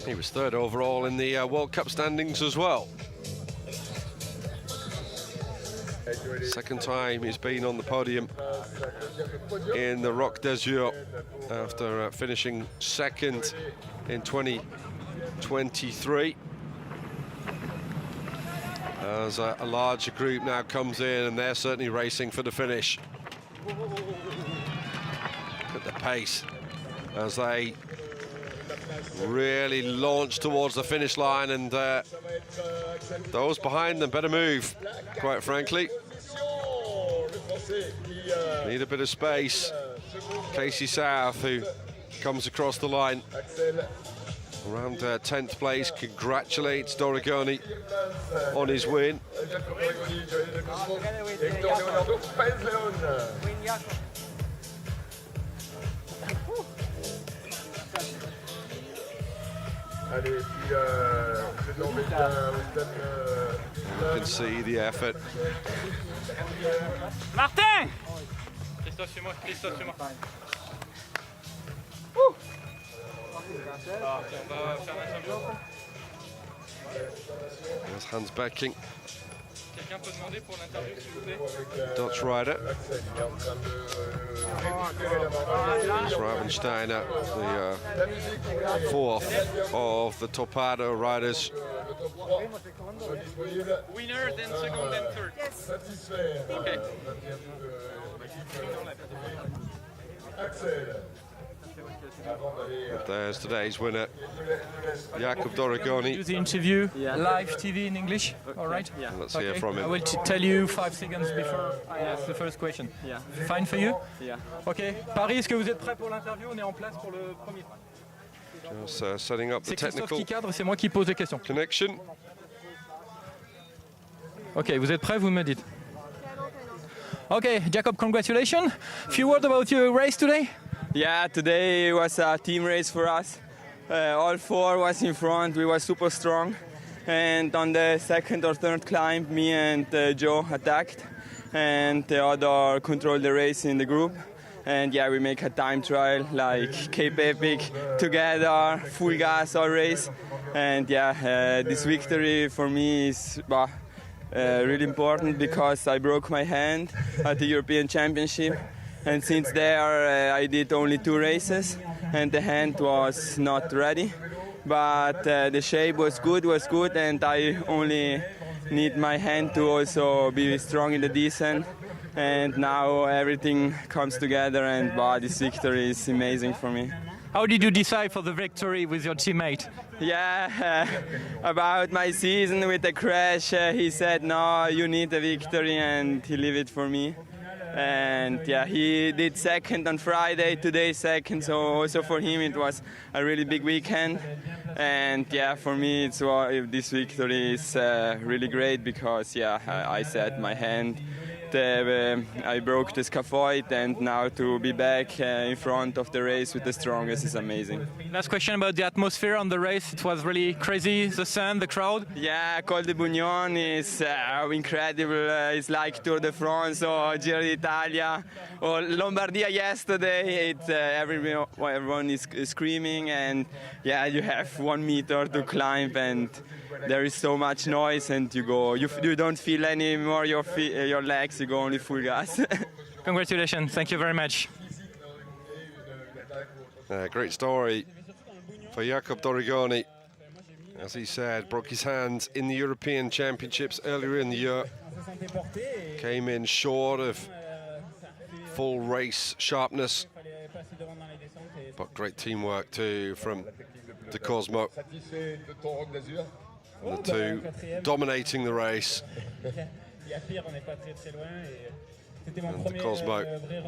He was third overall in the World Cup standings as well. Second time he's been on the podium in the Roc D'Azur after finishing second in 2023. As a larger group now comes in, and they're certainly racing for the finish. Look at the pace as they really launch towards the finish line, and those behind them better move, quite frankly. Need a bit of space. Casey South, who comes across the line around 10th place, congratulates Dorigoni on his win. You can see the effort. Martin! Christophe, suis-moi, Christophe, suis-moi. There's Hans Becking. Quelqu'un peut demander pour l'interview, s'il vous plaît? Dutch rider. Ravensteiner, the fourth of the Torpedo riders. Winner, then second, then third. Yes. Okay. There's today's winner, Jacob Dorigoni. Do the interview live TV in English, all right? Yeah. Let's hear from I him. will tell you 5 seconds before I ask the first question. Yeah. Fine for you? Yeah. Ok. Paris, est-ce que vous êtes prêts pour l'interview? On est en place pour le premier. Just setting up the C'est Christophe technical qui cadre, c'est moi qui pose les questions. connection. Ok, vous êtes prêts? Vous me dites. Okay, Jacob, congratulations. Few words about your race today? Yeah, today was a team race for us. All four was in front. We were super strong. And on the second or third climb, me and Joe attacked. And the other controlled the race in the group. And yeah, we make a time trial like Cape Epic together, full gas all race. And yeah, this victory for me is really important because I broke my hand at the European Championship. And since there, I did only 2 races, and the hand was not ready. But the shape was good, and I only need my hand to also be strong in the descent. And now everything comes together, and this victory is amazing for me. How did you decide for the victory with your teammate? Yeah, about my season with the crash, he said, no, you need a victory, and he leave it for me. And yeah, he did second on Friday, today second, so also for him it was a really big weekend. And yeah, for me this victory is really great because yeah, I set my hand. I broke the scaphoid, and now to be back in front of the race with the strongest is amazing. Last question about the atmosphere on the race. It was really crazy, the sun, the crowd. Yeah, Col de Bugnon is incredible. It's like Tour de France or Giro d'Italia or Lombardia yesterday. Everyone is screaming, and yeah, you have 1 meter to climb, and there is so much noise, and you don't feel anymore your legs. You go only full gas. Congratulations, thank you very much. Great story for Jacob Dorigoni. As he said, broke his hand in the European Championships earlier in the year. Came in short of full race sharpness. But great teamwork too from De Cosmo. And the two dominating the race. And De Cosmo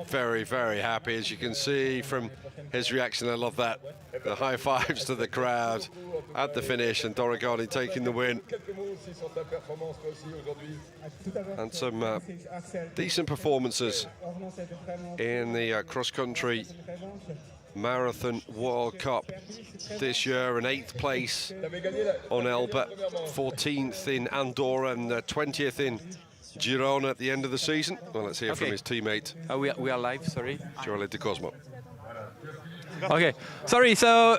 very, very happy, as you can see from his reaction. I love that. The high fives to the crowd at the finish, and Dorigoni taking the win. And some decent performances in the cross-country Marathon World Cup this year. An 8th place on Elba, 14th in Andorra, and 20th in Girona at the end of the season. Well, let's hear from his teammate. We are live, sorry. Joël De Cosmo. Okay, sorry, so...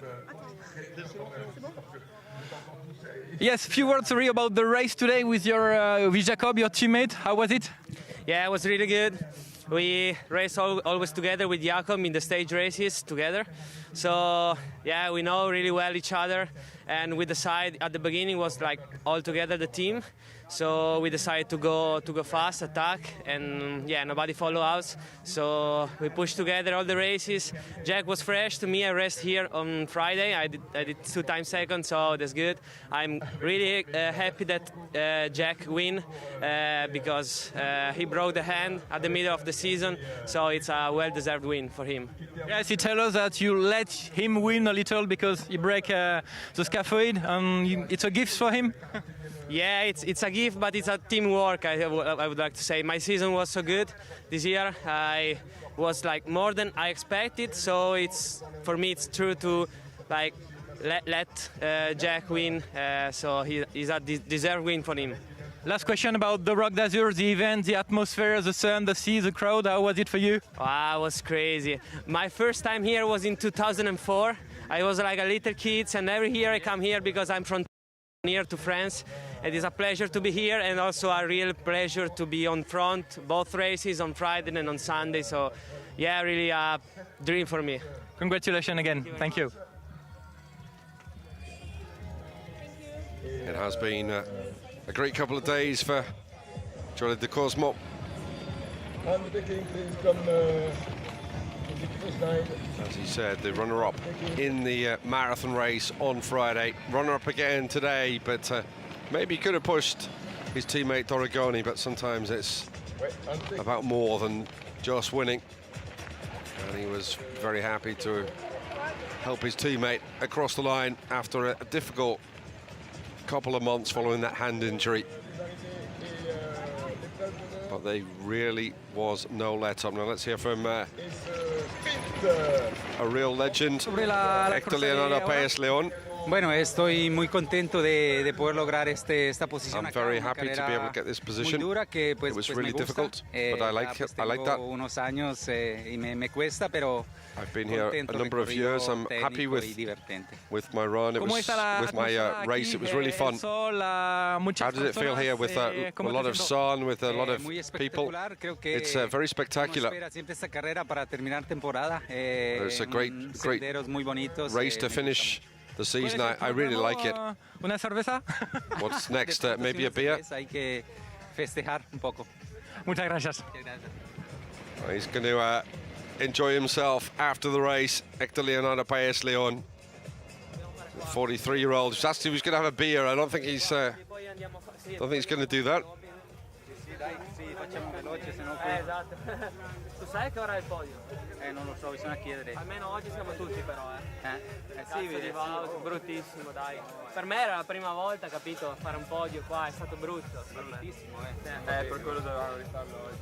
Yes, few words, sorry, about the race today with with Jacob, your teammate. How was it? Yeah, it was really good. We race always together with Jacob in the stage races together. So yeah, we know really well each other, and we decided at the beginning was like all together the team. So we decided to go fast, attack, and yeah, nobody follow us. So we pushed together all the races. Jack was fresh to me. I raced here on Friday. I did 2 times second, so that's good. I'm really happy that Jack win because he broke the hand at the middle of the season. So it's a well-deserved win for him. Yes, he tell us that you let him win a little because he break the scaphoid, and it's a gift for him. Yeah, it's a gift, but it's a teamwork, I would like to say. My season was so good this year. I was like more than I expected, so for me it's true to like let Jack win. So he's a deserved win for him. Last question about the Roc D'Azur, the event, the atmosphere, the sun, the sea, the crowd. How was it for you? Wow, it was crazy. My first time here was in 2004. I was like a little kid, and every year I come here because I'm from near to France. It is a pleasure to be here, and also a real pleasure to be on front, both races on Friday and on Sunday. So, yeah, really a dream for me. Congratulations again. Thank you. It has been a great couple of days for Johnny De Cosmo. As he said, the runner-up in the marathon race on Friday. Runner-up again today, but maybe could have pushed his teammate Dorigoni, but sometimes it's about more than just winning. And he was very happy to help his teammate across the line after a difficult couple of months following that hand injury. But there really was no let-up. Now let's hear from a real legend, Héctor Leonardo Paes León. Bueno, estoy muy contento de poder lograr esta posición. I'm very happy to be able to get this position. It was really difficult, but I like that. Unos años y me cuesta, pero I've been here a number of years. I'm happy with my run. It was with my race. It was really fun. How did it feel here with a lot of sun, with a lot of people? It's very spectacular. It's a great race to finish the season. I really like it. Una cerveza? What's next? Maybe a beer? Hay que festejar un poco. Muchas gracias. He's going to enjoy himself after the race. Héctor Leonardo Paes León, 43-year-old. Just asked if he was going to have a beer. I don't think he's going to do that. Esatto. Tu sai che ora è il podio? Non lo so, bisogna chiedere. Almeno oggi siamo tutti però, Sì, bruttissimo, dai. Per me era la prima volta, capito, fare un podio qua, è stato brutto. Bruttissimo, per quello dovevamo rifarlo oggi.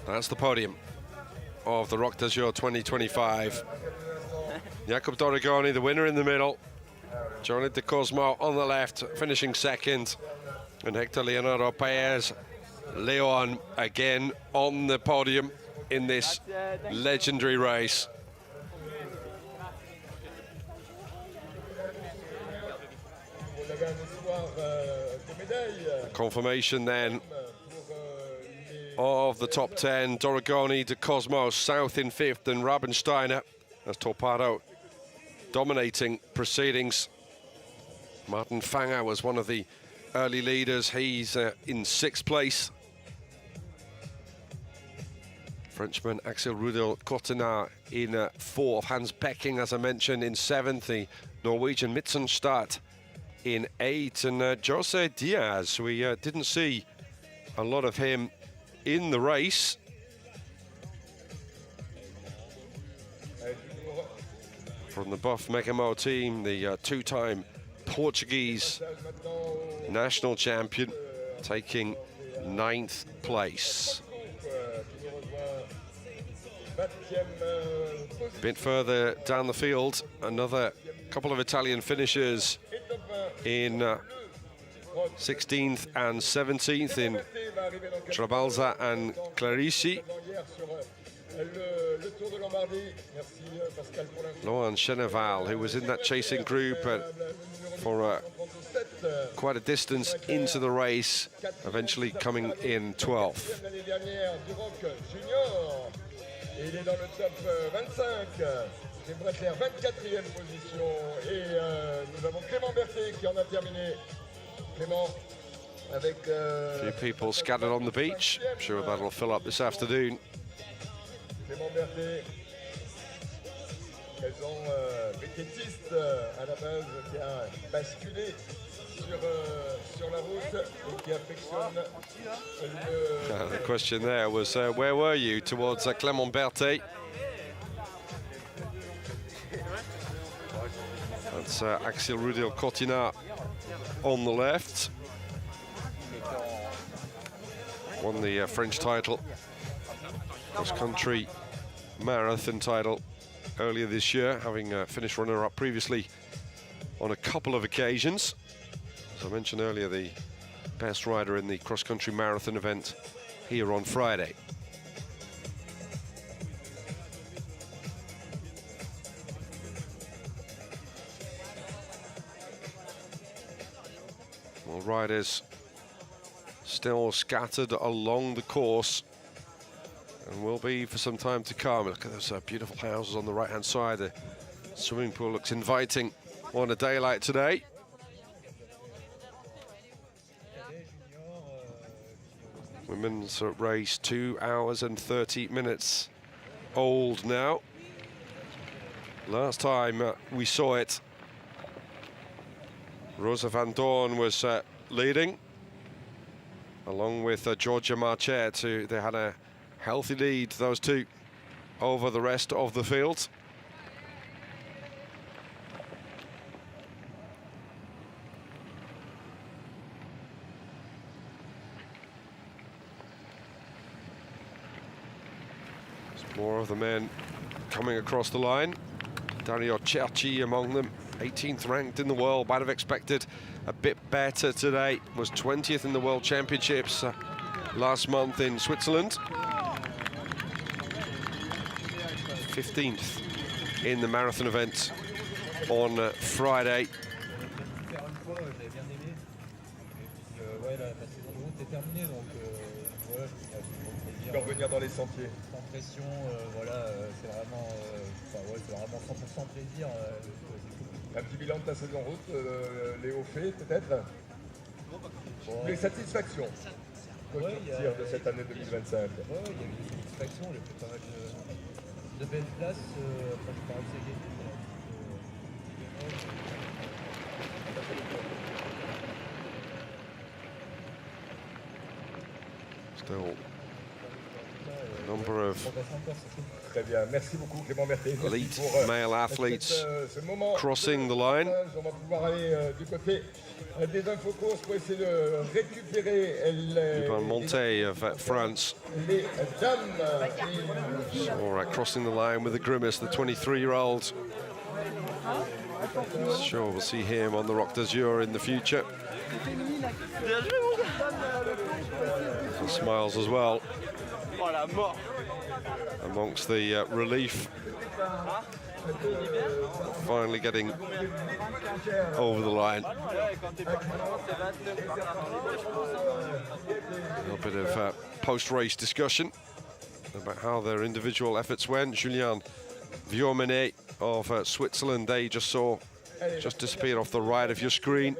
That's the podium of the Roc D'Azur 2025. Jacob Dorigoni, the winner in the middle. Johnny De Cosmo on the left, finishing second. And Héctor Leonardo Paes León again on the podium in this legendary race. Confirmation then of the top 10. Dorigoni, De Cosmo, South in 5th, and Rabensteiner as Torpedo dominating proceedings. Martin Fanger was one of the early leaders. He's in 6th place. Frenchman Axel Rudel Cottenard in 4th. Hans Becking, as I mentioned, in 7th. The Norwegian Mitsenstadt in 8th. And Jose Diaz, we didn't see a lot of him in the race. From the Buff Megamo team, the two-time Portuguese national champion, taking 9th place. A bit further down the field, another couple of Italian finishers in 16th and 17th in Trabalza and Clarissi. Laurent Cheneval, who was in that chasing group for quite a distance into the race, eventually coming in 12th. Il est dans le top 25, c'est Bretler 24e position, et nous avons Clément Berthet qui en a terminé. Clément avec a few people scattered on the beach. I'm sure that'll fill up this afternoon. Clément Berthet, présent vététiste à la base, qui a basculé sur la route et qui affectionne the question there was, where were you towards Clément Berthet? That's Axel Rudel Cottenard on the left. Won the French title, cross-country marathon title earlier this year, having finished runner-up previously on a couple of occasions. As I mentioned earlier, the best rider in the cross-country marathon event here on Friday. Well, riders still scattered along the course and will be for some time to come. Look at those beautiful houses on the right-hand side. The swimming pool looks inviting on a day like today. Women's race 2 hours and 30 minutes old now. Last time we saw it, Rosa van Doorn was leading, along with Georgia Marchet. They had a healthy lead, those two, over the rest of the field. There's more of the men coming across the line. Dario Cerci among them, 18th ranked in the world. Might have expected a bit better today. Was 20th in the World Championships last month in Switzerland. 15th in the marathon event on Friday. Revenir dans les sentiers. Sans pression, voilà, c'est vraiment 100% plaisir. Un petit bilan de ta saison route, les hauts faits peut-être. Les satisfactions que tu retires de cette année 2025. Ouais, il y a eu des satisfactions, j'ai fait pas mal de belles places. Après, je parle de ces games. Still a number of très bien, merci beaucoup Clément Berthet. elite male athletes crossing the line. On va pouvoir aller du côté des infocourses pour essayer de récupérer Ivan Montet of France. les dames. All right, crossing the line with a grimace, the 23-year-old. Sure, we'll see him on the Roc D'Azur in the future. And smiles as well amongst the relief. Finally getting over the line. A little bit of post-race discussion about how their individual efforts went. Julien Viormenet of Switzerland, they just disappeared off the right of your screen.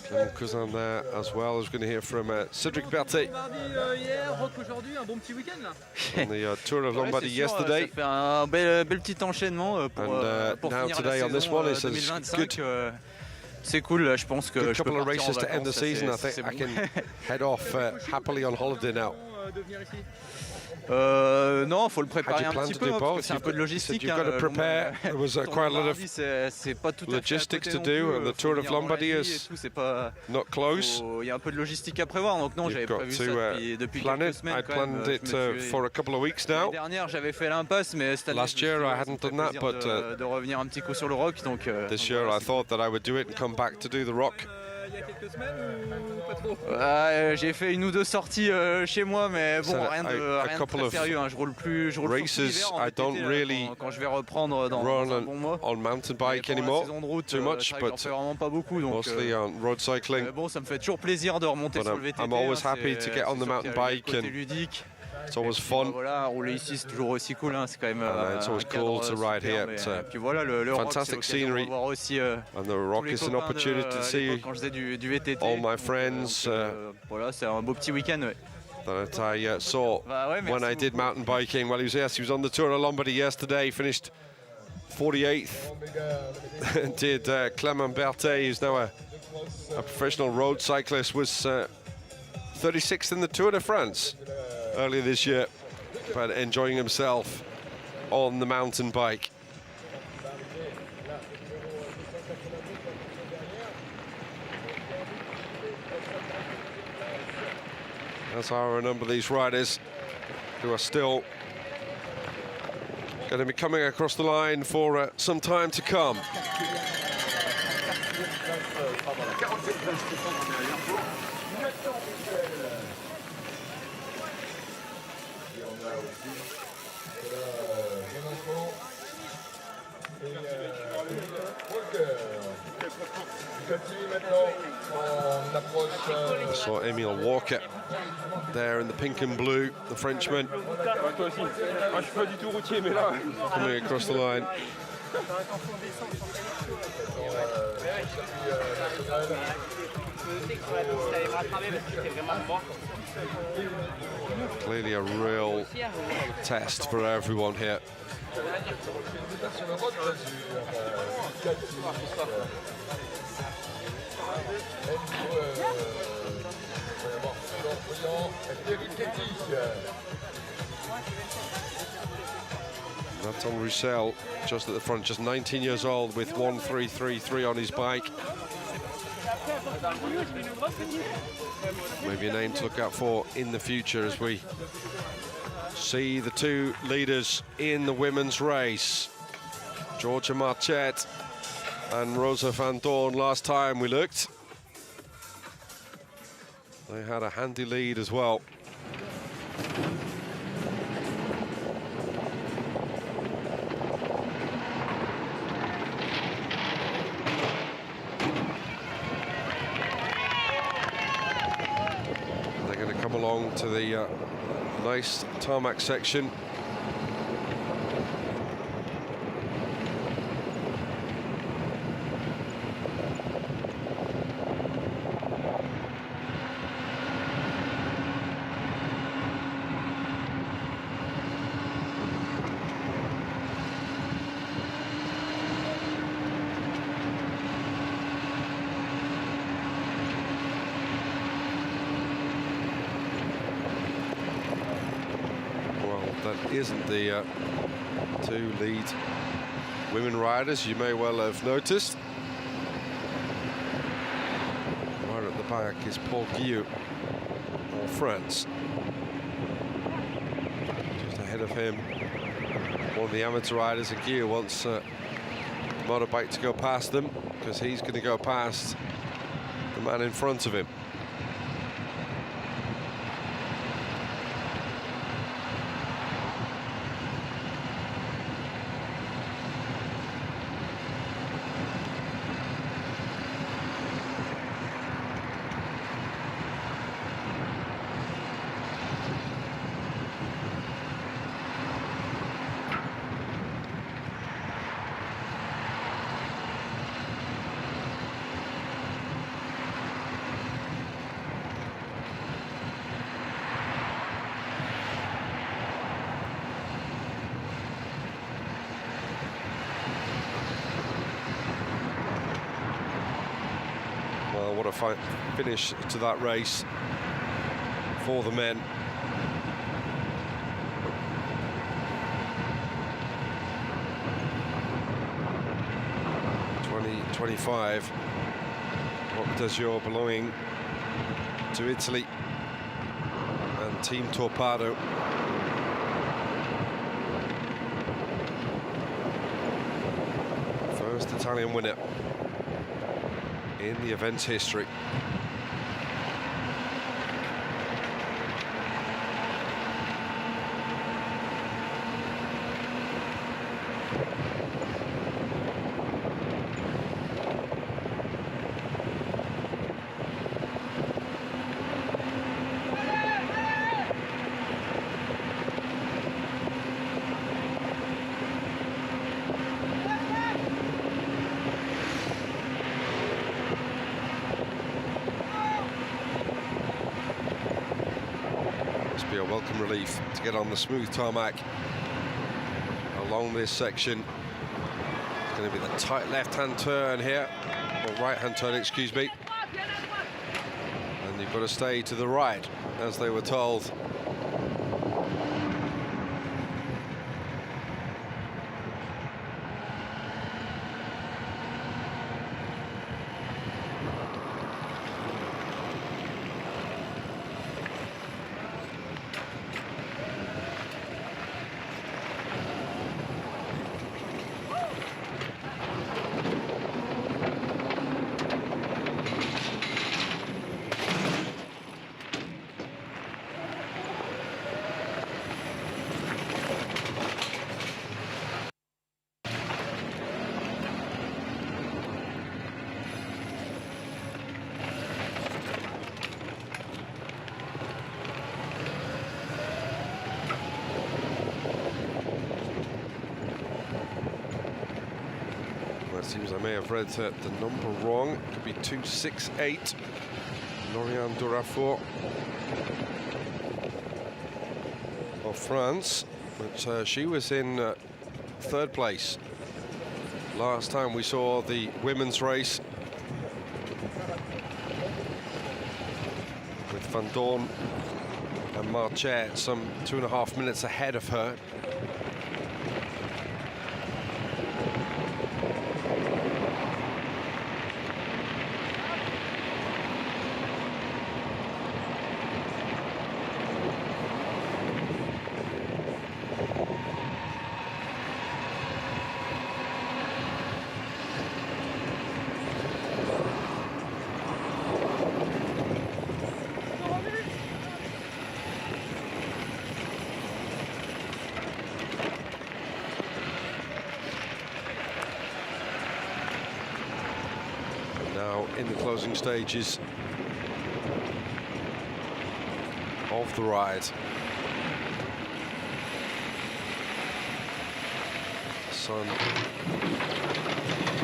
Clément Cousin there as well. I was going to hear from Cédric Berthet on the Tour of Lombardie yesterday. Ça fait un bel petit enchaînement pour now finir today la on this saison one, it's 2025. C'est cool, je pense que good je peux couple of partir en races to end the vacances, season. I ça, think I c'est can bon. head off happily on holiday now. Non, faut le préparer Had you un planned petit to peu do hein, parce que both? c'est un peu de logistique. You've got to prepare. There was quite a lot of c'est pas tout à fait à logistics côté to non do, plus, and the faut Tour of venir en Lombardie Latvie et is tout, c'est pas not close. il y a un peu de logistique à prévoir, donc non, You've j'avais got prévu ça to depuis plan quelques it. semaines I quand même. planned it for a couple of weeks now. L'année dernière, j'avais fait l'impasse, mais cette année, Last year I hadn't done that, but de revenir un petit coup sur le rock. Donc this year I thought that I would do it and come back to do the rock. Il y a quelques semaines ou pas trop? J'ai fait une ou deux sorties chez moi, mais bon, rien de très sérieux. Hein. Je roule plus races, l'hiver, en I don't été, really quand je vais reprendre dans un bon mois. On mountain bike anymore. Too much, but j'en fais vraiment pas beaucoup. Donc, mostly on road cycling. Bon, ça me fait toujours plaisir de remonter sur le VTT. I'm always happy to get on the mountain bike, and ludique. it's always fun. Voilà, rouler ici c'est toujours aussi cool. Hein. C'est quand même. It's always cool to ride here. Puis voilà, le fantastic scenery, aussi, and the rock is an opportunity to see quand je faisais du VTT. all my friends. Voilà, c'est un beau petit week-end. That I saw when I did mountain biking. Well, he was on the Tour of Lombardie yesterday. Finished 48th. Did Clément Berthet, who's now a professional road cyclist, was 36th in the Tour de France earlier this year, but enjoying himself on the mountain bike. As are a number of these riders who are still Going to be coming across the line for some time to come. I saw Emile Walker there in the pink and blue, the Frenchman, coming across the line. Clearly a real test for everyone here. Nathan Roussel just at the front, just 19 years old, with 1.333 on his bike. Maybe a name to look out for in the future as we see the two leaders in the women's race. Georgia Marchette and Rosa van Doorn. Last time we looked, they had a handy lead as well. They're going to come along to the nice tarmac section. That isn't the two lead women riders, you may well have noticed. Right at the back is Paul Guillou of France. Just ahead of him, one of the amateur riders, and Guillou wants the motorbike to go past them, because he's going to go past the man in front of him. What a finish to that race for the men. (2025) Roc D'Azur belonging to Italy and Team Torpedo. First Italian winner in the event's history. Be a welcome relief to get on the smooth tarmac along this section. It's going to be the tight left-hand turn here, or right-hand turn, excuse me. And you've got to stay to the right, as they were told. Well, it seems I may have read the number wrong. It could be 268. Lauriane Durafour of France, but she was in third place last time we saw the women's race, with Van Dorn and Marchet some 2.5 minutes ahead of her. In the closing stages of the ride. Sun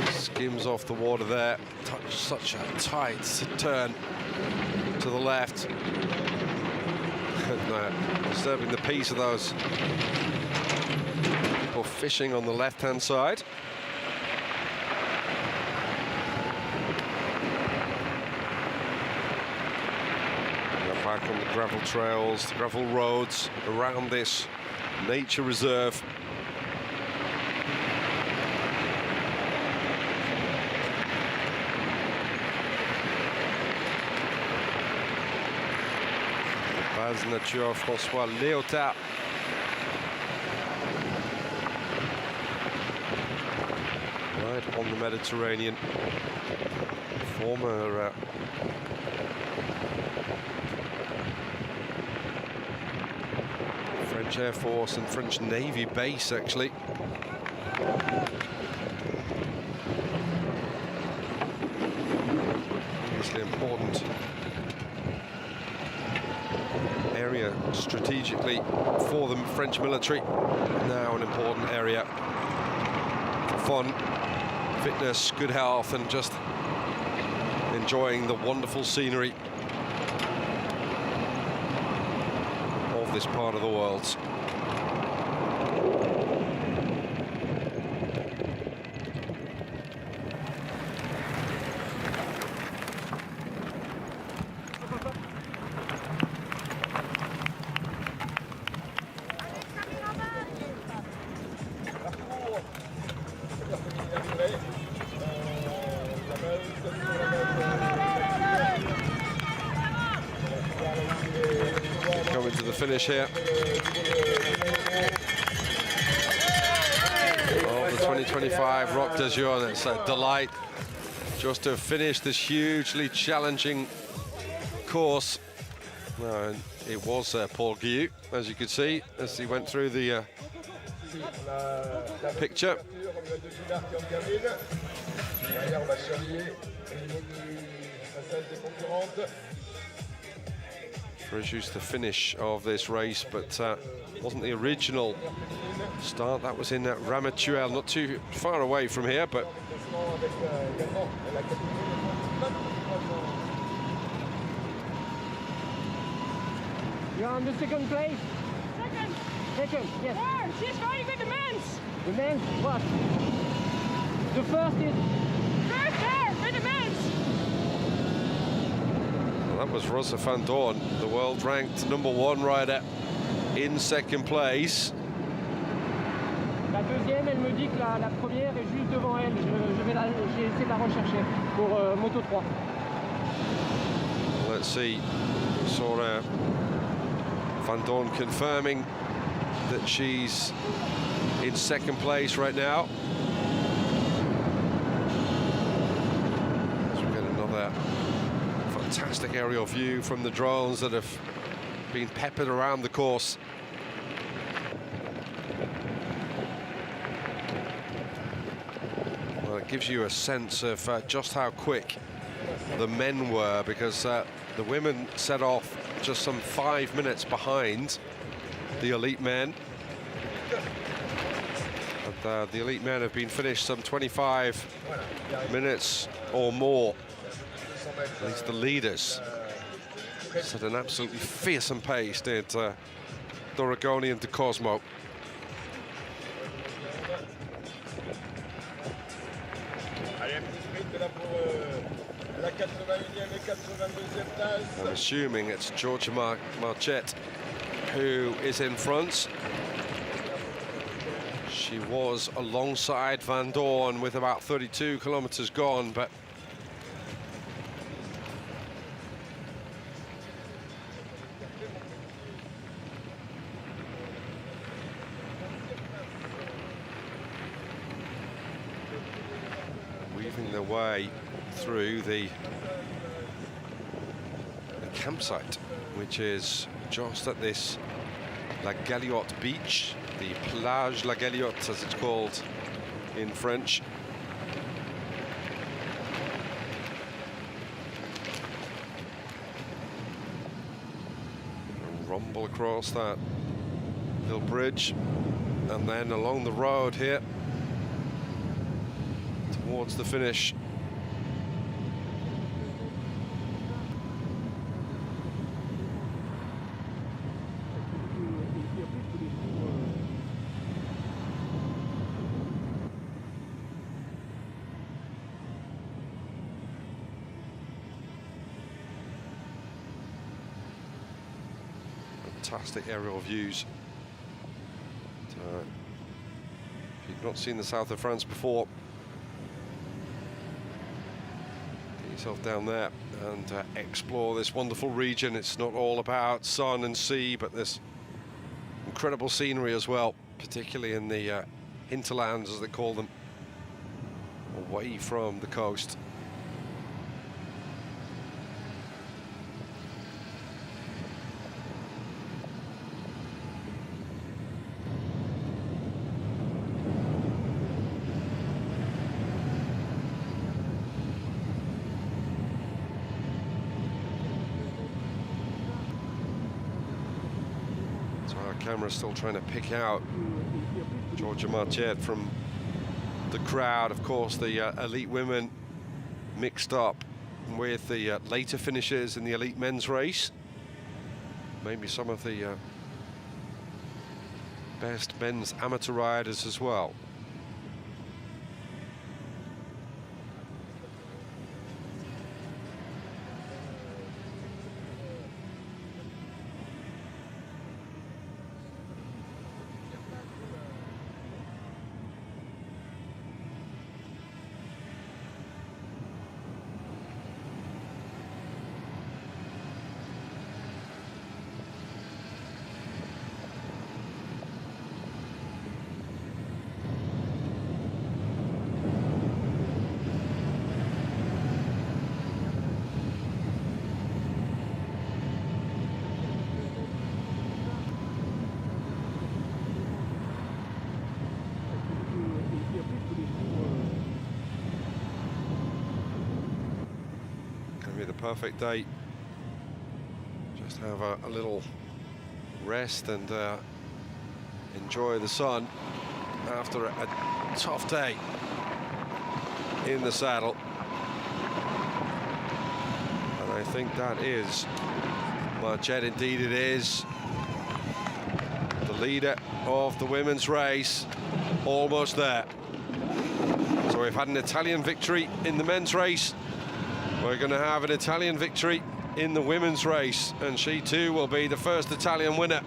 skims off the water there. Such a tight turn to the left. Disturbing the peace of those people fishing on the left-hand side. Back on the gravel trails, the gravel roads around this nature reserve. Base Nature François Léotard. Right on the Mediterranean. Former French Air Force and French Navy base, actually. Obviously important area strategically for the French military. Now an important area for fun, fitness, good health, and just enjoying the wonderful scenery this part of the world. Finish here of the 2025 Roc D'Azur. It's a delight just to finish this hugely challenging course. It was Paul Guillou, as you could see, as he went through the picture. Just the finish of this race, but wasn't the original start. That was in Ramatuelle, not too far away from here, but You're on the second place? Second. Second, yes. Where? She's going with the men's. The men's? What? The first is? First there, with the men's. That was Rosa Van Dorn, the world-ranked #1 rider, in second place. La deuxième, elle me dit que la première est juste devant elle. J'ai essayé de la rechercher pour Moto 3. Let's see. Saw Van Dorn confirming that she's in second place right now. As we get another fantastic aerial view from the drones that have been peppered around the course. Well, it gives you a sense of just how quick the men were, because the women set off just some 5 minutes behind the elite men. And the elite men have been finished some 25 minutes or more. At least the leaders set an absolutely fearsome pace, did Doragoni and De Cosmo. I'm assuming it's Georgia Marchette who is in front. She was alongside Van Dorn with about 32 kilometers gone, but weaving their way through the campsite, which is just at this La Galiote beach, the Plage La Galiote as it's called in French. And rumble across that little bridge and then along the road here towards the finish. Fantastic aerial views. If you've not seen the south of France before, get yourself down there and explore this wonderful region. It's not all about sun and sea, but there's incredible scenery as well, particularly in the hinterlands, as they call them, away from the coast. Camera's still trying to pick out Georgia Marchette from the crowd. Of course, the elite women mixed up with the later finishers in the elite men's race. Maybe some of the best men's amateur riders as well. Perfect day. Just have a little rest and enjoy the sun after a tough day in the saddle. And I think that is Marchette, indeed it is. The leader of the women's race, almost there. So we've had an Italian victory in the men's race. We're going to have an Italian victory in the women's race, and she too will be the first Italian winner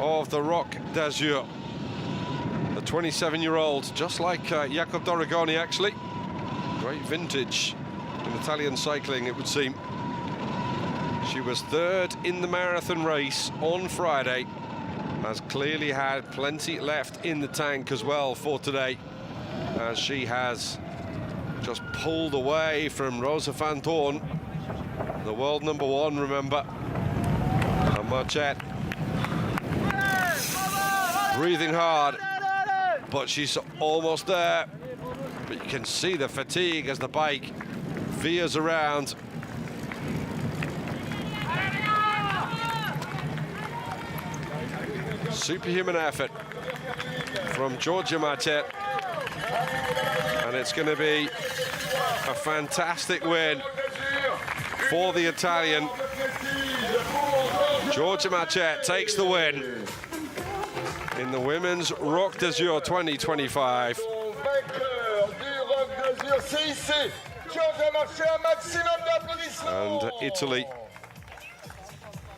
of the Roc D'Azur. The 27-year-old, just like Jacob Doragoni actually. Great vintage in Italian cycling, it would seem. She was third in the marathon race on Friday, has clearly had plenty left in the tank as well for today, as she has just pulled away from Rosa Van Dorn, the world #1, remember. And Marchette breathing hard, but she's almost there. But you can see the fatigue as the bike veers around. superhuman effort from Giorgia Marchet. And it's going to be a fantastic win for the Italian. Giorgia Marchet takes the win in the women's Roc D'Azur 2025. And Italy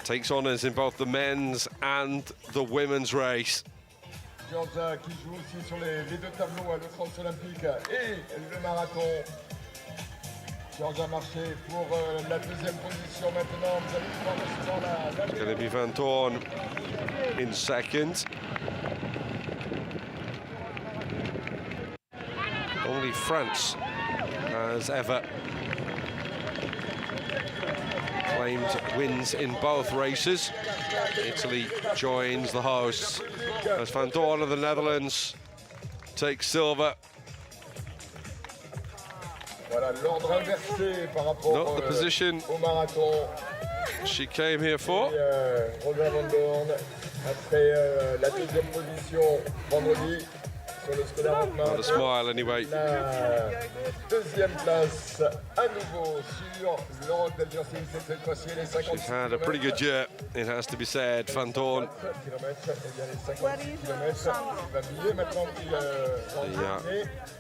takes honours in both the men's and the women's race. Giorgia qui joue aussi sur les deux tableaux, le cross olympique et le marathon. Giorgia Marchet pour la deuxième position maintenant. Vous allez pouvoir voir la... It's going to be Van Dorn in second. Only France has ever claimed wins in both races. Italy joins the hosts as Van Dorn of the Netherlands takes silver. Voilà l'ordre inversé par rapport Not the position au marathon. she came here for. Rosa Van Dorn après la deuxième position vendredi sur le Staggered marathon. Not a smile anyway. La deuxième place à nouveau sur le Roc D'Azur Cic cette fois-ci les 50 She's had a pretty good year, it has to be said, Van Dorn.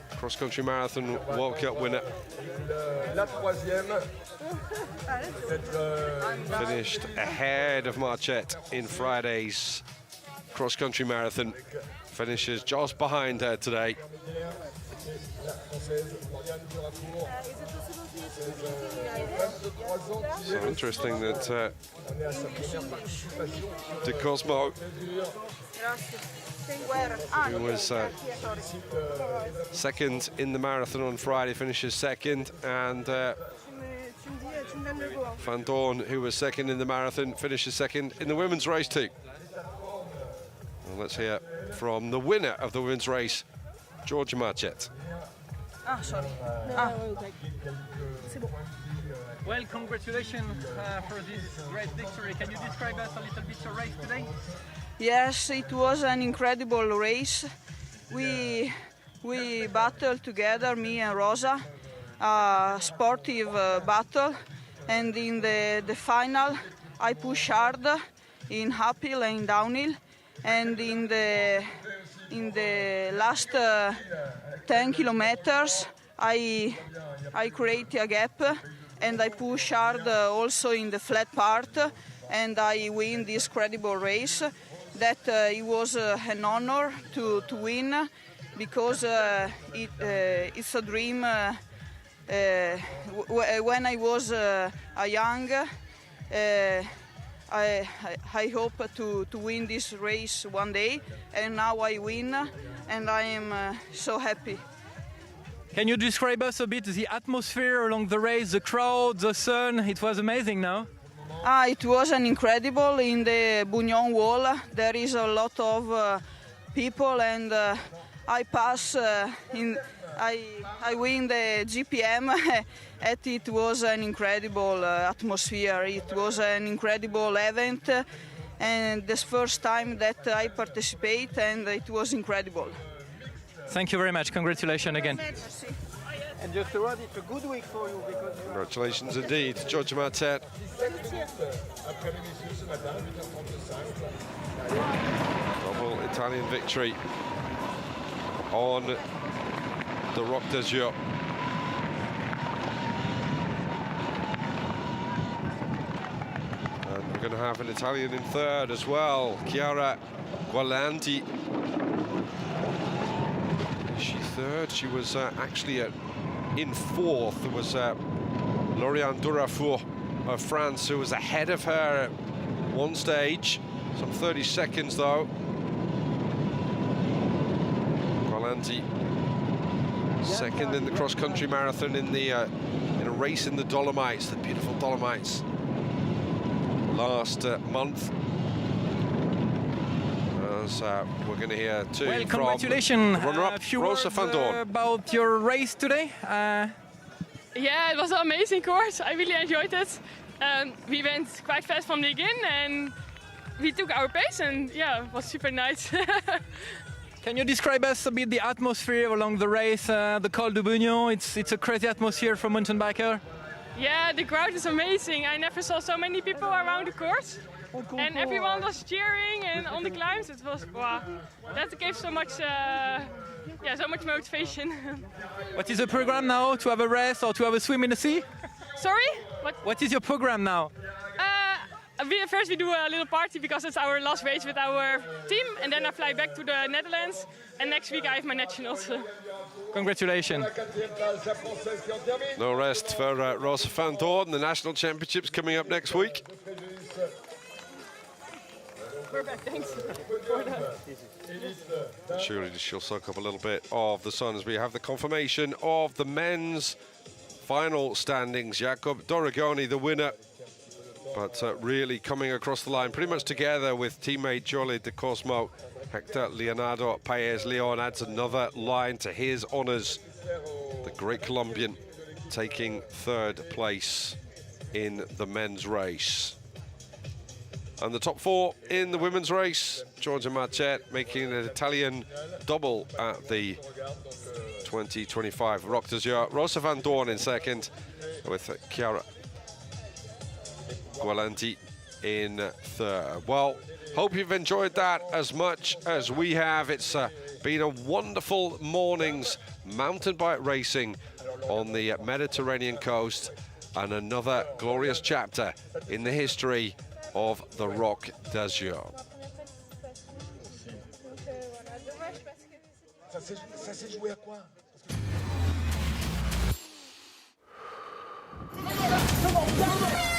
The cross-country marathon World Cup winner. La troisième. Finished ahead of Marchet in Friday's cross-country marathon. Finishes just behind her today. So interesting that De Cosmo, who was second in the marathon on Friday, finishes second, and Van Dorn, who was second in the marathon, finishes second in the women's race too. Well, let's hear from the winner of the women's race, Giorgia Marchet. Well, congratulations for this great victory. Can you describe us a little bit your race today? Yes, it was an incredible race. We battled together, me and Rosa, a sportive battle, and in the final I pushed hard in uphill and downhill, and in the last 10 kilometers I created a gap, and I push hard also in the flat part, and I win this credible race. That it was an honor to win, because it's a dream. When I was young, I hope to win this race one day, and now I win, and I am so happy. Can you describe us a bit the atmosphere along the race, the crowd, the sun? It was amazing, no? It was an incredible. In the Bunion Wall there is a lot of people, and I pass I win the GPM and it was an incredible atmosphere. It was an incredible event, and this first time that I participate, and it was incredible. Thank you very much. Congratulations again. And just to add, it's a good week for you because... Congratulations indeed, Giorgia Marchet. Double Italian victory on the Roc D'Azur. And we're going to have an Italian in third as well, Chiara Gualanti. Is she third? She was actually in fourth. There was Lauriane Durafour of France who was ahead of her at one stage, some 30 seconds though. Gualanti second in the cross-country marathon in a race in the Dolomites, the beautiful Dolomites, last month. As we're going to hear too. Well, congratulations. A few Rosa words Van Dorn. about your race today. Yeah, it was an amazing course. I really enjoyed it. We went quite fast from the beginning, and we took our pace and yeah, it was super nice. Can you describe us a bit the atmosphere along the race, the Col du Bugnon? It's a crazy atmosphere for mountain biker. Yeah, the crowd is amazing. I never saw so many people around the course. And everyone was cheering and on the climbs. It was, wow, that gave so much, so much motivation. What is the program now? To have a rest or to have a swim in the sea? Sorry? What is your program now? First we do a little party because it's our last race with our team, and then I fly back to the Netherlands, and next week I have my nationals. Congratulations. No rest for Rosa van Doorn. The national championships coming up next week. Perfect, thanks. Surely she'll soak up a little bit of the sun as we have the confirmation of the men's final standings. Jacob Doragoni, the winner, but really coming across the line pretty much together with teammate Jolie de Cosmo. Hector Leonardo Paez Leon adds another line to his honours. The great Colombian taking third place in the men's race. And the top four in the women's race, Giorgia Marchet making an Italian double at the 2025 Roc D'Azur. Rosa van Doorn in second, with Chiara Gualanti in third. Well, hope you've enjoyed that as much as we have. It's been a wonderful morning's mountain bike racing on the Mediterranean coast, and another glorious chapter in the history of the Roc D'Azur. Ça s'est joué à quoi? Come on,